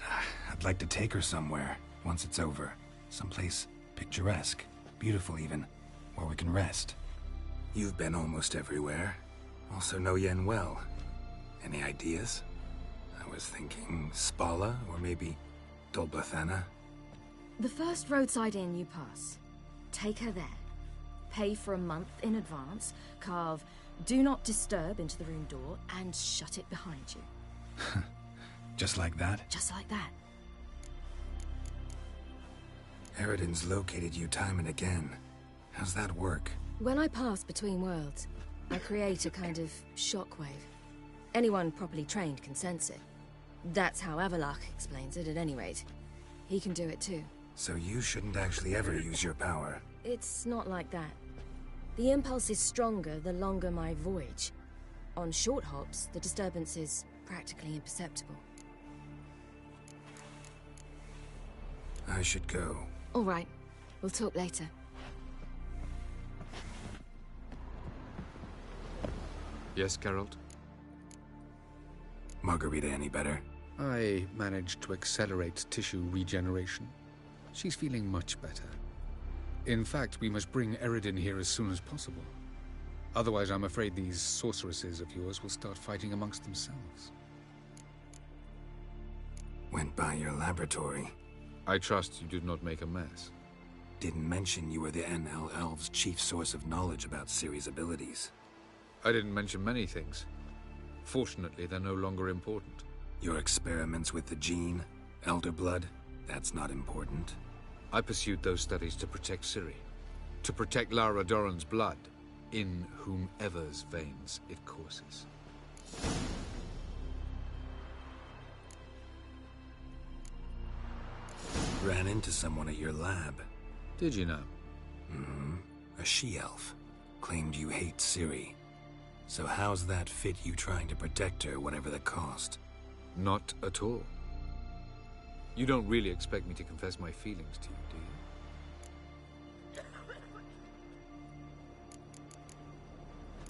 I'd like to take her somewhere once it's over. Someplace picturesque, beautiful even, where we can rest. You've been almost everywhere. Also know Yen well. Any ideas? I was thinking Spala, or maybe Dol Blathanna. The first roadside inn you pass. Take her there. Pay for a month in advance, carve "Do Not Disturb" into the room door, and shut it behind you. Just like that? Just like that. Eridan's located you time and again. How's that work? When I pass between worlds, I create a kind of shockwave. Anyone properly trained can sense it. That's how Avallac'h explains it, at any rate. He can do it too. So you shouldn't actually ever use your power. It's not like that. The impulse is stronger the longer my voyage. On short hops, the disturbance is practically imperceptible. I should go. All right. We'll talk later. Yes, Geralt? Margarita any better? I managed to accelerate tissue regeneration. She's feeling much better. In fact, we must bring Eridan here as soon as possible. Otherwise, I'm afraid these sorceresses of yours will start fighting amongst themselves. Went by your laboratory. I trust you did not make a mess. Didn't mention you were the NL Elves' chief source of knowledge about Ciri's abilities. I didn't mention many things. Fortunately, they're no longer important. Your experiments with the gene, Elder Blood, that's not important. I pursued those studies to protect Ciri. To protect Lara Dorren's blood, in whomever's veins it courses. Ran into someone at your lab. Did you know? Mm-hmm. A she-elf. Claimed you hate Ciri. So how's that fit you trying to protect her, whatever the cost? Not at all. You don't really expect me to confess my feelings to you, do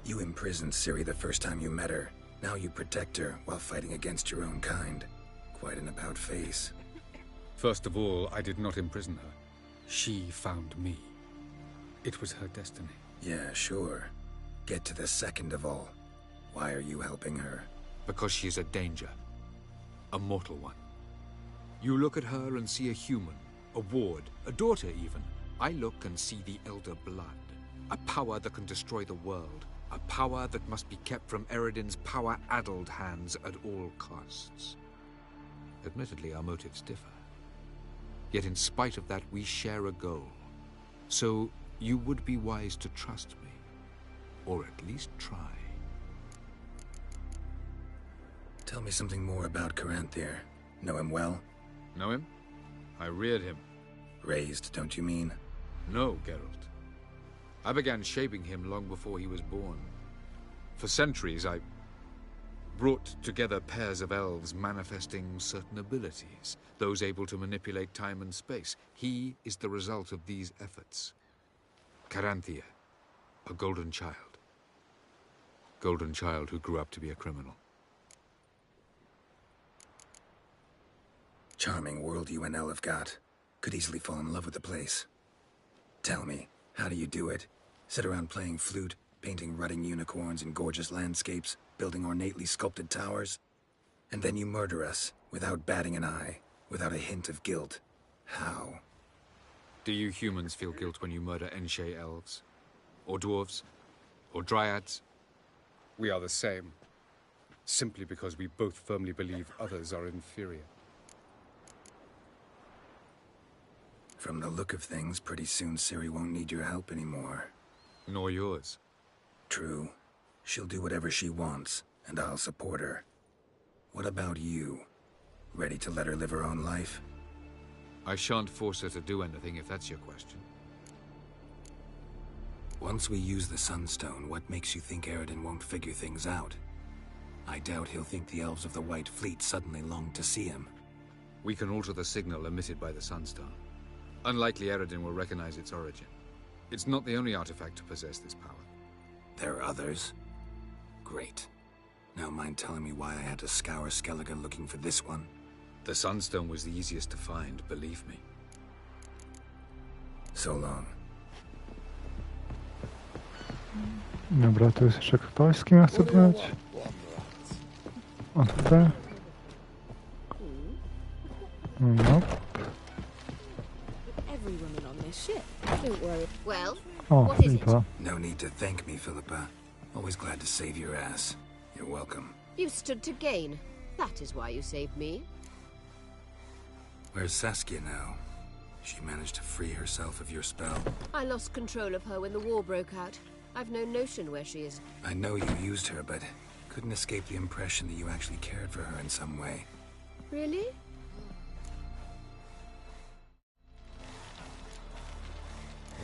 you? You imprisoned Ciri the first time you met her. Now you protect her while fighting against your own kind. Quite an about-face. First of all, I did not imprison her. She found me. It was her destiny. Yeah, sure. Get to the second of all. Why are you helping her? Because she is a danger. A mortal one. You look at her and see a human, a ward, a daughter even. I look and see the Elder Blood. A power that can destroy the world. A power that must be kept from Eridan's power-addled hands at all costs. Admittedly, our motives differ. Yet in spite of that, we share a goal. So, you would be wise to trust me. Or at least try. Tell me something more about Caranthir. Know him well? Know him? I reared him. Raised, don't you mean? No, Geralt. I began shaping him long before he was born. For centuries, I brought together pairs of elves manifesting certain abilities, those able to manipulate time and space. He is the result of these efforts. Caranthir, a golden child. Golden child who grew up to be a criminal. Charming world you and Elle have got. Could easily fall in love with the place. Tell me, how do you do it? Sit around playing flute, painting rutting unicorns in gorgeous landscapes, building ornately sculpted towers? And then you murder us, without batting an eye, without a hint of guilt. How? Do you humans feel guilt when you murder Enshe elves? Or dwarves? Or dryads? We are the same. Simply because we both firmly believe others are inferior. From the look of things, pretty soon Ciri won't need your help anymore. Nor yours. True. She'll do whatever she wants, and I'll support her. What about you? Ready to let her live her own life? I shan't force her to do anything if that's your question. Once we use the Sunstone, what makes you think Eridan won't figure things out? I doubt he'll think the elves of the White Fleet suddenly long to see him. We can alter the signal emitted by the Sunstone. Unlikely Eridan will recognize its origin. It's not the only artifact to possess this power. There are others? Great. Now mind telling me why I had to scour Skellige looking for this one? The Sunstone was the easiest to find, believe me. So long. Dobra, tu jest jeszcze ktoś, z kim ja chcę brać? O, tutaj. No. Every woman on this ship. Don't worry. Well, O, what is it? Philippa. No need to thank me, Philippa. Always glad to save your ass. You're welcome. You stood to gain. That is why you saved me. Where's Saskia now? She managed to free herself of your spell. I lost control of her when the war broke out. I've no notion where she is. I know you used her, but couldn't escape the impression that you actually cared for her in some way. Really?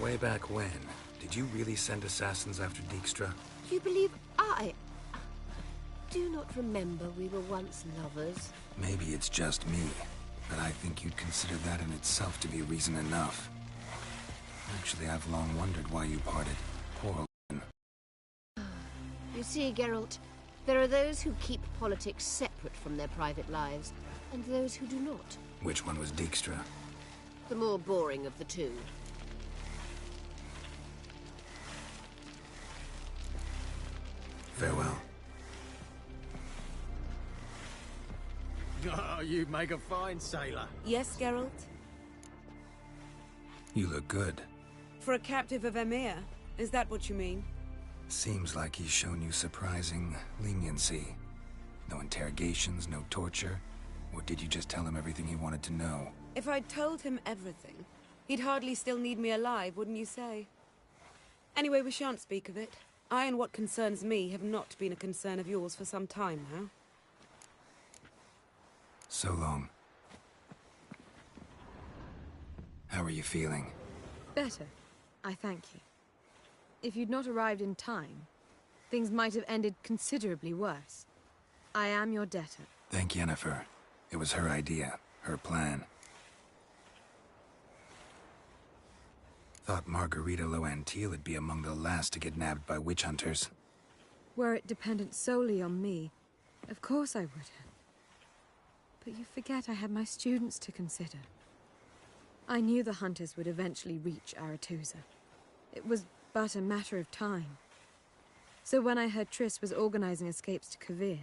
Way back when, did you really send assassins after Dijkstra? You believe I do not remember we were once lovers? Maybe it's just me, but I think you'd consider that in itself to be reason enough. Actually, I've long wondered why you parted. Poor old man. You see, Geralt, there are those who keep politics separate from their private lives, and those who do not. Which one was Dijkstra? The more boring of the two. Farewell. Oh, you make a fine sailor. Yes, Geralt? You look good. For a captive of Emir, is that what you mean? Seems like he's shown you surprising leniency. No interrogations, no torture. Or did you just tell him everything he wanted to know? If I'd told him everything, he'd hardly still need me alive, wouldn't you say? Anyway, we shan't speak of it. I and what concerns me have not been a concern of yours for some time now. So long. How are you feeling? Better, I thank you. If you'd not arrived in time, things might have ended considerably worse. I am your debtor. Thank Yennefer. It was her idea, her plan. Thought Margarita Loantil would be among the last to get nabbed by witch hunters. Were it dependent solely on me, of course I would have. But you forget I had my students to consider. I knew the hunters would eventually reach Aretuza. It was but a matter of time. So when I heard Triss was organizing escapes to Kovir,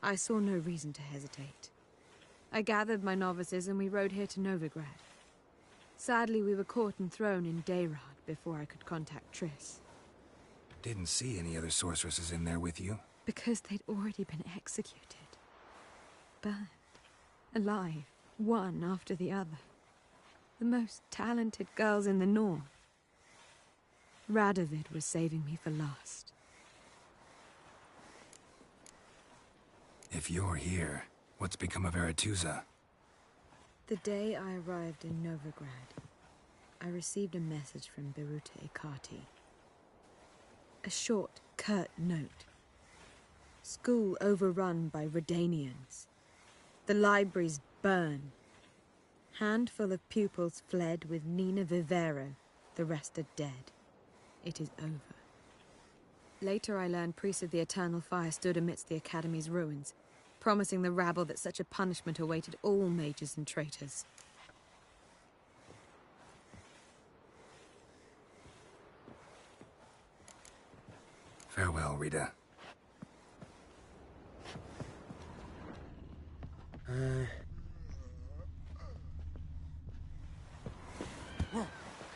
I saw no reason to hesitate. I gathered my novices and we rode here to Novigrad. Sadly, we were caught and thrown in Dayrad before I could contact Triss. Didn't see any other sorceresses in there with you. Because they'd already been executed. Burned. Alive. One after the other. The most talented girls in the north. Radovid was saving me for last. If you're here, what's become of Aretuza? The day I arrived in Novigrad, I received a message from Beruta Ikati. A short, curt note. School overrun by Redanians. The libraries burn. Handful of pupils fled with Nina Vivero. The rest are dead. It is over. Later I learned priests of the Eternal Fire stood amidst the Academy's ruins, promising the rabble that such a punishment awaited all mages and traitors. Farewell, Rita.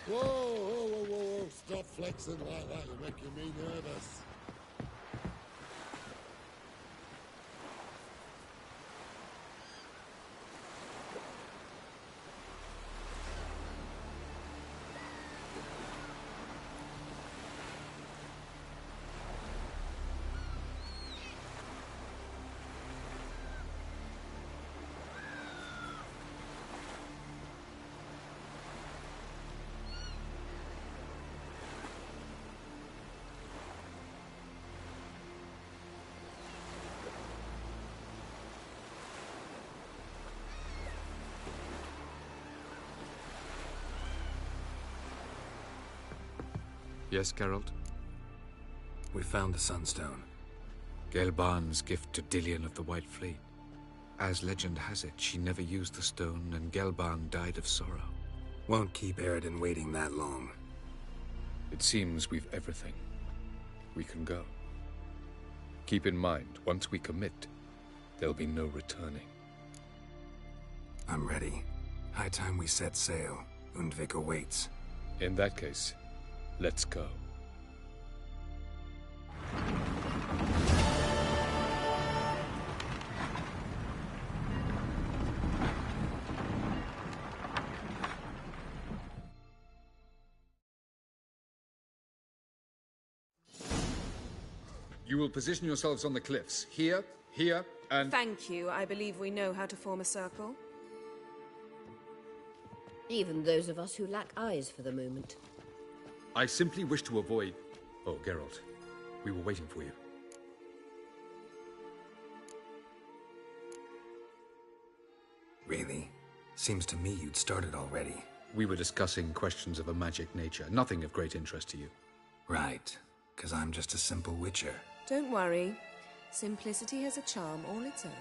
Whoa. Stop flexing like that. You're making me nervous. Yes, Geralt? We found the Sunstone. Gelban's gift to Dillion of the White Fleet. As legend has it, she never used the stone, and Gelban died of sorrow. Won't keep Eredin waiting that long. It seems we've everything. We can go. Keep in mind, once we commit, there'll be no returning. I'm ready. High time we set sail. Undvik awaits. In that case, let's go. You will position yourselves on the cliffs. Here, here, and... Thank you. I believe we know how to form a circle. Even those of us who lack eyes for the moment. I simply wish to avoid... Oh, Geralt. We were waiting for you. Really? Seems to me you'd started already. We were discussing questions of a magic nature. Nothing of great interest to you. Right. 'Cause I'm just a simple witcher. Don't worry. Simplicity has a charm all its own.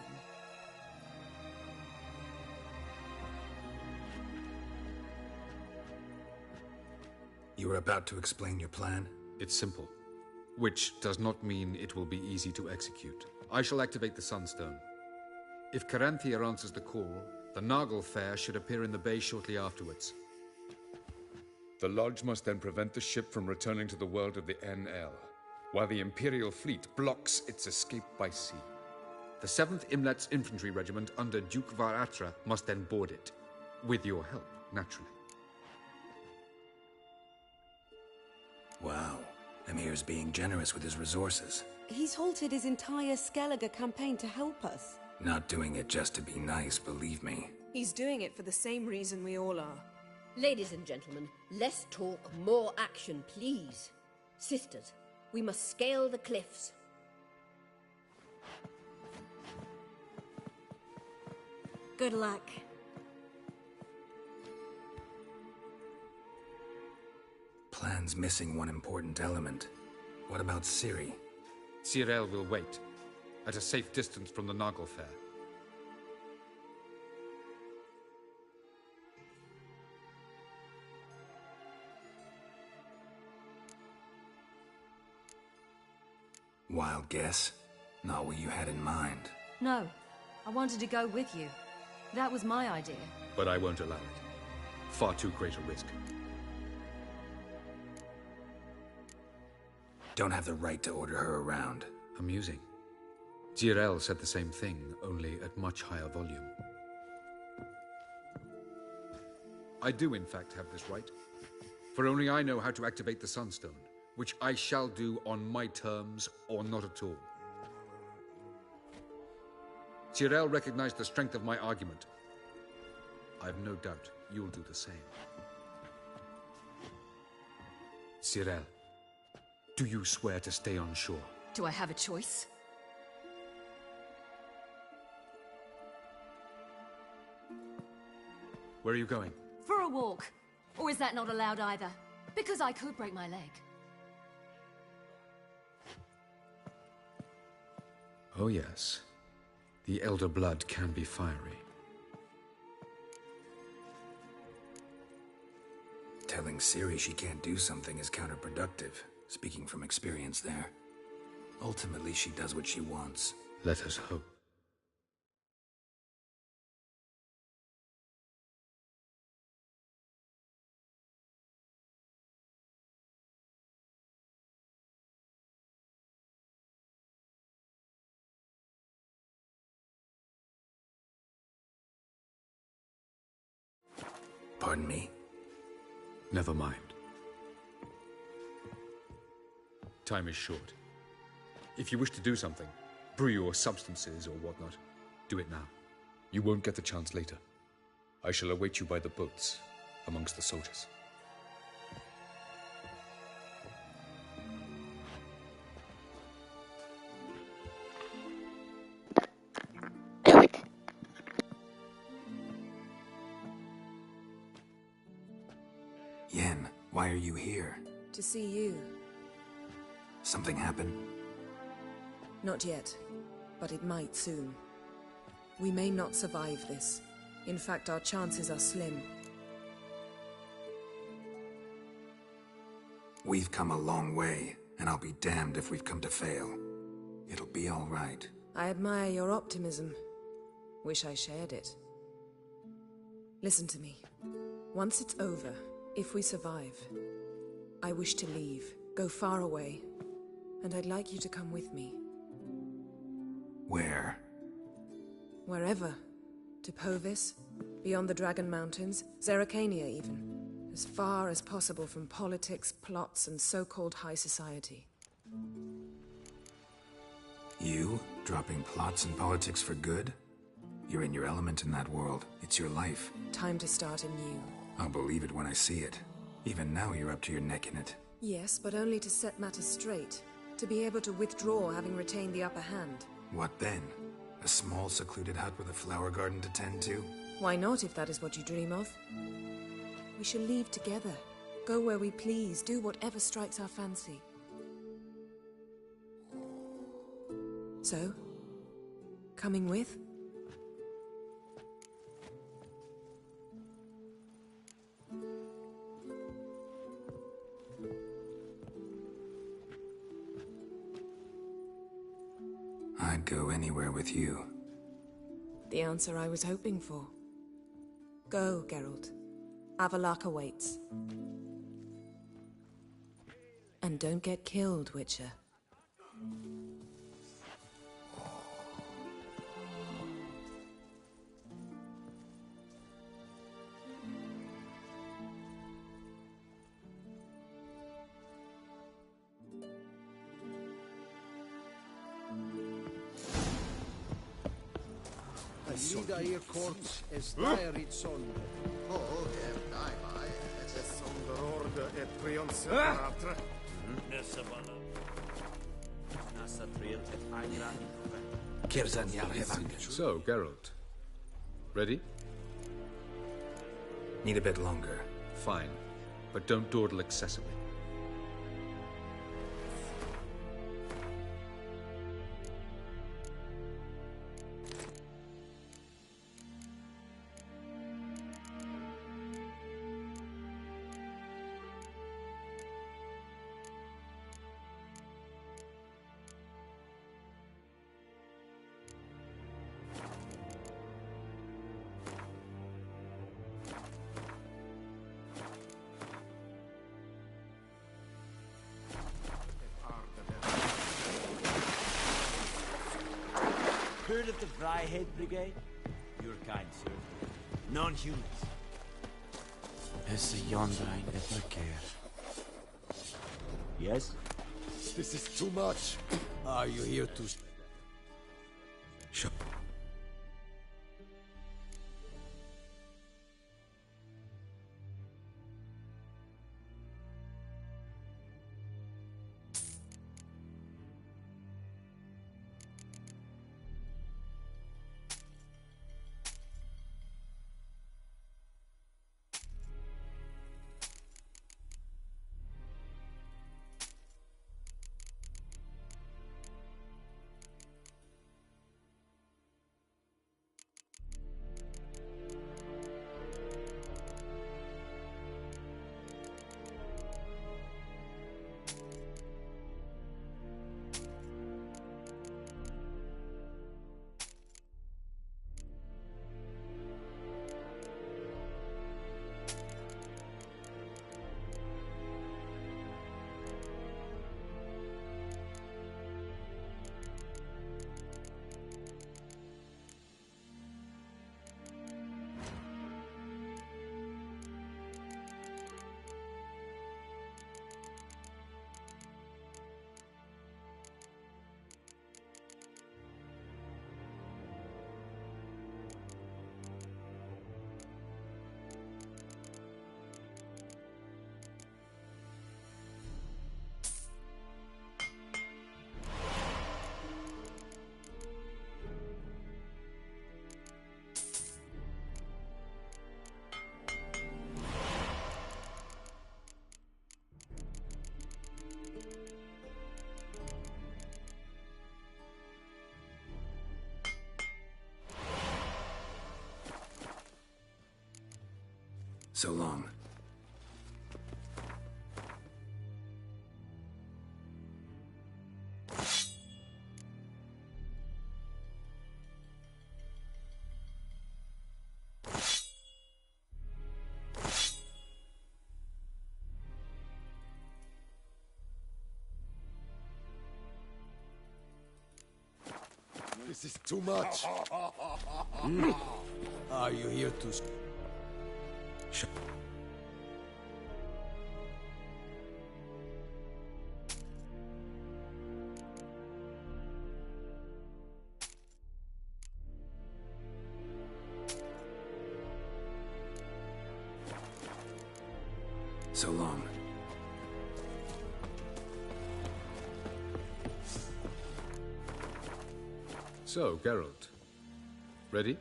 You were about to explain your plan? It's simple. Which does not mean it will be easy to execute. I shall activate the Sunstone. If Caranthia answers the call, the Naglfar should appear in the bay shortly afterwards. The Lodge must then prevent the ship from returning to the world of the NL, while the Imperial fleet blocks its escape by sea. The 7th Imlet's infantry regiment under Duke Var-Attre must then board it. With your help, naturally. Wow. Emir's being generous with his resources. He's halted his entire Skellige campaign to help us. Not doing it just to be nice, believe me. He's doing it for the same reason we all are. Ladies and gentlemen, less talk, more action, please. Sisters, we must scale the cliffs. Good luck. Plan's missing one important element. What about Ciri? Cyril will wait, at a safe distance from the Naglfar. Wild guess? Not what you had in mind. No, I wanted to go with you. That was my idea. But I won't allow it. Far too great a risk. Don't have the right to order her around. Amusing. Jirel said the same thing, only at much higher volume. I do, in fact, have this right. For only I know how to activate the Sunstone, which I shall do on my terms or not at all. Jirel recognized the strength of my argument. I've no doubt you'll do the same. Cyril, do you swear to stay on shore? Do I have a choice? Where are you going? For a walk. Or is that not allowed either? Because I could break my leg. Oh yes. The Elder Blood can be fiery. Telling Ciri she can't do something is counterproductive, speaking from experience there. Ultimately, she does what she wants. Let us hope. Pardon me? Never mind. Time is short. If you wish to do something, brew your substances or whatnot, do it now. You won't get the chance later. I shall await you by the boats, amongst the soldiers. Yen, why are you here? To see you. Something happened? Not yet, but it might soon. We may not survive this. In fact, our chances are slim. We've come a long way, and I'll be damned if we've come to fail. It'll be all right. I admire your optimism. Wish I shared it. Listen to me. Once it's over, if we survive, I wish to leave, go far away, and I'd like you to come with me. Where? Wherever. To Povis, beyond the Dragon Mountains, Zerrikania even. As far as possible from politics, plots, and so-called high society. You? Dropping plots and politics for good? You're in your element in that world. It's your life. Time to start anew. I'll believe it when I see it. Even now you're up to your neck in it. Yes, but only to set matters straight. To be able to withdraw having retained the upper hand. What then? A small secluded hut with a flower garden to tend to? Why not, if that is what you dream of? We shall leave together. Go where we please, do whatever strikes our fancy. So, coming with? I'd go anywhere with you. The answer I was hoping for. Go, Geralt. Avallac'h awaits. And don't get killed, Witcher. Lidair court es diarit son. Es onder orde et triomse paratre. So, Geralt. Ready? Need a bit longer. Fine. But don't dawdle excessively. Heard of the Vryhead Brigade? Your kind, sir. Non-humans. Is yonder ein etterkeer? Yes? This is too much. Are you here to... Shut. So long. This is too much. Are you here to... So long. So, Geralt. Ready?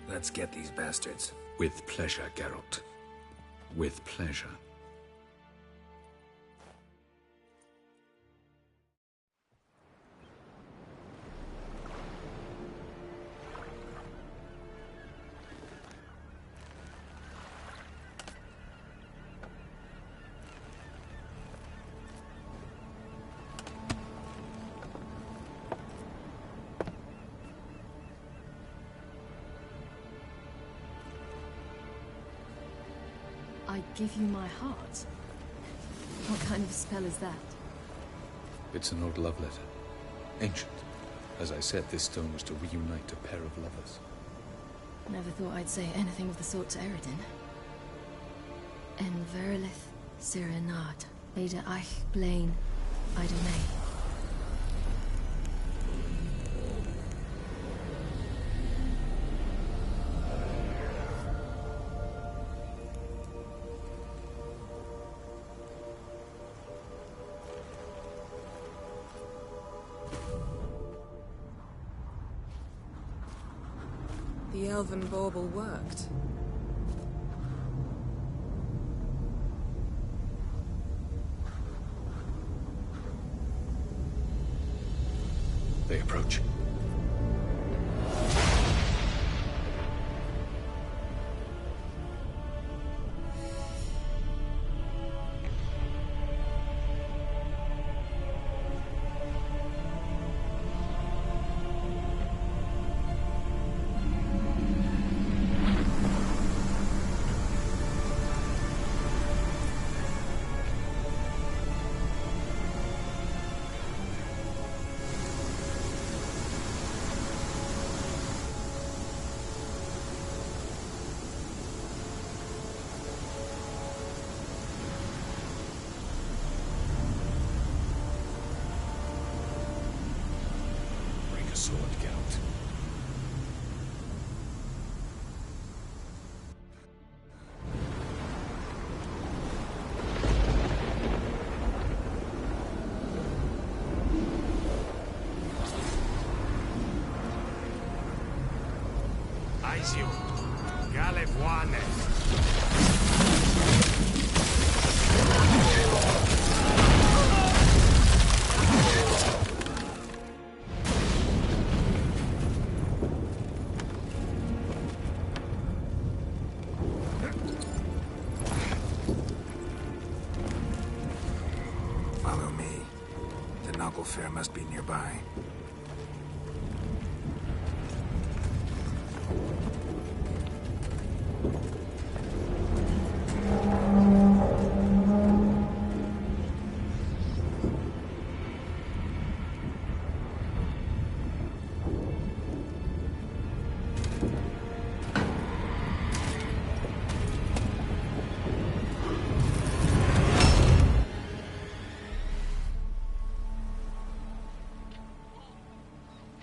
Let's get these bastards. With pleasure, Geralt. With pleasure. I give you my heart? What kind of spell is that? It's an old love letter. Ancient. As I said, this stone was to reunite a pair of lovers. Never thought I'd say anything of the sort to Eredin. En verlith Serenade, Leda Eich Blaine, Idonay. The elven bauble worked. They approach. Sword, Geralt. Aizio, Galevuane. Follow me. The Naglfar must be nearby.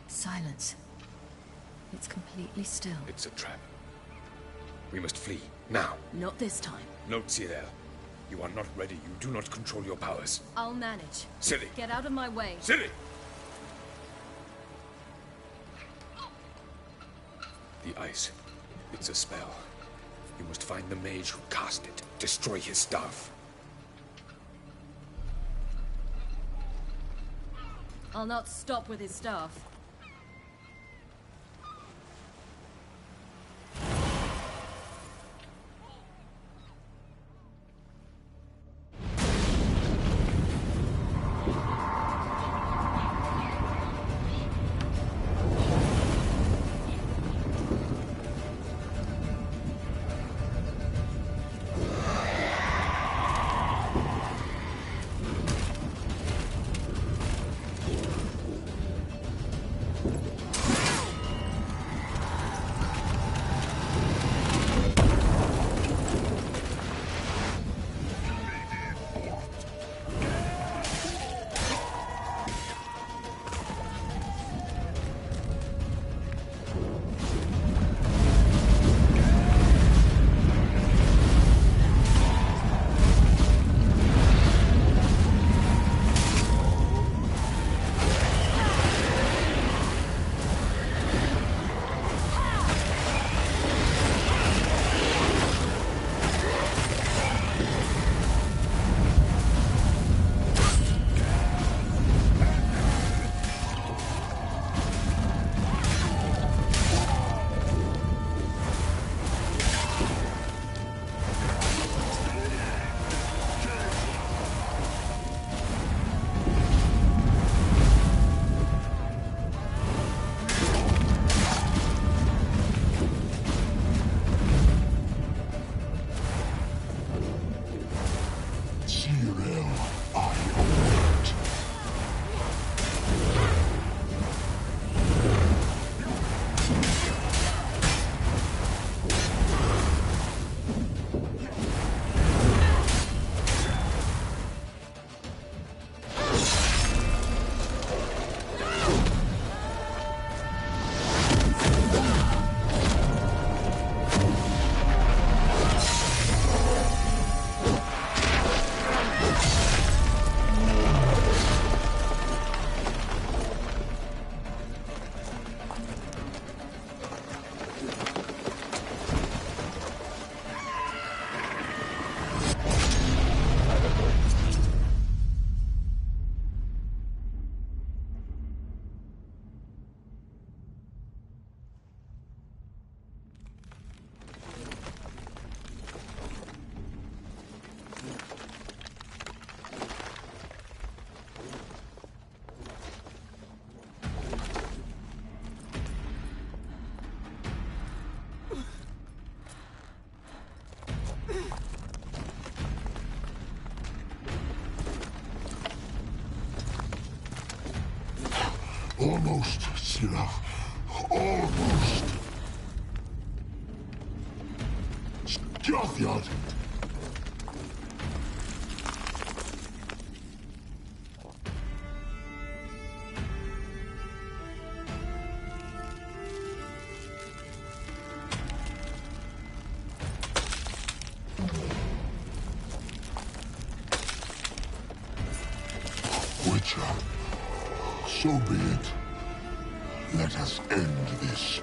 Silence. It's completely still. It's a trap. We must flee, now. Not this time. Note, Cyril. You are not ready. You do not control your powers. I'll manage. Ciri! Get out of my way. Ciri! The ice. It's a spell. You must find the mage who cast it. Destroy his staff. I'll not stop with his staff. Almost, Sirach. Almost. Jothyard. Witcher, so be it. Let us end this.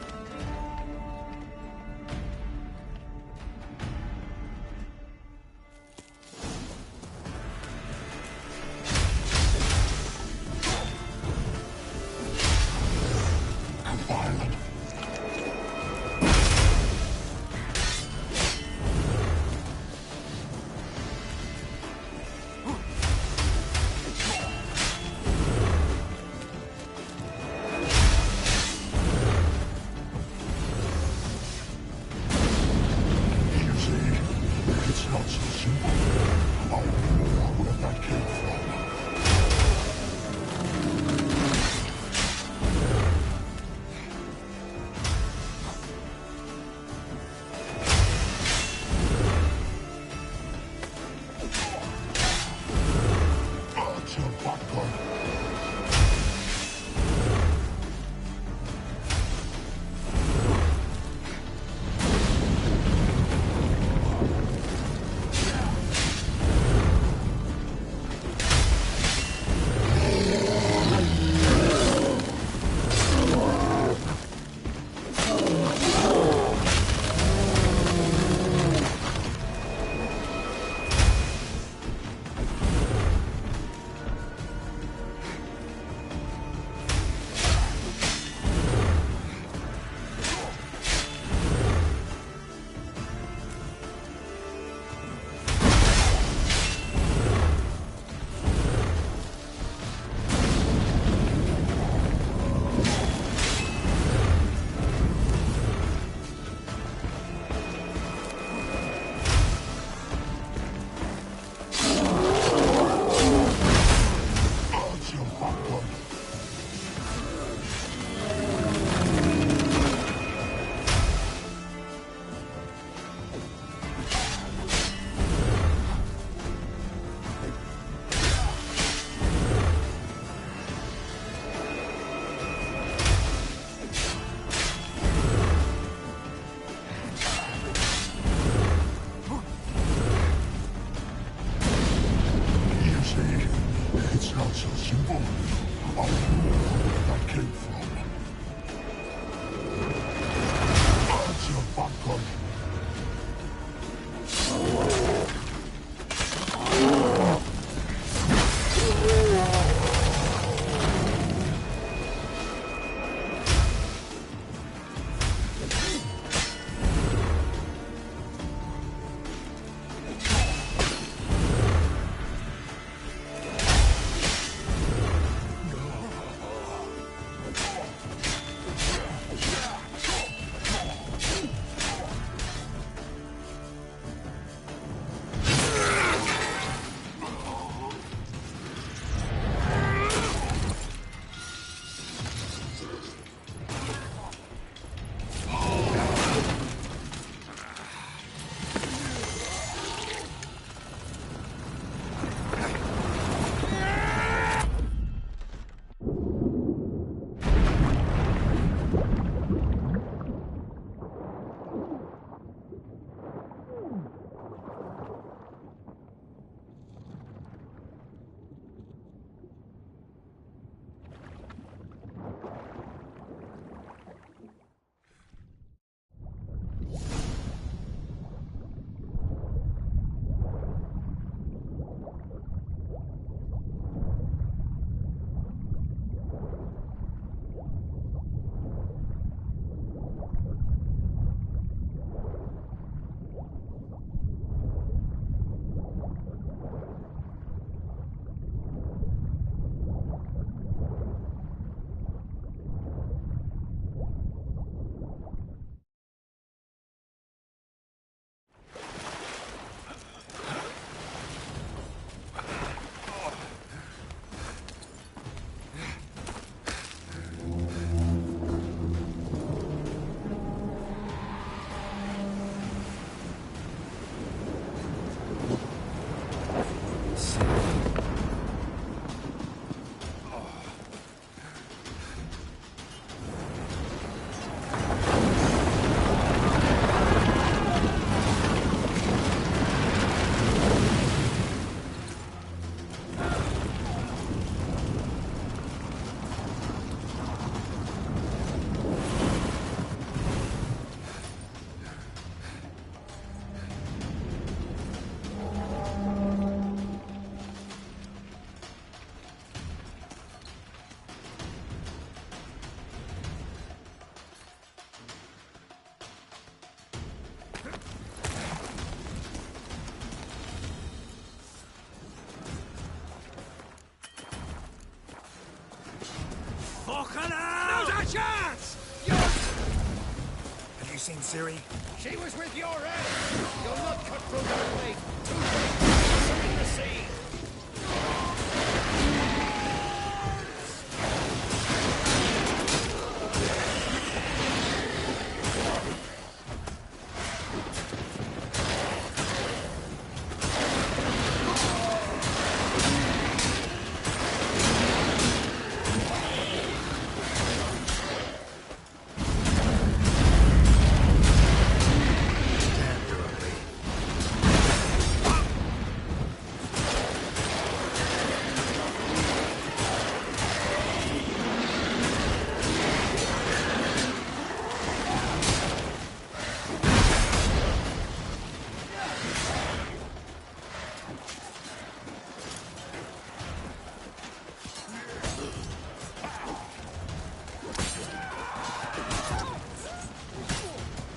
chance! Have you seen Ciri? She was with your end! You'll not cut through that blade! Too late! In the sea!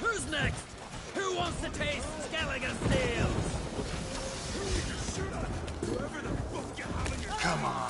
Who's next? Who wants to taste Skellige's steel? Come on.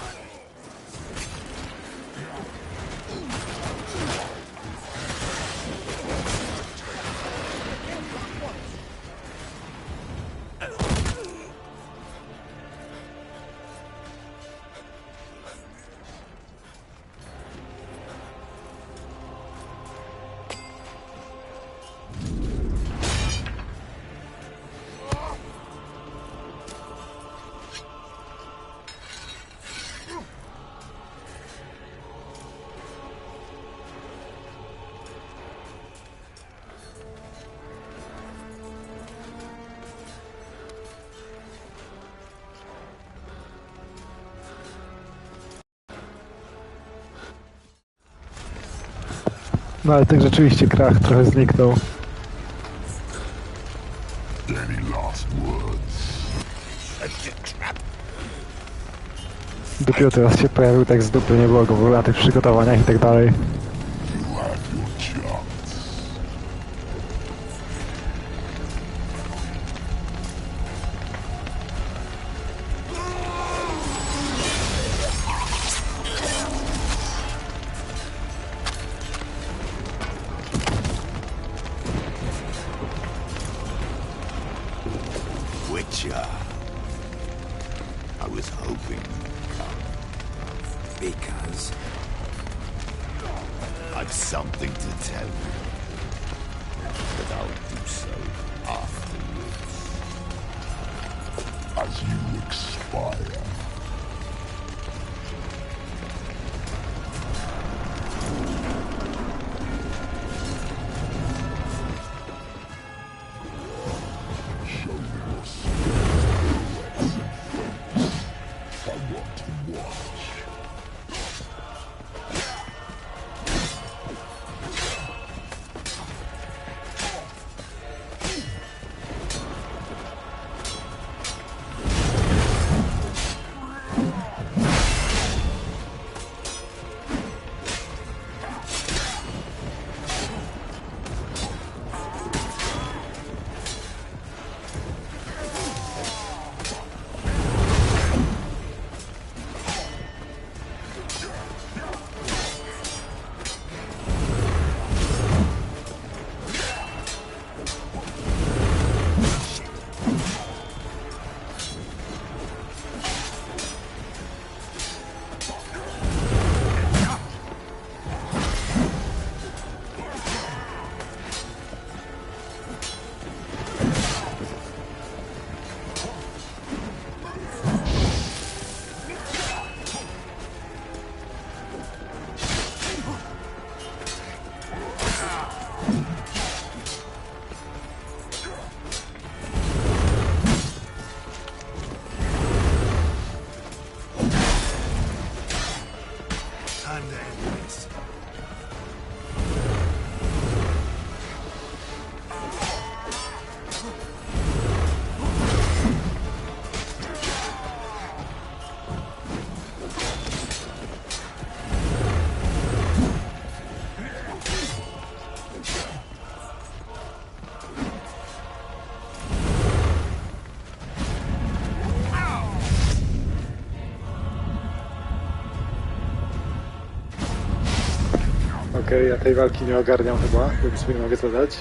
No ale tak rzeczywiście Krach trochę zniknął. Any last words? Dopiero teraz się pojawił tak z dupy, nie było go w ogóle na tych przygotowaniach i tak dalej. You had your chance. Witcher. I was hoping you'd come. Because? I've something to tell you. But I'll do so afterwards. As you expire. Okej, ja tej walki nie ogarniam chyba, więc sobie nie mogę zadać.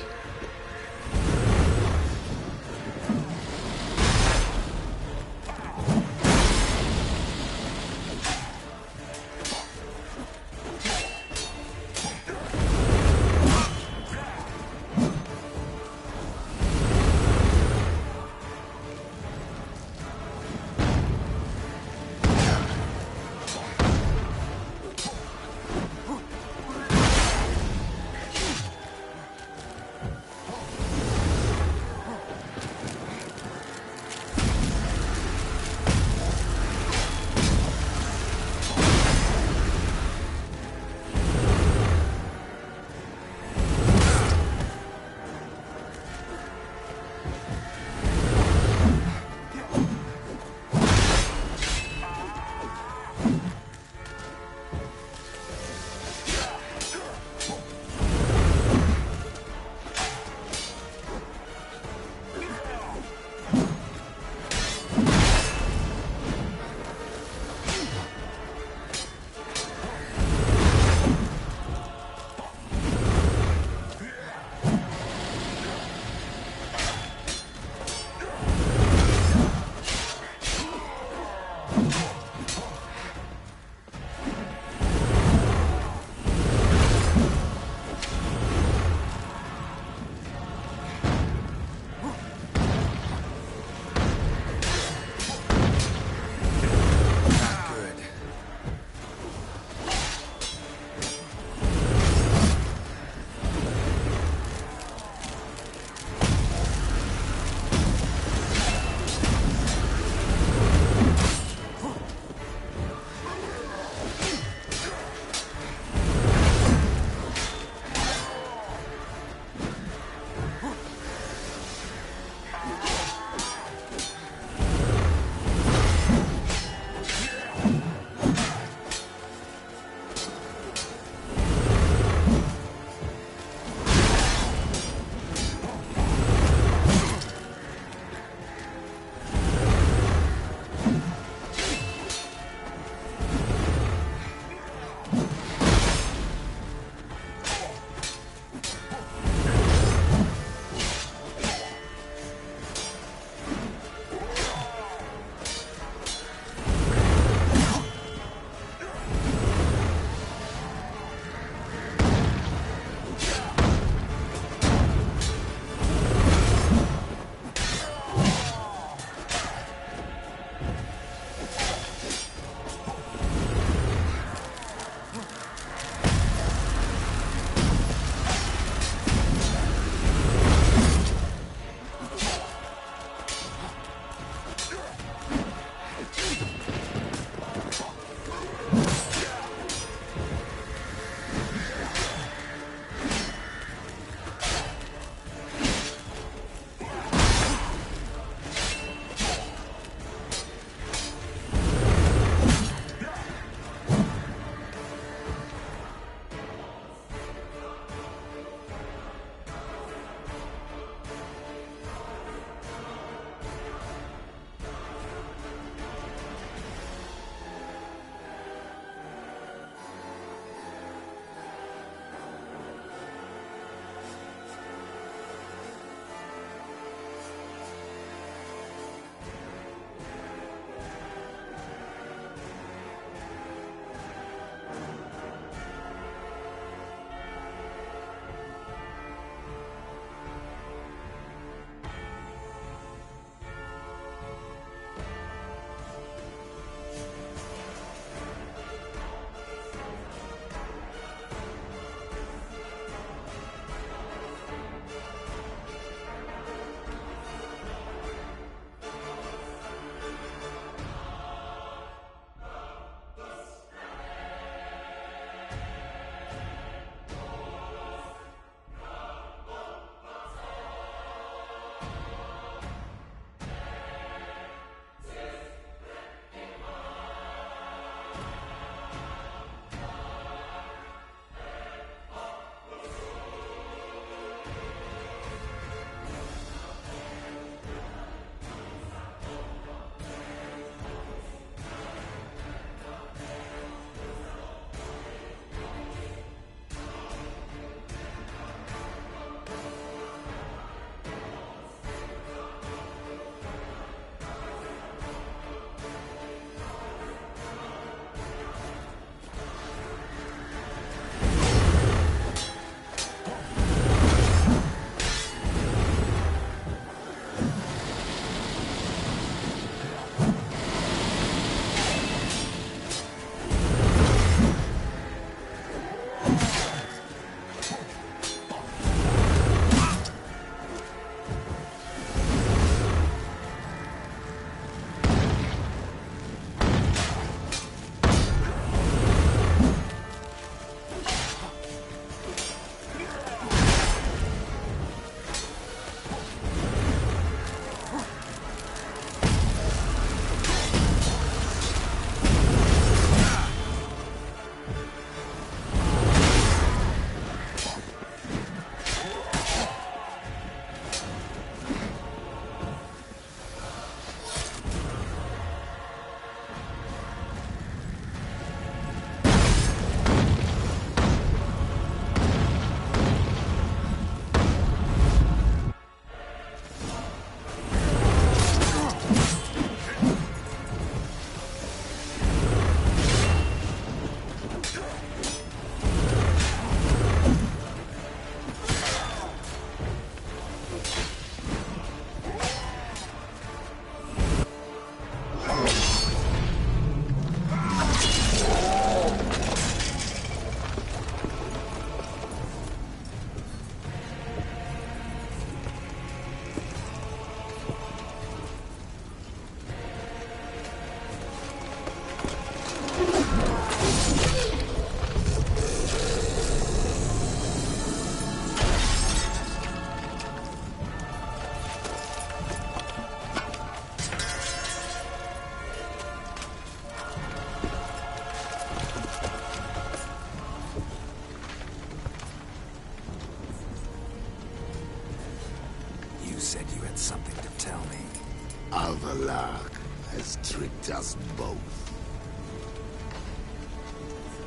Avallac'h has tricked us both.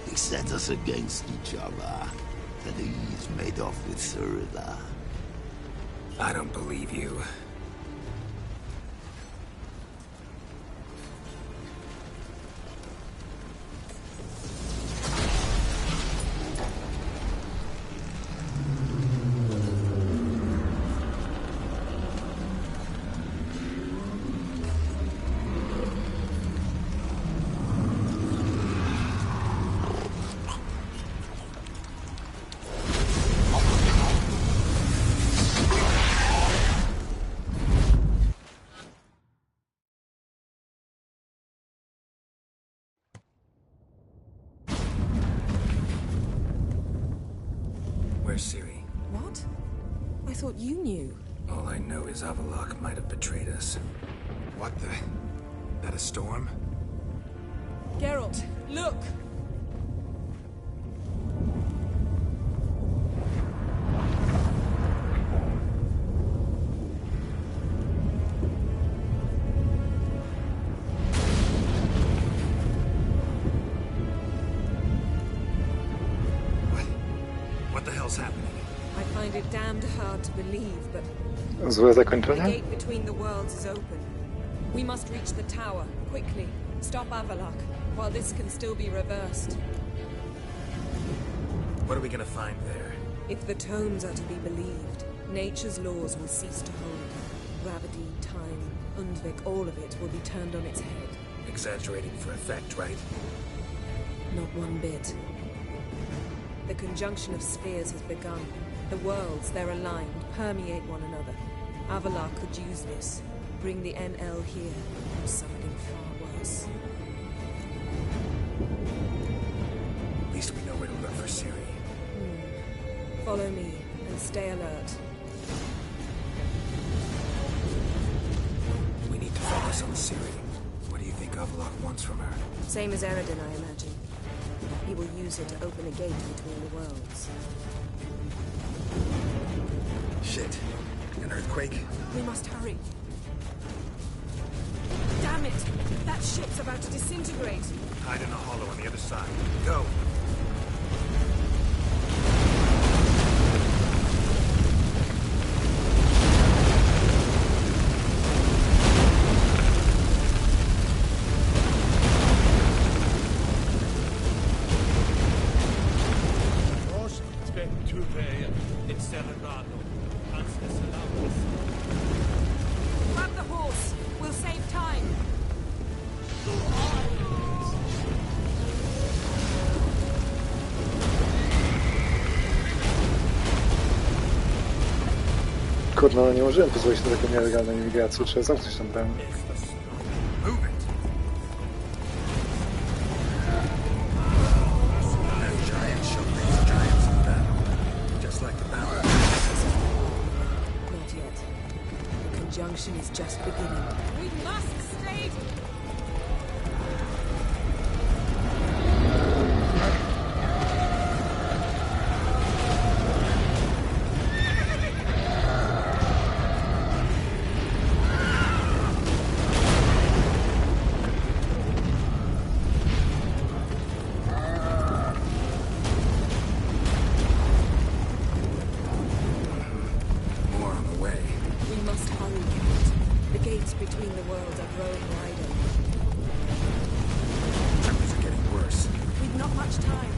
He set us against each other, and he's made off with Cirilla. I don't believe you. Where's Ciri? What? I thought you knew. All I know is Avallac'h might have betrayed us. What the? That a storm? Geralt, look! What the hell's happening? I find it damned hard to believe, but Złe the zakończenie? gate between the worlds is open. We must reach the tower, quickly. Stop Avallac'h, while this can still be reversed. What are we gonna find there? If the tomes are to be believed, nature's laws will cease to hold. Gravity, time, Undvik, all of it will be turned on its head. Exaggerating for effect, right? Not one bit. The conjunction of spheres has begun. The worlds, they're aligned, permeate one another. Avallac'h could use this. Bring the NL here, or something far worse. At least we know where to look for Ciri. Follow me, and stay alert. We need to focus on Ciri. What do you think Avallac'h wants from her? Same as Eredin, I imagine. He will use it to open a gate between the worlds. Shit. An earthquake? We must hurry. Damn it! That ship's about to disintegrate. Hide in a hollow on the other side. Go! Grab the horse. We'll save time. Kurno, no nie możemy pozwolić na taką nielegalną imigrację, trzeba zamknąć tam bramę. Not yet. The conjunction is just beginning. We must stay. We must hurry, Geralt. The gates between the worlds are growing wider. Things are getting worse. We've not much time.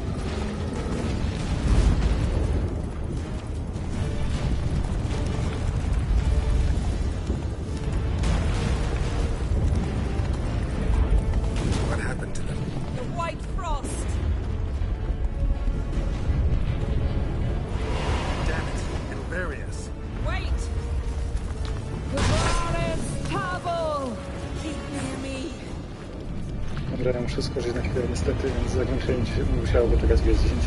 What happened to them? The White Frost! Damn it. It'll bury us. Wait! Gvarez Tabul! Keep near me! Dobra, ja muszę skoczyć na chwilę niestety, więc zakończenie musiało poczekać 10 minut.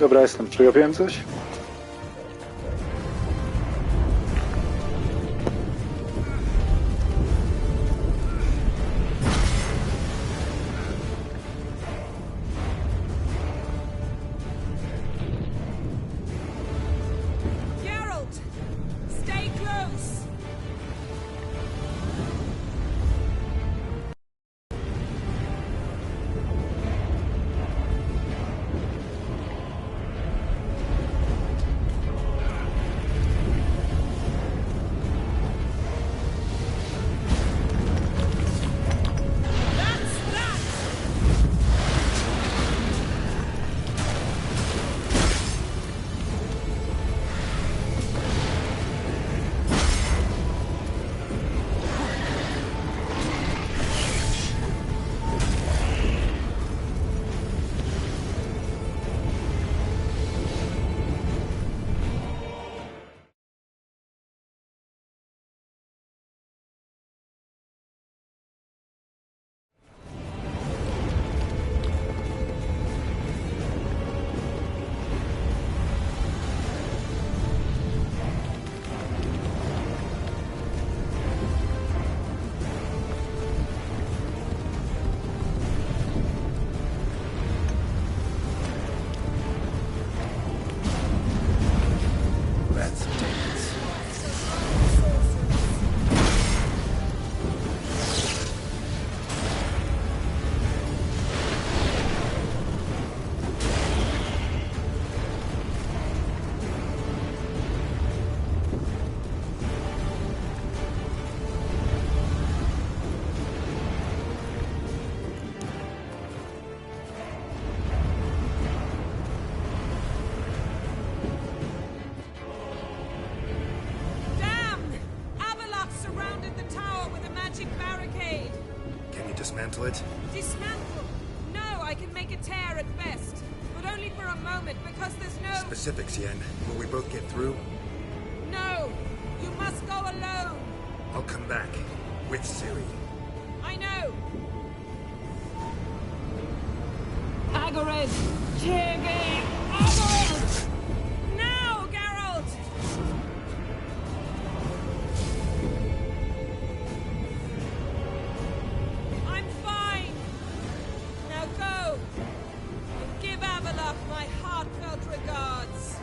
Dobra, jestem. Przegapiłem coś? Geralt! Stay close! Dismantle it? Dismantle? No, I can make a tear at best. But only for a moment, because there's no... Specifics, Yen. Will we both get through? No! You must go alone! I'll come back. With Ciri. I know! Agared! Tege! Agared! Now, Geralt! I'm fine! Now go! And give Avallac'h my heartfelt regards!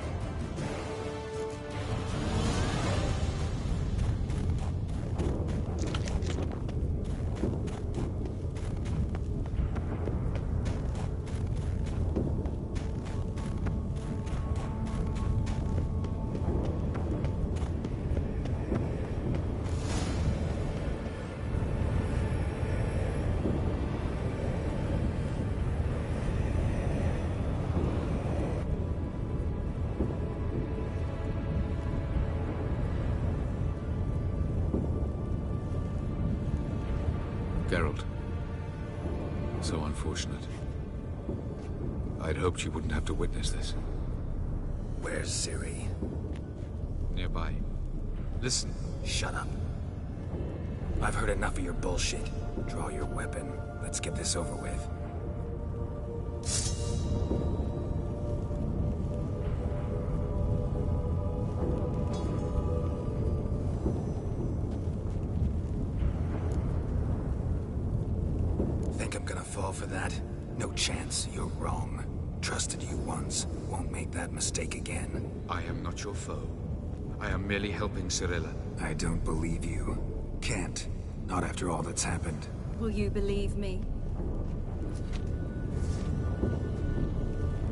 Geralt. So unfortunate. I'd hoped you wouldn't have to witness this. Where's Ciri? Nearby. Listen. Shut up. I've heard enough of your bullshit. Draw your weapon. Let's get this over with. Think I'm gonna fall for that? No chance. You're wrong. Trusted you once. Won't make that mistake again. I am not your foe. I am merely helping Cirilla. I don't believe you. Can't. Not after all that's happened. Will you believe me?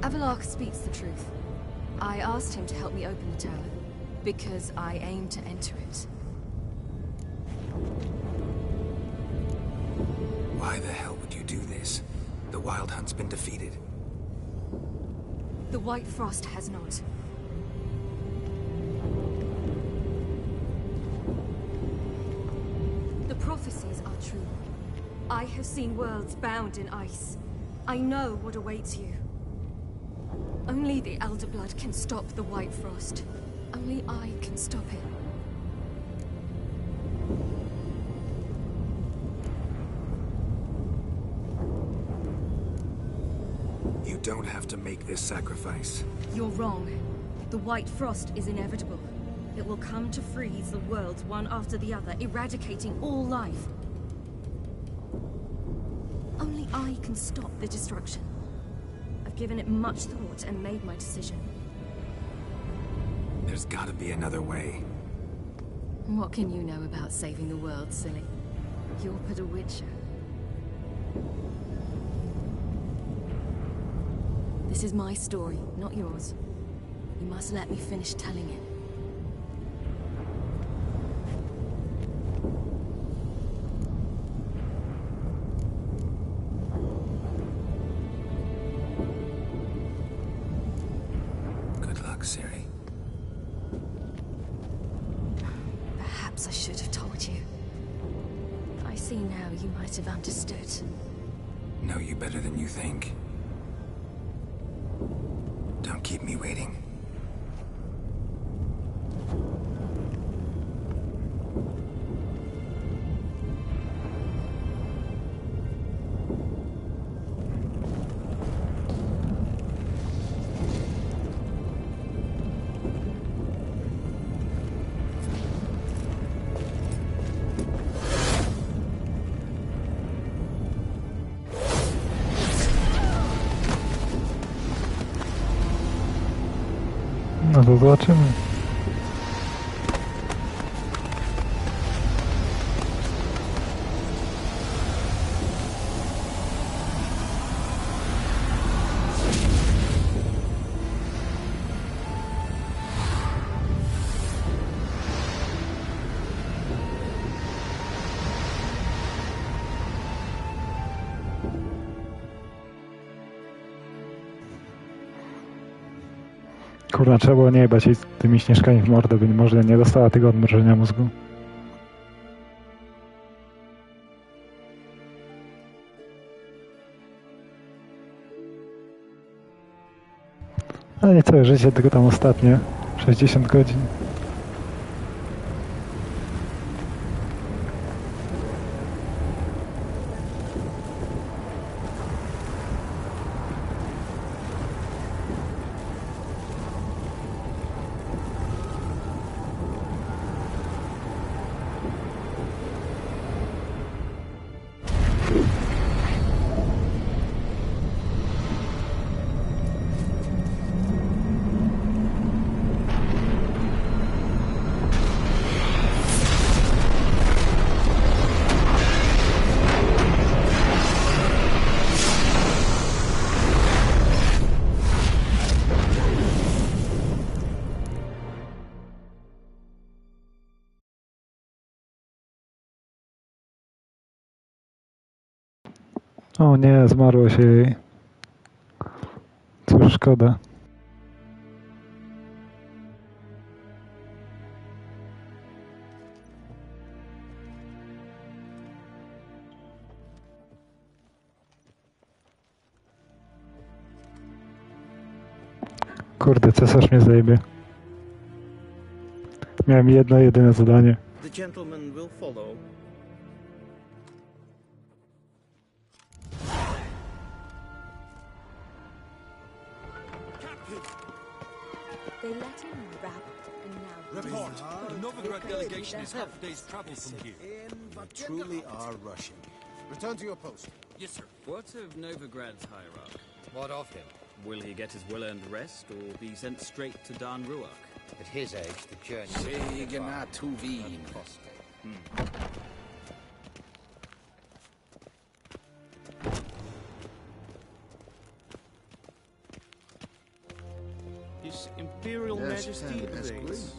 Avallac'h speaks the truth. I asked him to help me open the tower, because I aim to enter it. Why the hell would you do this? The Wild Hunt's been defeated. The White Frost has not. The prophecies are true. I have seen worlds bound in ice. I know what awaits you. Only the Elder Blood can stop the White Frost. Only I can stop it. You don't have to make this sacrifice. You're wrong. The White Frost is inevitable. It will come to freeze the worlds one after the other, eradicating all life. Only I can stop the destruction. I've given it much thought and made my decision. There's gotta be another way. What can you know about saving the world, silly? You're but a witcher. This is my story, not yours. You must let me finish telling it. Good luck, Ciri. Perhaps I should have told you. I see now you might have understood. Know you better than you think. Don't keep me waiting. No to zobaczymy. Kurna, trzeba było nie bać jej z tymi śnieżkami w mordę, by może nie dostała tego odmrożenia mózgu. Ale nie całe życie, tylko tam ostatnie 60 godzin. O nie, zmarło się jej. Cóż, szkoda. Kurde, cesarz mnie zajebie. Miałem jedno, jedyne zadanie. The gentleman will follow. They let him rabble, and now... Report. The Novigrad delegation is half a day's travel from here. We truly are rushing. Return to your post. Yes, sir. What of Novigrad's hierarch? What of him? Will he get his well-earned rest, or be sent straight to Dan Ruach? At his age, the journey... Signa Tuvin. His Imperial Majesty awaits.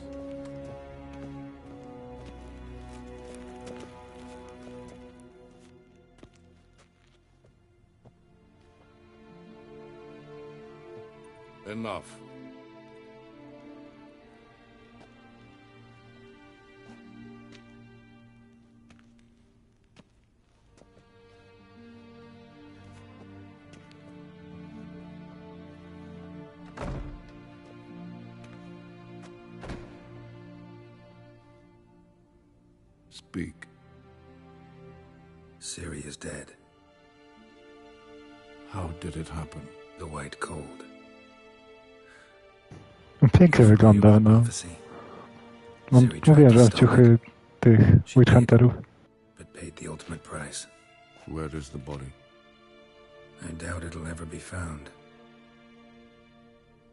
Enough. Speak. Ciri is dead. How did it happen? The White Cold. Pięknie wygląda, no. Mówię, że ciuchy tych Witch Hunterów. But paid the ultimate price. Where is the body? I doubt it'll ever be found.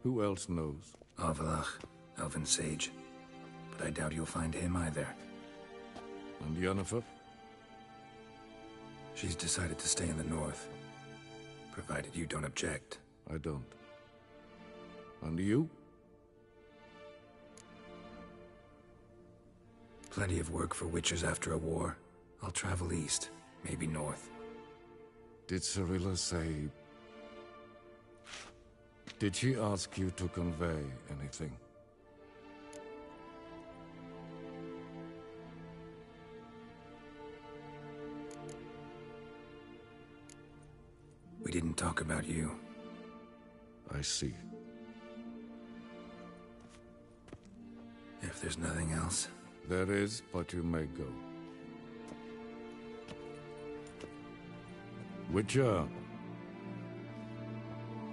Who else knows? Avallac'h, Elven Sage. But I doubt you'll find him either. And Yennefer? She's decided to stay in the north. Provided you don't object. I don't. And you? Plenty of work for witches after a war. I'll travel east, maybe north. Did Cirilla say... Did she ask you to convey anything? We didn't talk about you. I see. If there's nothing else... There is, but you may go. Witcher,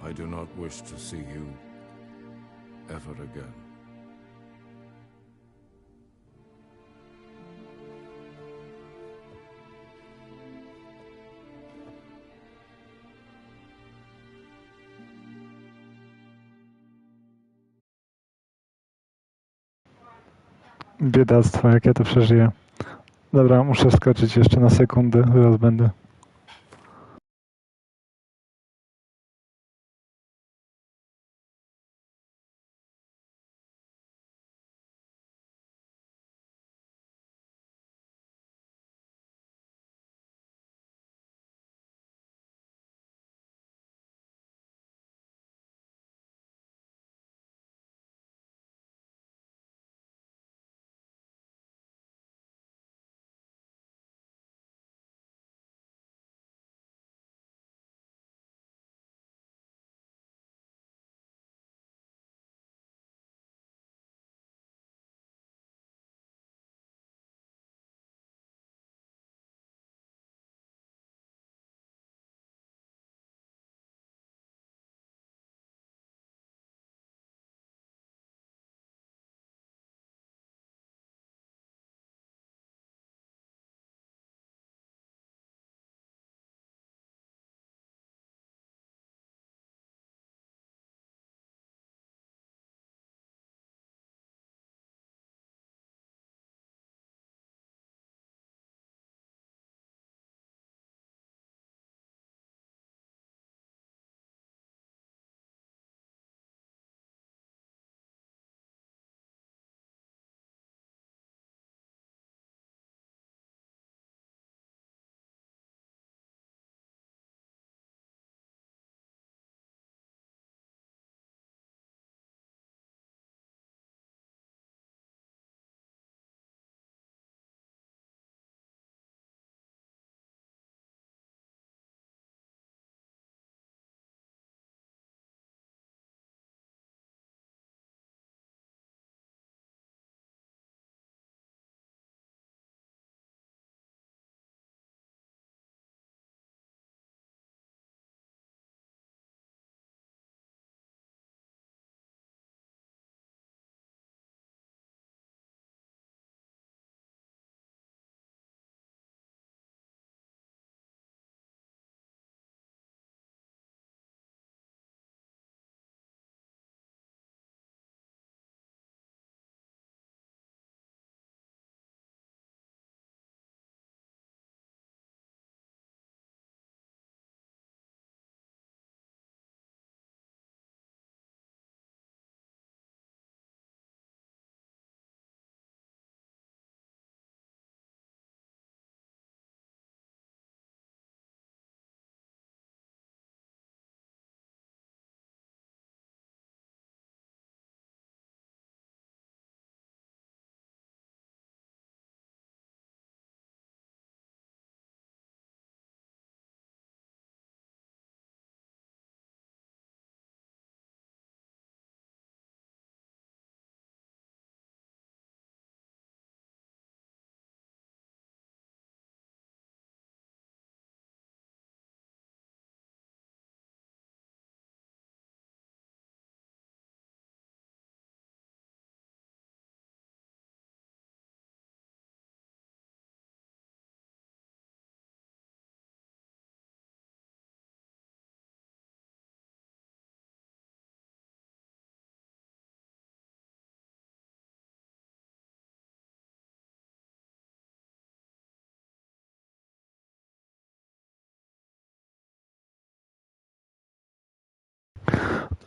I do not wish to see you ever again. Biedactwo, jak ja to przeżyję. Dobra, muszę skoczyć jeszcze na sekundę, zaraz będę.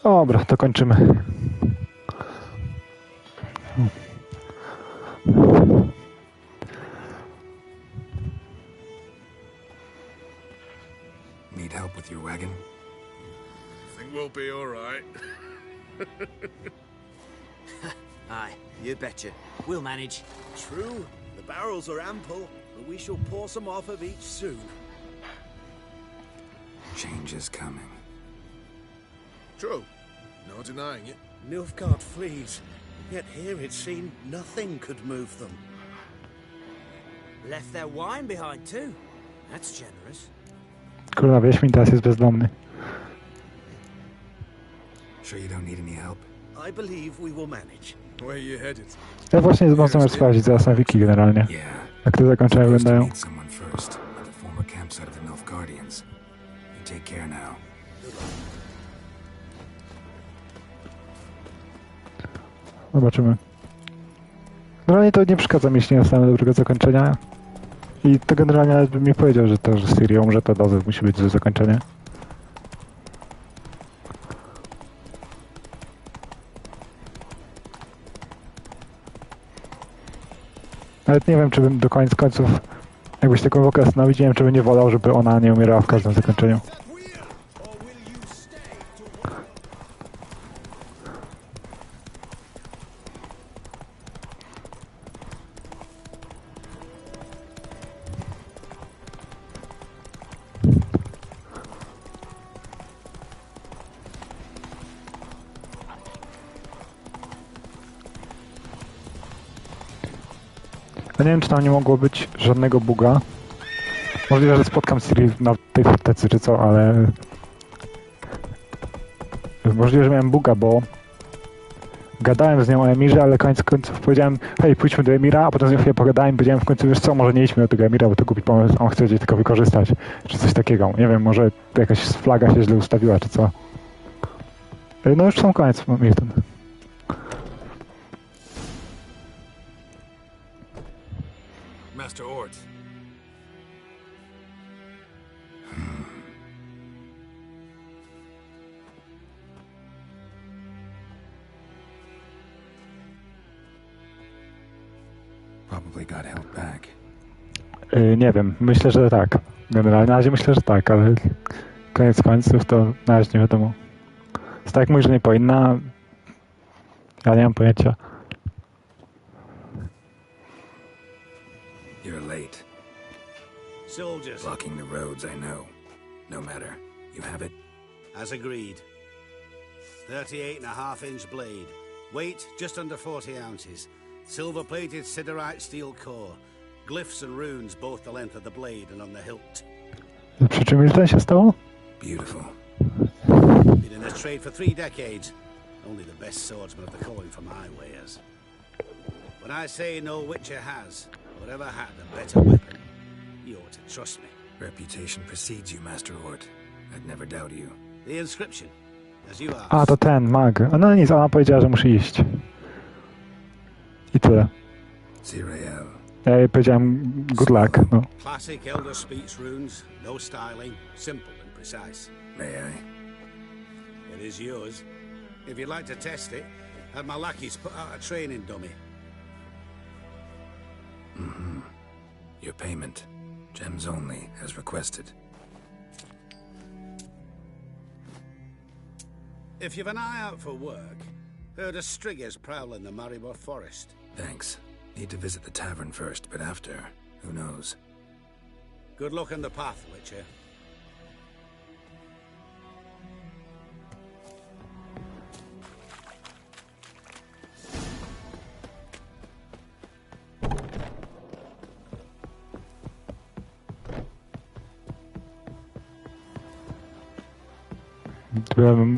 Dobra, to kończymy. Need help with your wagon? Think we'll be all right. Aye, you betcha. We'll manage. True. The barrels are ample, but we shall pour some off of each soon. Change is coming. True. No denying it. Nilfgaard flees. Yet here it seemed nothing could move them. Left their wine behind too. That's generous. Kurwa, Wiedźmin teraz jest bezdomny. Sure you don't need any help? I believe we will manage. Where you headed? Ja właśnie można sprawdzić zaraz na wiki generalnie. Jak te zakończenia wyglądają. Someone first at the former campsite of the Nilfgaardians. You take care now. Zobaczymy. Generalnie to nie przeszkadza mi, jeśli nie dostanę dobrego zakończenia. I to generalnie nawet bym nie powiedział, że to, że Ciri umrze, to dosyć musi być złe zakończenie. Nawet nie wiem, czy bym do końców, jakbyś taką okres, no widziałem, czy bym nie wolał, żeby ona nie umierała w każdym zakończeniu. Ja nie wiem, czy tam nie mogło być żadnego buga. Możliwe, że spotkam Ciri na tej fortecy, czy co, ale... Możliwe, że miałem buga, bo... Gadałem z nią o Emirze, ale koniec końców powiedziałem, hej, pójdźmy do Emira, a potem z nią chwilę pogadałem i powiedziałem w końcu, wiesz co, może nie idźmy do tego Emira, bo to głupi pomysł, on chce cię tylko wykorzystać, czy coś takiego. Nie wiem, może jakaś flaga się źle ustawiła, czy co. No już sam koniec, Milton. Master Ort. Probably got held back. Nie wiem, myślę, że tak. Generalnie na razie myślę, że tak, ale koniec końców to na razie nie wiadomo. Jest tak jak mówi, że nie powinna. Ja nie mam pojęcia. You're late. Soldiers. Blocking the roads, I know. No matter. You have it? As agreed. 38.5-inch blade. Weight just under 40 ounces. Silver-plated siderite steel core. Glyphs and runes both the length of the blade and on the hilt. Przy czym Milton się stało? Beautiful. Been in this trade for 3 decades. Only the best swordsman of the calling for my wares. When I say no witcher has, or ever had a better weapon, you ought to trust me. Reputation precedes you, Master Ort. I'd never doubt you. The inscription, as you asked. A, to ten, mag. No nic, ona powiedziała, że muszę iść. I tyle. Zirael. Ja jej powiedziałem good luck, no. Classic Elder Speech runes, no styling, simple and precise. May I? It is yours. If you'd like to test it, have my lackeys put out a training dummy. Mm-hmm. Your payment. Gems only, as requested. If you've an eye out for work, heard of Striggers prowling the Maribor forest. Thanks. Need to visit the tavern first, but after, who knows? Good luck on the path, Witcher.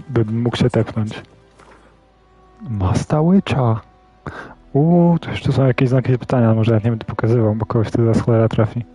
Bym mógł się tepnąć. Masta Witcha. To jeszcze są jakieś znaki pytania, może ja nie będę pokazywał, bo kogoś to za cholera trafi.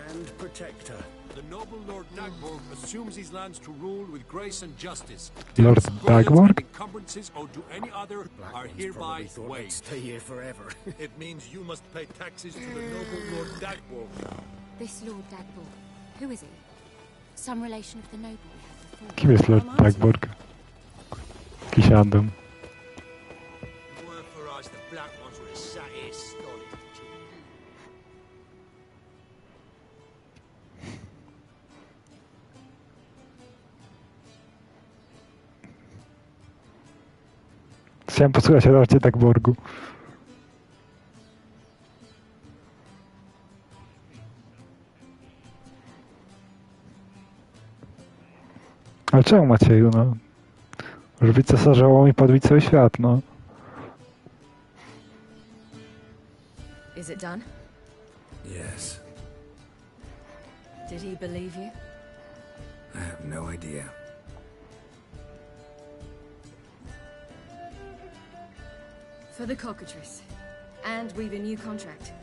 And protector. the noble Lord Dagborg assumes these lands to rule with grace and justice. Lord Dagborg? Encumbrances owed to any other are hereby waived. Stay here forever. It means you must pay taxes to the noble Lord Dagborg. This Lord Dagborg, who is he? Some relation of the noble we had before. Kim jest Lord Dagborg? Jakiś Adam. Were for us, the black ones would have sat here stolid. Chciałem posłuchać o Lordzie Dagborgu. Ale czemu Macieju, no? Żeby być cesarzową i podbić cały świat, no. Is it done? Yes. Did he believe you? I have no idea. For the cockatrice. And we've a new contract.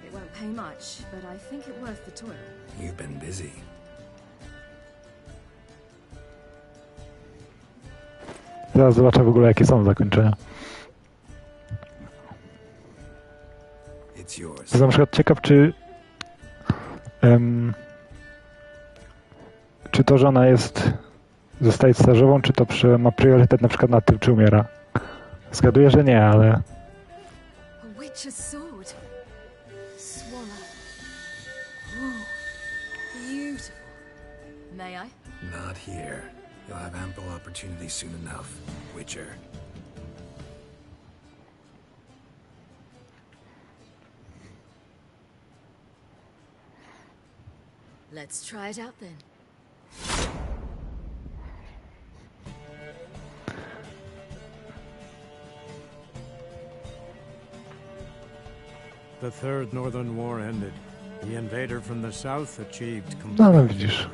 It won't pay much, but I think it worth the toil. You've been busy. Zaraz zobaczę w ogóle, jakie są zakończenia. Jestem na przykład ciekaw, czy to, że ona zostaje stażową, czy to ma priorytet na przykład nad tym, czy umiera. Zgaduję, że nie, ale... A witch's sword. Swallow. Ooh, beautiful. May I? Not here. You'll have ample opportunity soon enough, Witcher. Let's try it out then. The Third Northern War ended. The invader from the south achieved No, no widzisz.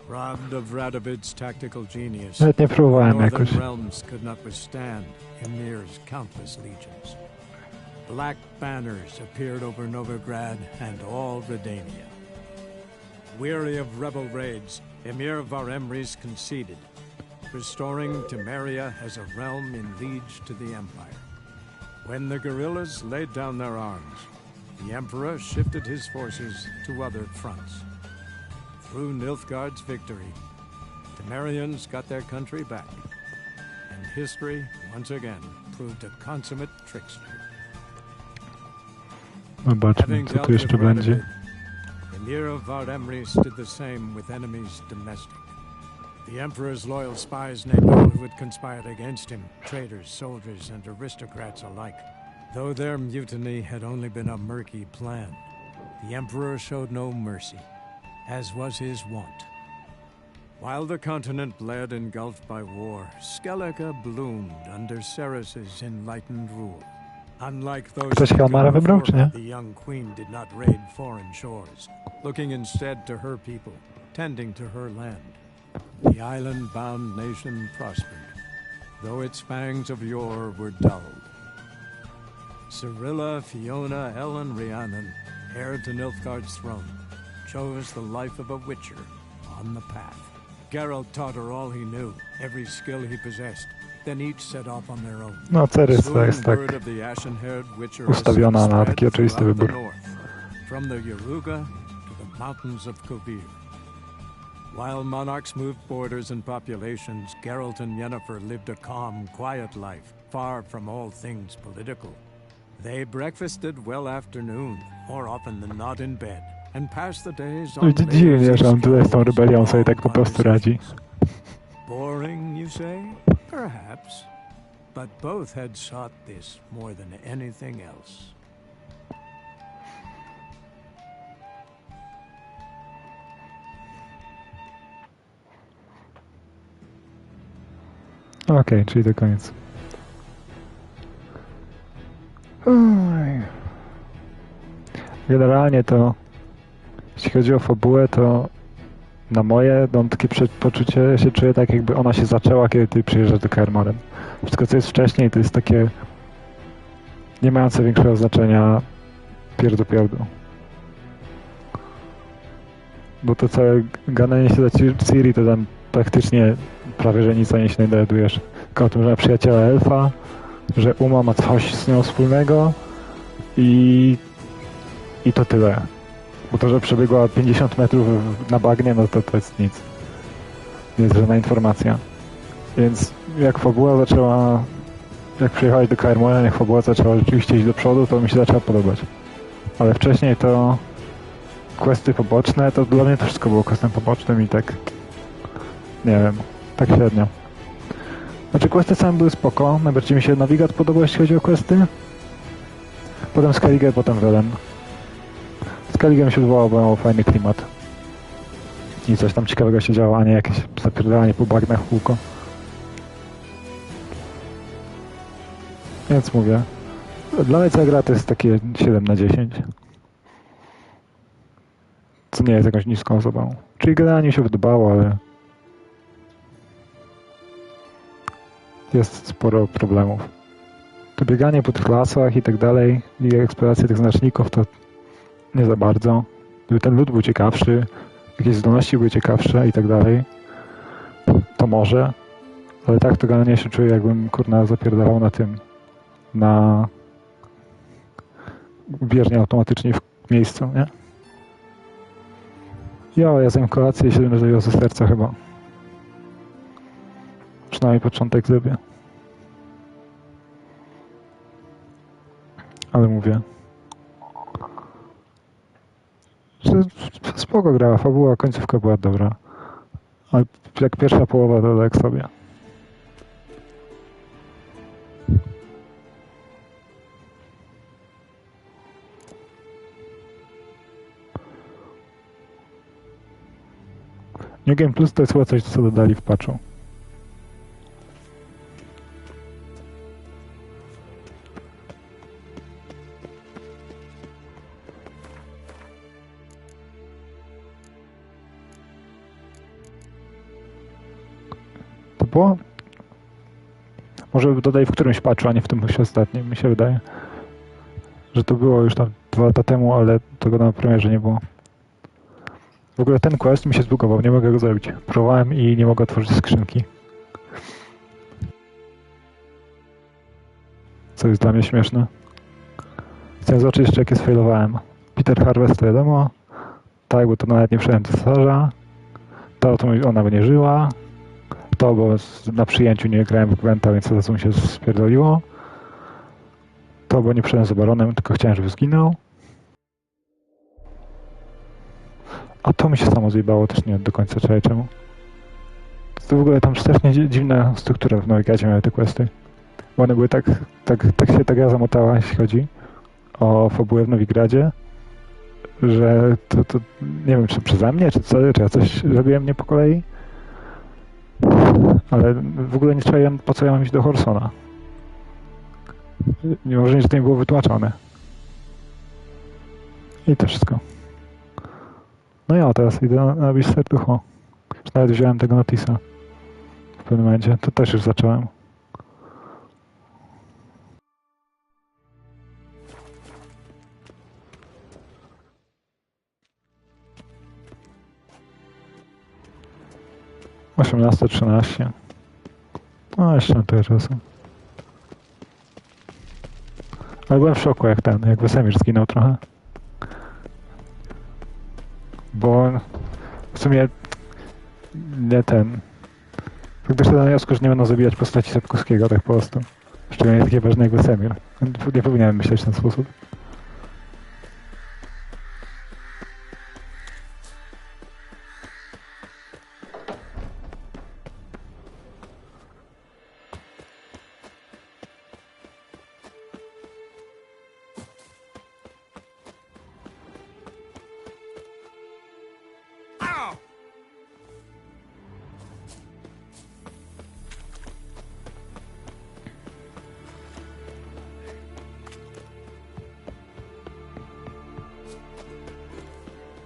Robbed of Radovid's tactical genius, Nawet nie próbowałem the jakoś. northern realms could not withstand Ymir's countless legions. Black banners appeared over Novigrad and all Redania. Weary of rebel raids, Ymir Varemres conceded, restoring Temeria as a realm in liege to the Empire. When the guerrillas laid down their arms, the Emperor shifted his forces to other fronts. Through Nilfgaard's victory, Temerians got their country back, and history once again proved a consummate trickster. Zobaczmy, co tu jeszcze będzie. Ymir of Varemres did the same with enemies domestic. The Emperor's loyal spies named all who had conspired against him, traitors, soldiers, and aristocrats alike. Though their mutiny had only been a murky plan, the Emperor showed no mercy, as was his wont. While the continent bled engulfed by war, Skellige bloomed under Ceres's enlightened rule. Unlike those Ktoś Kalmara wybrał, czy nie? the young queen did not raid foreign shores, looking instead to her people, tending to her land. The island-bound nation prospered, though its fangs of yore were dulled. Cyrilla, Fiona, Ellen, Rhiannon, heir to Nilfgaard's throne, chose the life of a witcher on the path. Geralt taught her all he knew, every skill he possessed. Then each set off on their own. No, Cerysa jest tak Word of the ashen-haired witcher ustawiona na taki spread oczywisty throughout the wybór. north, from the Yaruga to the mountains of Kovir. While monarchs moved borders and populations, Geralt and Yennefer lived a calm, quiet life, far from all things political. They breakfasted well after noon, more often than not in bed, and passed the days on Dziwnie, że on tutaj z tą rebelią sobie tak po prostu radzi. Boring, you say? Perhaps. But both had sought this more than anything else. Okej, czyli do końca. Oj. Generalnie to, jeśli chodzi o fabułę, to na moje mam takie poczucie, się czuję tak, jakby ona się zaczęła, kiedy ty przyjeżdżasz do Kaer Morhen. Wszystko, co jest wcześniej, to jest takie nie mające większego znaczenia pierdu. Bo to całe gananie się za Ciri to tam praktycznie prawie, że nic o niej się nie dowiadujesz. Tylko o tym, że ma przyjaciela elfa, że Uma ma coś z nią wspólnego i to tyle. Bo to, że przebiegła 50 metrów na bagnie, no to jest nic. Nie jest żadna informacja. Więc jak fabuła zaczęła... Jak przyjechałeś do Kaer Morhen, jak fabuła zaczęła rzeczywiście iść do przodu, to mi się zaczęła podobać. Ale wcześniej to... Questy poboczne, to dla mnie to wszystko było questem pobocznym i tak... Nie wiem, tak średnio. Znaczy questy same były spoko, najbardziej mi się Novigrad podobał, jeśli chodzi o questy. Potem Skellige, potem Velen. Skellige mi się podobało, bo miał fajny klimat. I coś tam ciekawego się działo, a nie jakieś zapierdalanie po bagnach w kółko. Więc mówię, dla mnie cała gra to jest takie 7 na 10. Co nie jest jakąś niską osobą. Czyli generalnie mi się podobało, ale... Jest sporo problemów. To bieganie po tych lasach i tak dalej, i eksploracja tych znaczników to nie za bardzo. Gdyby ten lód był ciekawszy, jakieś zdolności były ciekawsze i tak dalej, to może. Ale tak to generalnie się czuję, jakbym kurna zapierdalał na tym. Na bieżnie automatycznie w miejscu, nie? Ja zjem kolację i się będę ze serca chyba. Przynajmniej początek zrobię. Ale mówię, że spoko grała, fabuła, końcówka była dobra. Ale jak pierwsza połowa to tak sobie. New Game Plus to jest chyba coś, co dodali w patchu. To było? Może dodaj w którymś patchu, a nie w tym ostatnim, mi się wydaje. Że to było już tam 2 lata temu, ale tego na premierze nie było. W ogóle ten quest mi się zbugował, nie mogę go zrobić. Próbowałem i nie mogę otworzyć skrzynki. Co jest dla mnie śmieszne. Chcę zobaczyć jeszcze jakie sfailowałem. Peter Harvest to wiadomo. Tak, bo to nawet nie przyjąłem cesarza. To ona by nie żyła. To, bo na przyjęciu nie grałem w Gwenta, więc to co mi się spierdoliło. To, bo nie przyjąłem z Baronem, tylko chciałem, żeby zginął. A to mi się samo zjebało, też nie do końca czuję czemu. To w ogóle tam strasznie dziwna struktura w Novigradzie miały te questy. Bo one były tak się ta gra zamotała, jeśli chodzi o fabułę w Novigradzie, że to nie wiem, czy przeze mnie, czy ja coś robiłem nie po kolei. Ale w ogóle nie czułem, po co ja mam iść do Horsona. Mimo, że to nie było wytłaczone. I to wszystko. No ja teraz idę na Abyss Serducho. Już nawet wziąłem tego Notisa. W pewnym momencie. To też już zacząłem. Osiemnaście, 13. No jeszcze na tyle czasu. Ale byłem w szoku jak Wesemir zginął trochę. Bo w sumie nie ten... Tak doszedłem do wniosku, że nie będą zabijać postaci Sapkowskiego tak po prostu. Szczególnie takie ważne jak Wesemir. Nie powinienem myśleć w ten sposób.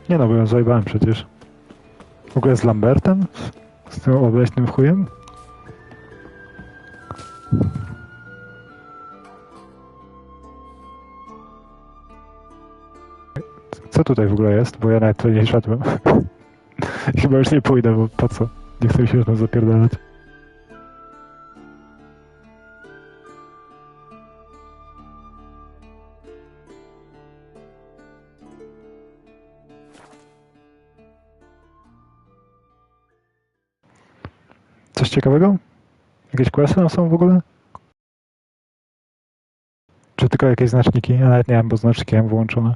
Nie no, bo ją zajebałem przecież. W ogóle z Lambertem? Z tym obleśnym chujem? Co tutaj w ogóle jest? Bo ja nawet tutaj nie szedłem. Chyba już nie pójdę, bo po co? Nie chcę mi się już tam zapierdalać. Coś ciekawego? Jakieś questy tam są w ogóle? Czy tylko jakieś znaczniki? Ja nawet nie wiem, bo znaczniki mam wyłączone.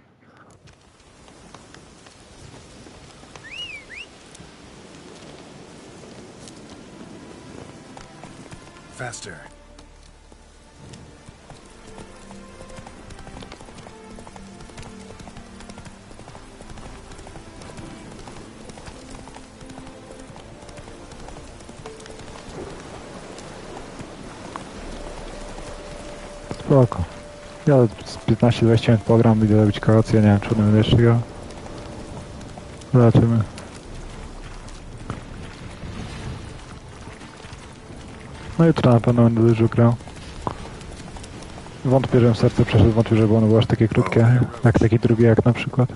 Faster. Spoko. Ja z 15-20 minut pogram, idę robić kolację, nie wiem, czy będę jeszcze grał. Zobaczymy. No jutro na pewno będę dużo grał. Wątpię, żebym serce przeszedł, wątpię, żeby ono było aż takie krótkie, jak taki drugi jak na przykład.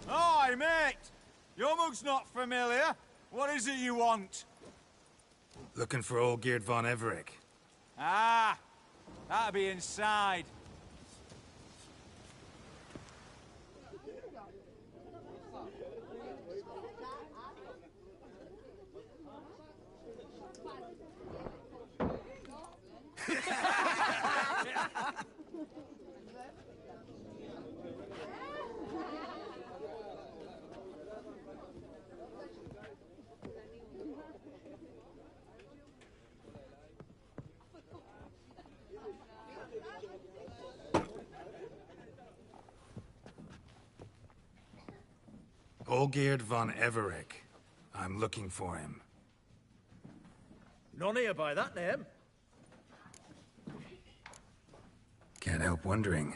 Hi, mate! Your mug's not familiar. What is it you want? Looking for Olgierd von Everec. Ah, that'll be inside. Olgierd von Everec. I'm looking for him. None here by that name. Can't help wondering.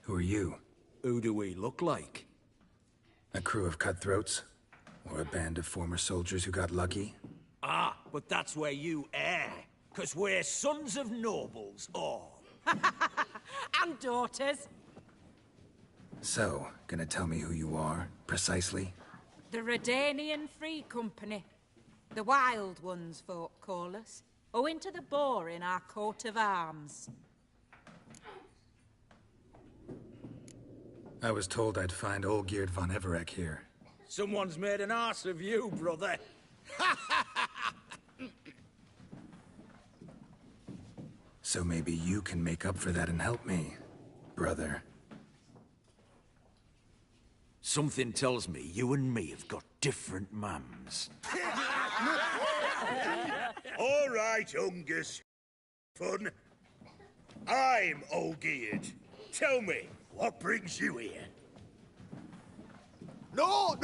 Who are you? Who do we look like? A crew of cutthroats? Or a band of former soldiers who got lucky? Ah, but that's where you err. 'Cause we're sons of nobles, all. And daughters. So, gonna tell me who you are, precisely? The Redanian Free Company. The Wild Ones, folk call us. Owing to the boar in our coat of arms. I was told I'd find Olgierd von Everec here. Someone's made an arse of you, brother. So maybe you can make up for that and help me, brother. Something tells me you and me have got different mums. All right, Ungus. Fun. I'm Olgierd. Tell me, what brings you here? No,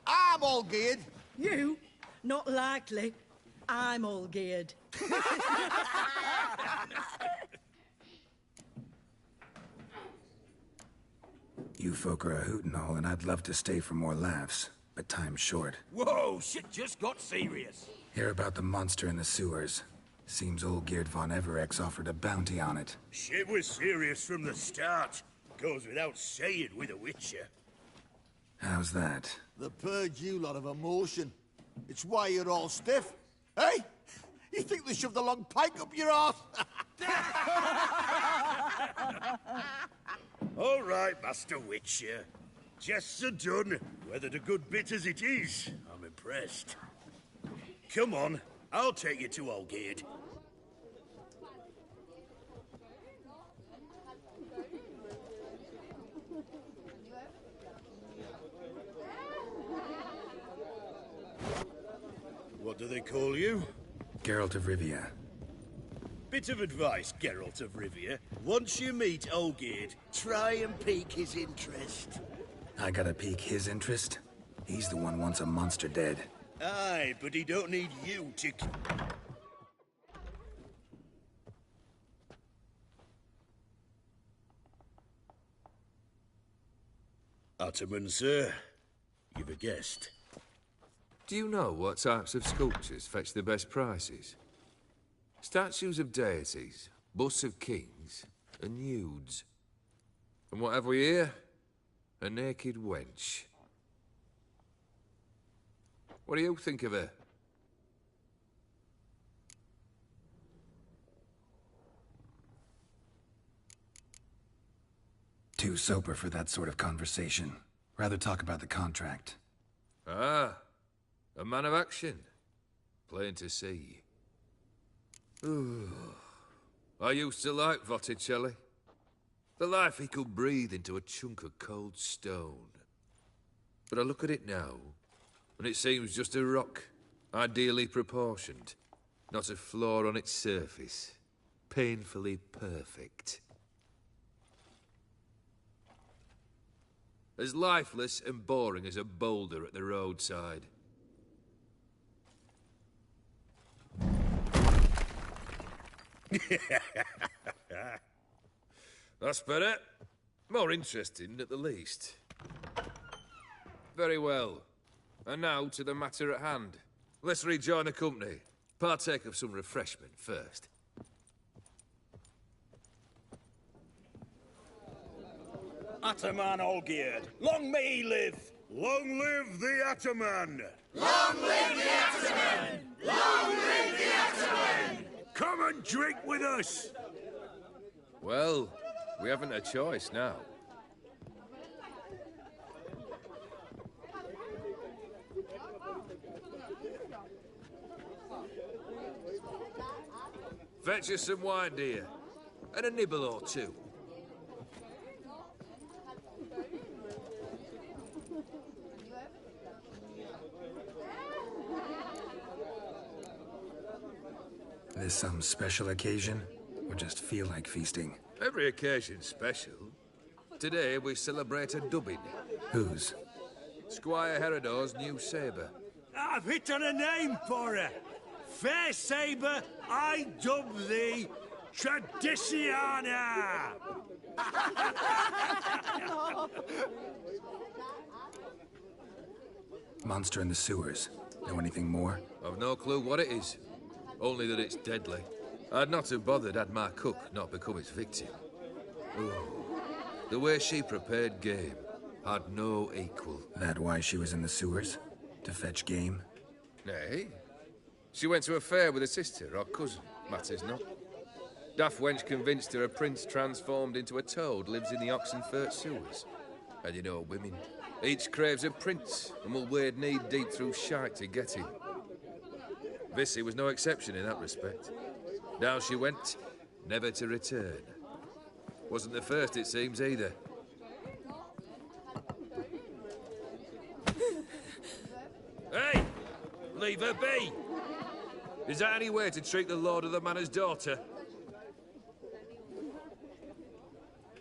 I'm Olgierd. You? Not likely. I'm all geared. You folk are a hoot and all, and I'd love to stay for more laughs, but time's short. Whoa, shit just got serious. Hear about the monster in the sewers. Seems Olgierd von Everec offered a bounty on it. Shit was serious from the start. Goes without saying with a Witcher. How's that? The purge you lot of emotion. It's why you're all stiff. Hey? You think they shoved a long pike up your arse? All right, Master Witcher. Jests are done. Whether the good bit as it is, I'm impressed. Come on, I'll take you to Olgierd. What do they call you? Geralt of Rivia. Bit of advice, Geralt of Rivia. Once you meet Olgierd, try and pique his interest. I gotta pique his interest? He's the one wants a monster dead. Aye, but he don't need you to... Ottoman, sir. You've a guest. Do you know what types of sculptures fetch the best prices? Statues of deities, busts of kings, and nudes. And what have we here? A naked wench. What do you think of her? Too sober for that sort of conversation. Rather talk about the contract. Ah, a man of action. Plain to see. Ooh. I used to like Botticelli. The life he could breathe into a chunk of cold stone. But I look at it now, and it seems just a rock, ideally proportioned. Not a flaw on its surface. Painfully perfect. As lifeless and boring as a boulder at the roadside. That's better. More interesting, at the least. Very well. And now to the matter at hand. Let's rejoin the company. Partake of some refreshment first. Ataman Olgierd, long may he live! Long live the Ataman! Long live the Ataman! Long live the Ataman! Come and drink with us! Well, we haven't a choice now. Fetch us some wine, dear. And a nibble or two. This some special occasion? Or just feel like feasting? Every occasion's special. Today we celebrate a dubbing. Whose? Squire Herodor's new sabre. I've hit on a name for her. Fair Sabre, I dub thee Tradiciana! Monster in the sewers. Know anything more? I've no clue what it is. Only that it's deadly. I'd not have bothered had my cook not become its victim. Ooh. The way she prepared game had no equal. That why she was in the sewers? To fetch game? Nay. She went to a fair with a sister or cousin, matters not. Daft wench convinced her a prince transformed into a toad lives in the Oxenfurt sewers. And you know women. Each craves a prince and will wade knee-deep through shite to get him. Vissy was no exception in that respect. Down she went, never to return. Wasn't the first, it seems, either. Hey! Leave her be! Is that any way to treat the Lord of the Manor's daughter?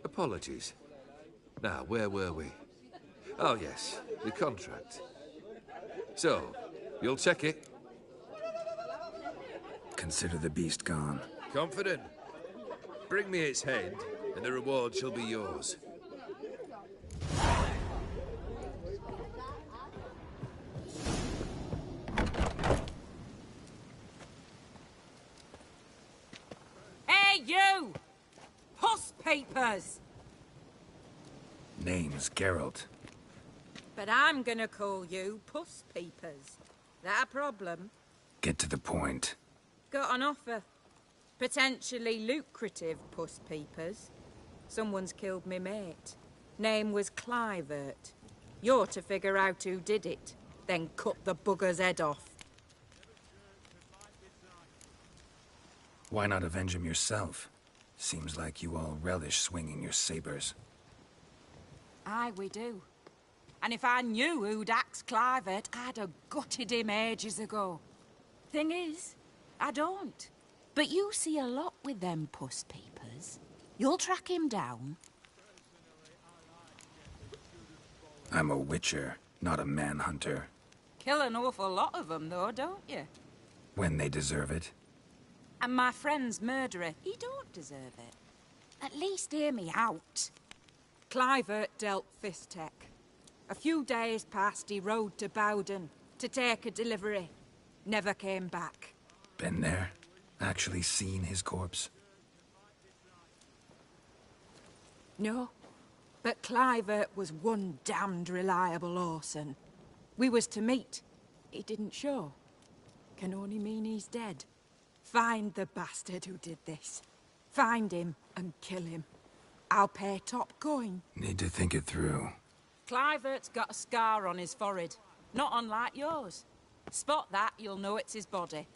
Apologies. Now, where were we? Oh, yes, the contract. So, you'll check it? Consider the beast gone. Confident? Bring me its head, and the reward shall be yours. Hey, you! Puss papers! Name's Geralt. But I'm gonna call you Puss Peepers. That a problem? Get to the point. Got an offer. Potentially lucrative Puss Peepers. Someone's killed me mate. Name was Clivert. You're to figure out who did it, then cut the bugger's head off. Why not avenge him yourself? Seems like you all relish swinging your sabers. Aye, we do. And if I knew who'd axed Clivert, I'd have gutted him ages ago. Thing is, I don't. But you see a lot with them Puss Peepers. You'll track him down. I'm a witcher, not a manhunter. Kill an awful lot of them, though, don't you? When they deserve it. And my friend's murderer, he don't deserve it. At least hear me out. Clivert dealt Fistek. A few days past, he rode to Bowden. to take a delivery. Never came back. Been there? Actually seen his corpse? No, but Clivert was one damned reliable Orson. We was to meet. He didn't show. Can only mean he's dead. Find the bastard who did this. Find him and kill him. I'll pay top coin. Need to think it through. Clivert's got a scar on his forehead. Not unlike yours. Spot that, you'll know it's his body.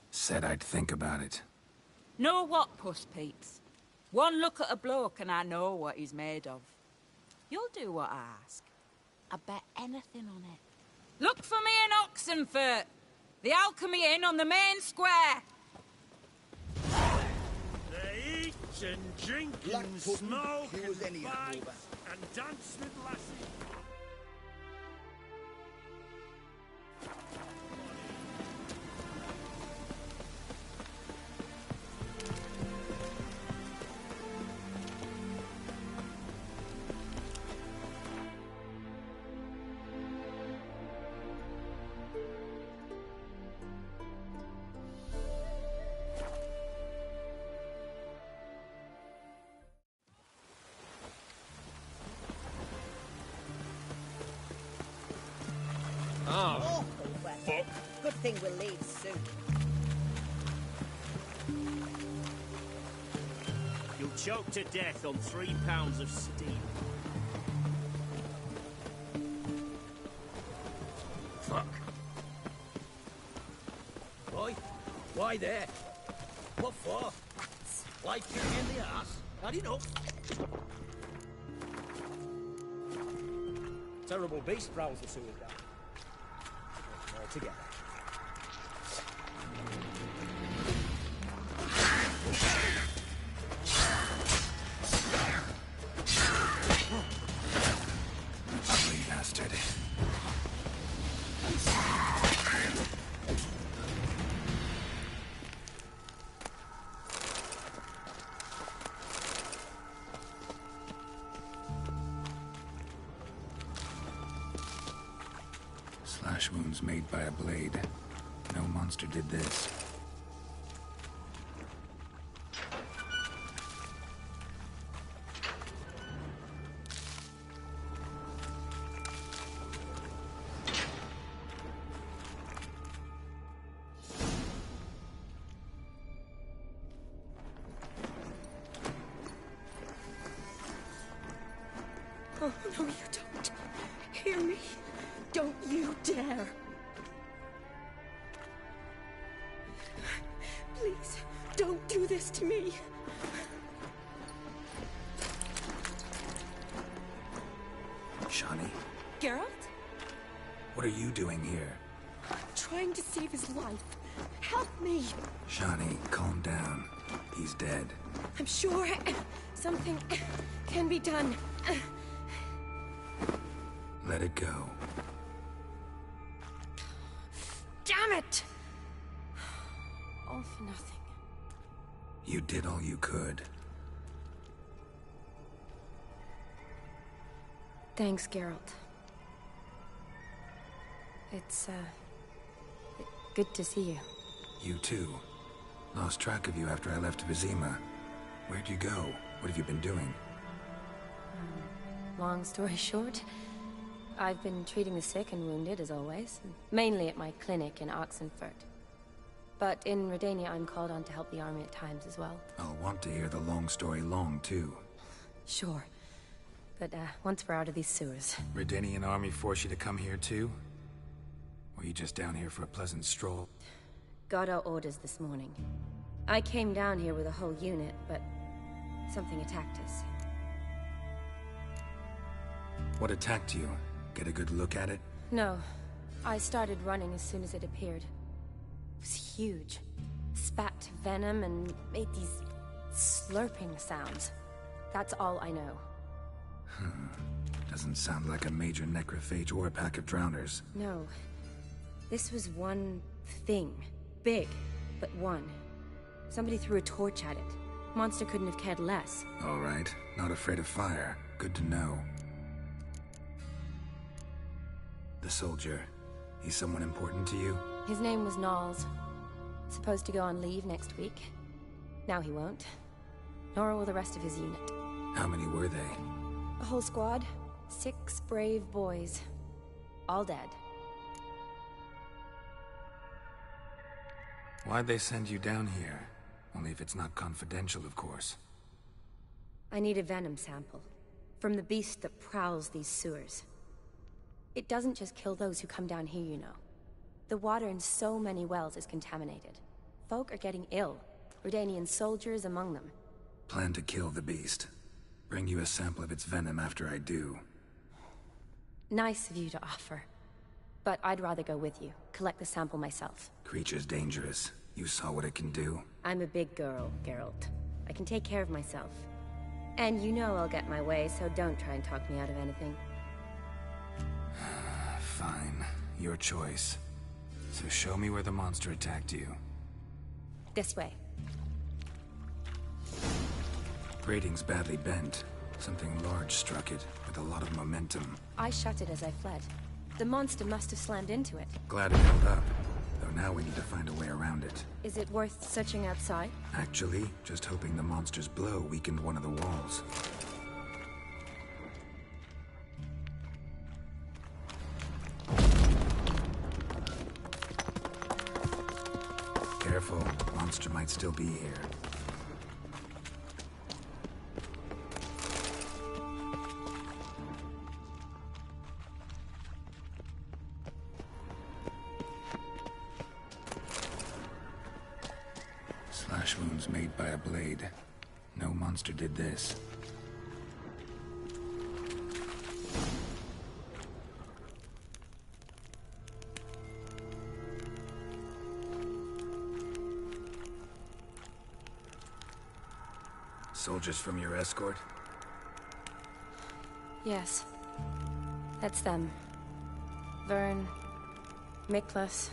Said I'd think about it. Know what, Puss Peeps? One look at a bloke and I know what he's made of. You'll do what I ask. I bet anything on it. Look for me in Oxenfurt. The Alchemy Inn on the main square. They eat and drink and smoke and fight and dance with lasses. Oh, fuck. Good thing we'll leave soon. You'll choke to death on 3 pounds of steam. Fuck. Why? Why there? What for? Life kick in the ass? Had enough? Terrible beast prowls the sewer down. All together. Ugly bastard. Slash wounds made by a blade. No monster did this. Oh, no, you don't. Hear me? Don't you dare. Please, don't do this to me. Shani, Geralt? what are you doing here? Trying to save his life. Help me. Shani, calm down. He's dead. I'm sure something can be done. Let it go. Damn it! All for nothing. You did all you could. Thanks, Geralt. It's, good to see you. You too. Lost track of you after I left Vizima. Where'd you go? What have you been doing? Long story short, I've been treating the sick and wounded, as always. Mainly at my clinic in Oxenfurt. But in Redania, I'm called on to help the army at times as well. I'll want to hear the long story long, too. Sure. But, once we're out of these sewers... Redanian army force you to come here, too? Or are you just down here for a pleasant stroll? Got our orders this morning. I came down here with a whole unit, but... something attacked us. What attacked you? Get a good look at it? No. I started running as soon as it appeared. It was huge. Spat venom and made these slurping sounds. That's all I know. Doesn't sound like a major necrophage or a pack of drowners. No. This was one thing. Big, but one. Somebody threw a torch at it. Monster couldn't have cared less. All right. Not afraid of fire. Good to know. The soldier. He's someone important to you? His name was Knowles. Supposed to go on leave next week. Now he won't. Nor will the rest of his unit. How many were they? A whole squad. 6 brave boys. All dead. Why'd they send you down here? Only if it's not confidential, of course. I need a venom sample. From the beast that prowls these sewers. It doesn't just kill those who come down here, you know. The water in so many wells is contaminated. Folk are getting ill. Redanian soldiers among them. Plan to kill the beast. Bring you a sample of its venom after I do. Nice of you to offer. But I'd rather go with you. Collect the sample myself. Creature's dangerous. You saw what it can do. I'm a big girl, Geralt. I can take care of myself. And you know I'll get my way, so don't try and talk me out of anything. Fine. Your choice. So show me where the monster attacked you. This way. Grating's badly bent. Something large struck it, with a lot of momentum. I shut it as I fled. The monster must have slammed into it. Glad it held up. Though now we need to find a way around it. Is it worth searching outside? Actually, just hoping the monster's blow weakened one of the walls. Careful, monster might still be here. Slash wounds made by a blade. No monster did this. Soldiers from your escort? Yes. That's them. Vern, Miklas.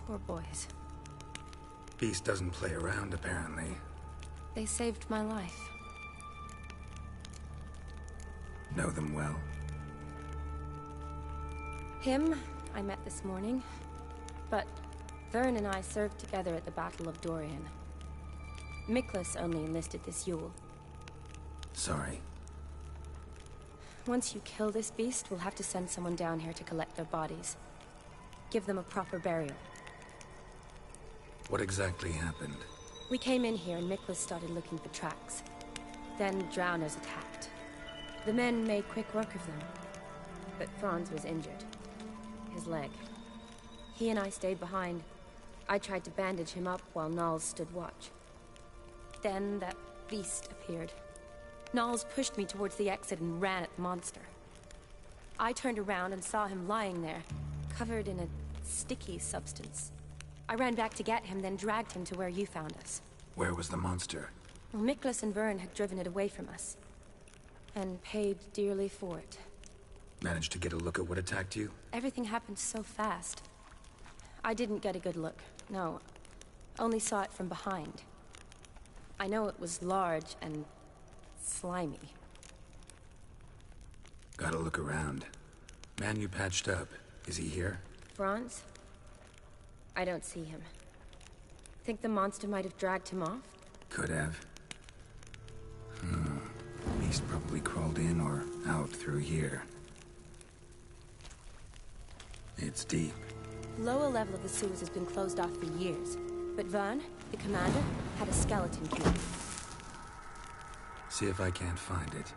Poor boys. Beast doesn't play around, apparently. They saved my life. Know them well? Him, I met this morning. But Vern and I served together at the Battle of Dorian. Miklas only enlisted this Yule. Sorry. Once you kill this beast, we'll have to send someone down here to collect their bodies. Give them a proper burial. What exactly happened? We came in here and Miklas started looking for tracks. Then drowners attacked. The men made quick work of them. But Franz was injured. His leg. He and I stayed behind. I tried to bandage him up while Knowles stood watch. Then that beast appeared. Knowles pushed me towards the exit and ran at the monster. I turned around and saw him lying there, covered in a sticky substance. I ran back to get him, then dragged him to where you found us. Where was the monster? Well, Miklas and Vern had driven it away from us. And paid dearly for it. Managed to get a look at what attacked you? Everything happened so fast. I didn't get a good look, no. Only saw it from behind. I know it was large and slimy. Gotta look around. Man you patched up, is he here? Franz? I don't see him. Think the monster might have dragged him off? Could have. Beast probably crawled in or out through here. It's deep. Lower level of the sewers has been closed off for years. But Vern, the commander, had a skeleton key. See if I can't find it.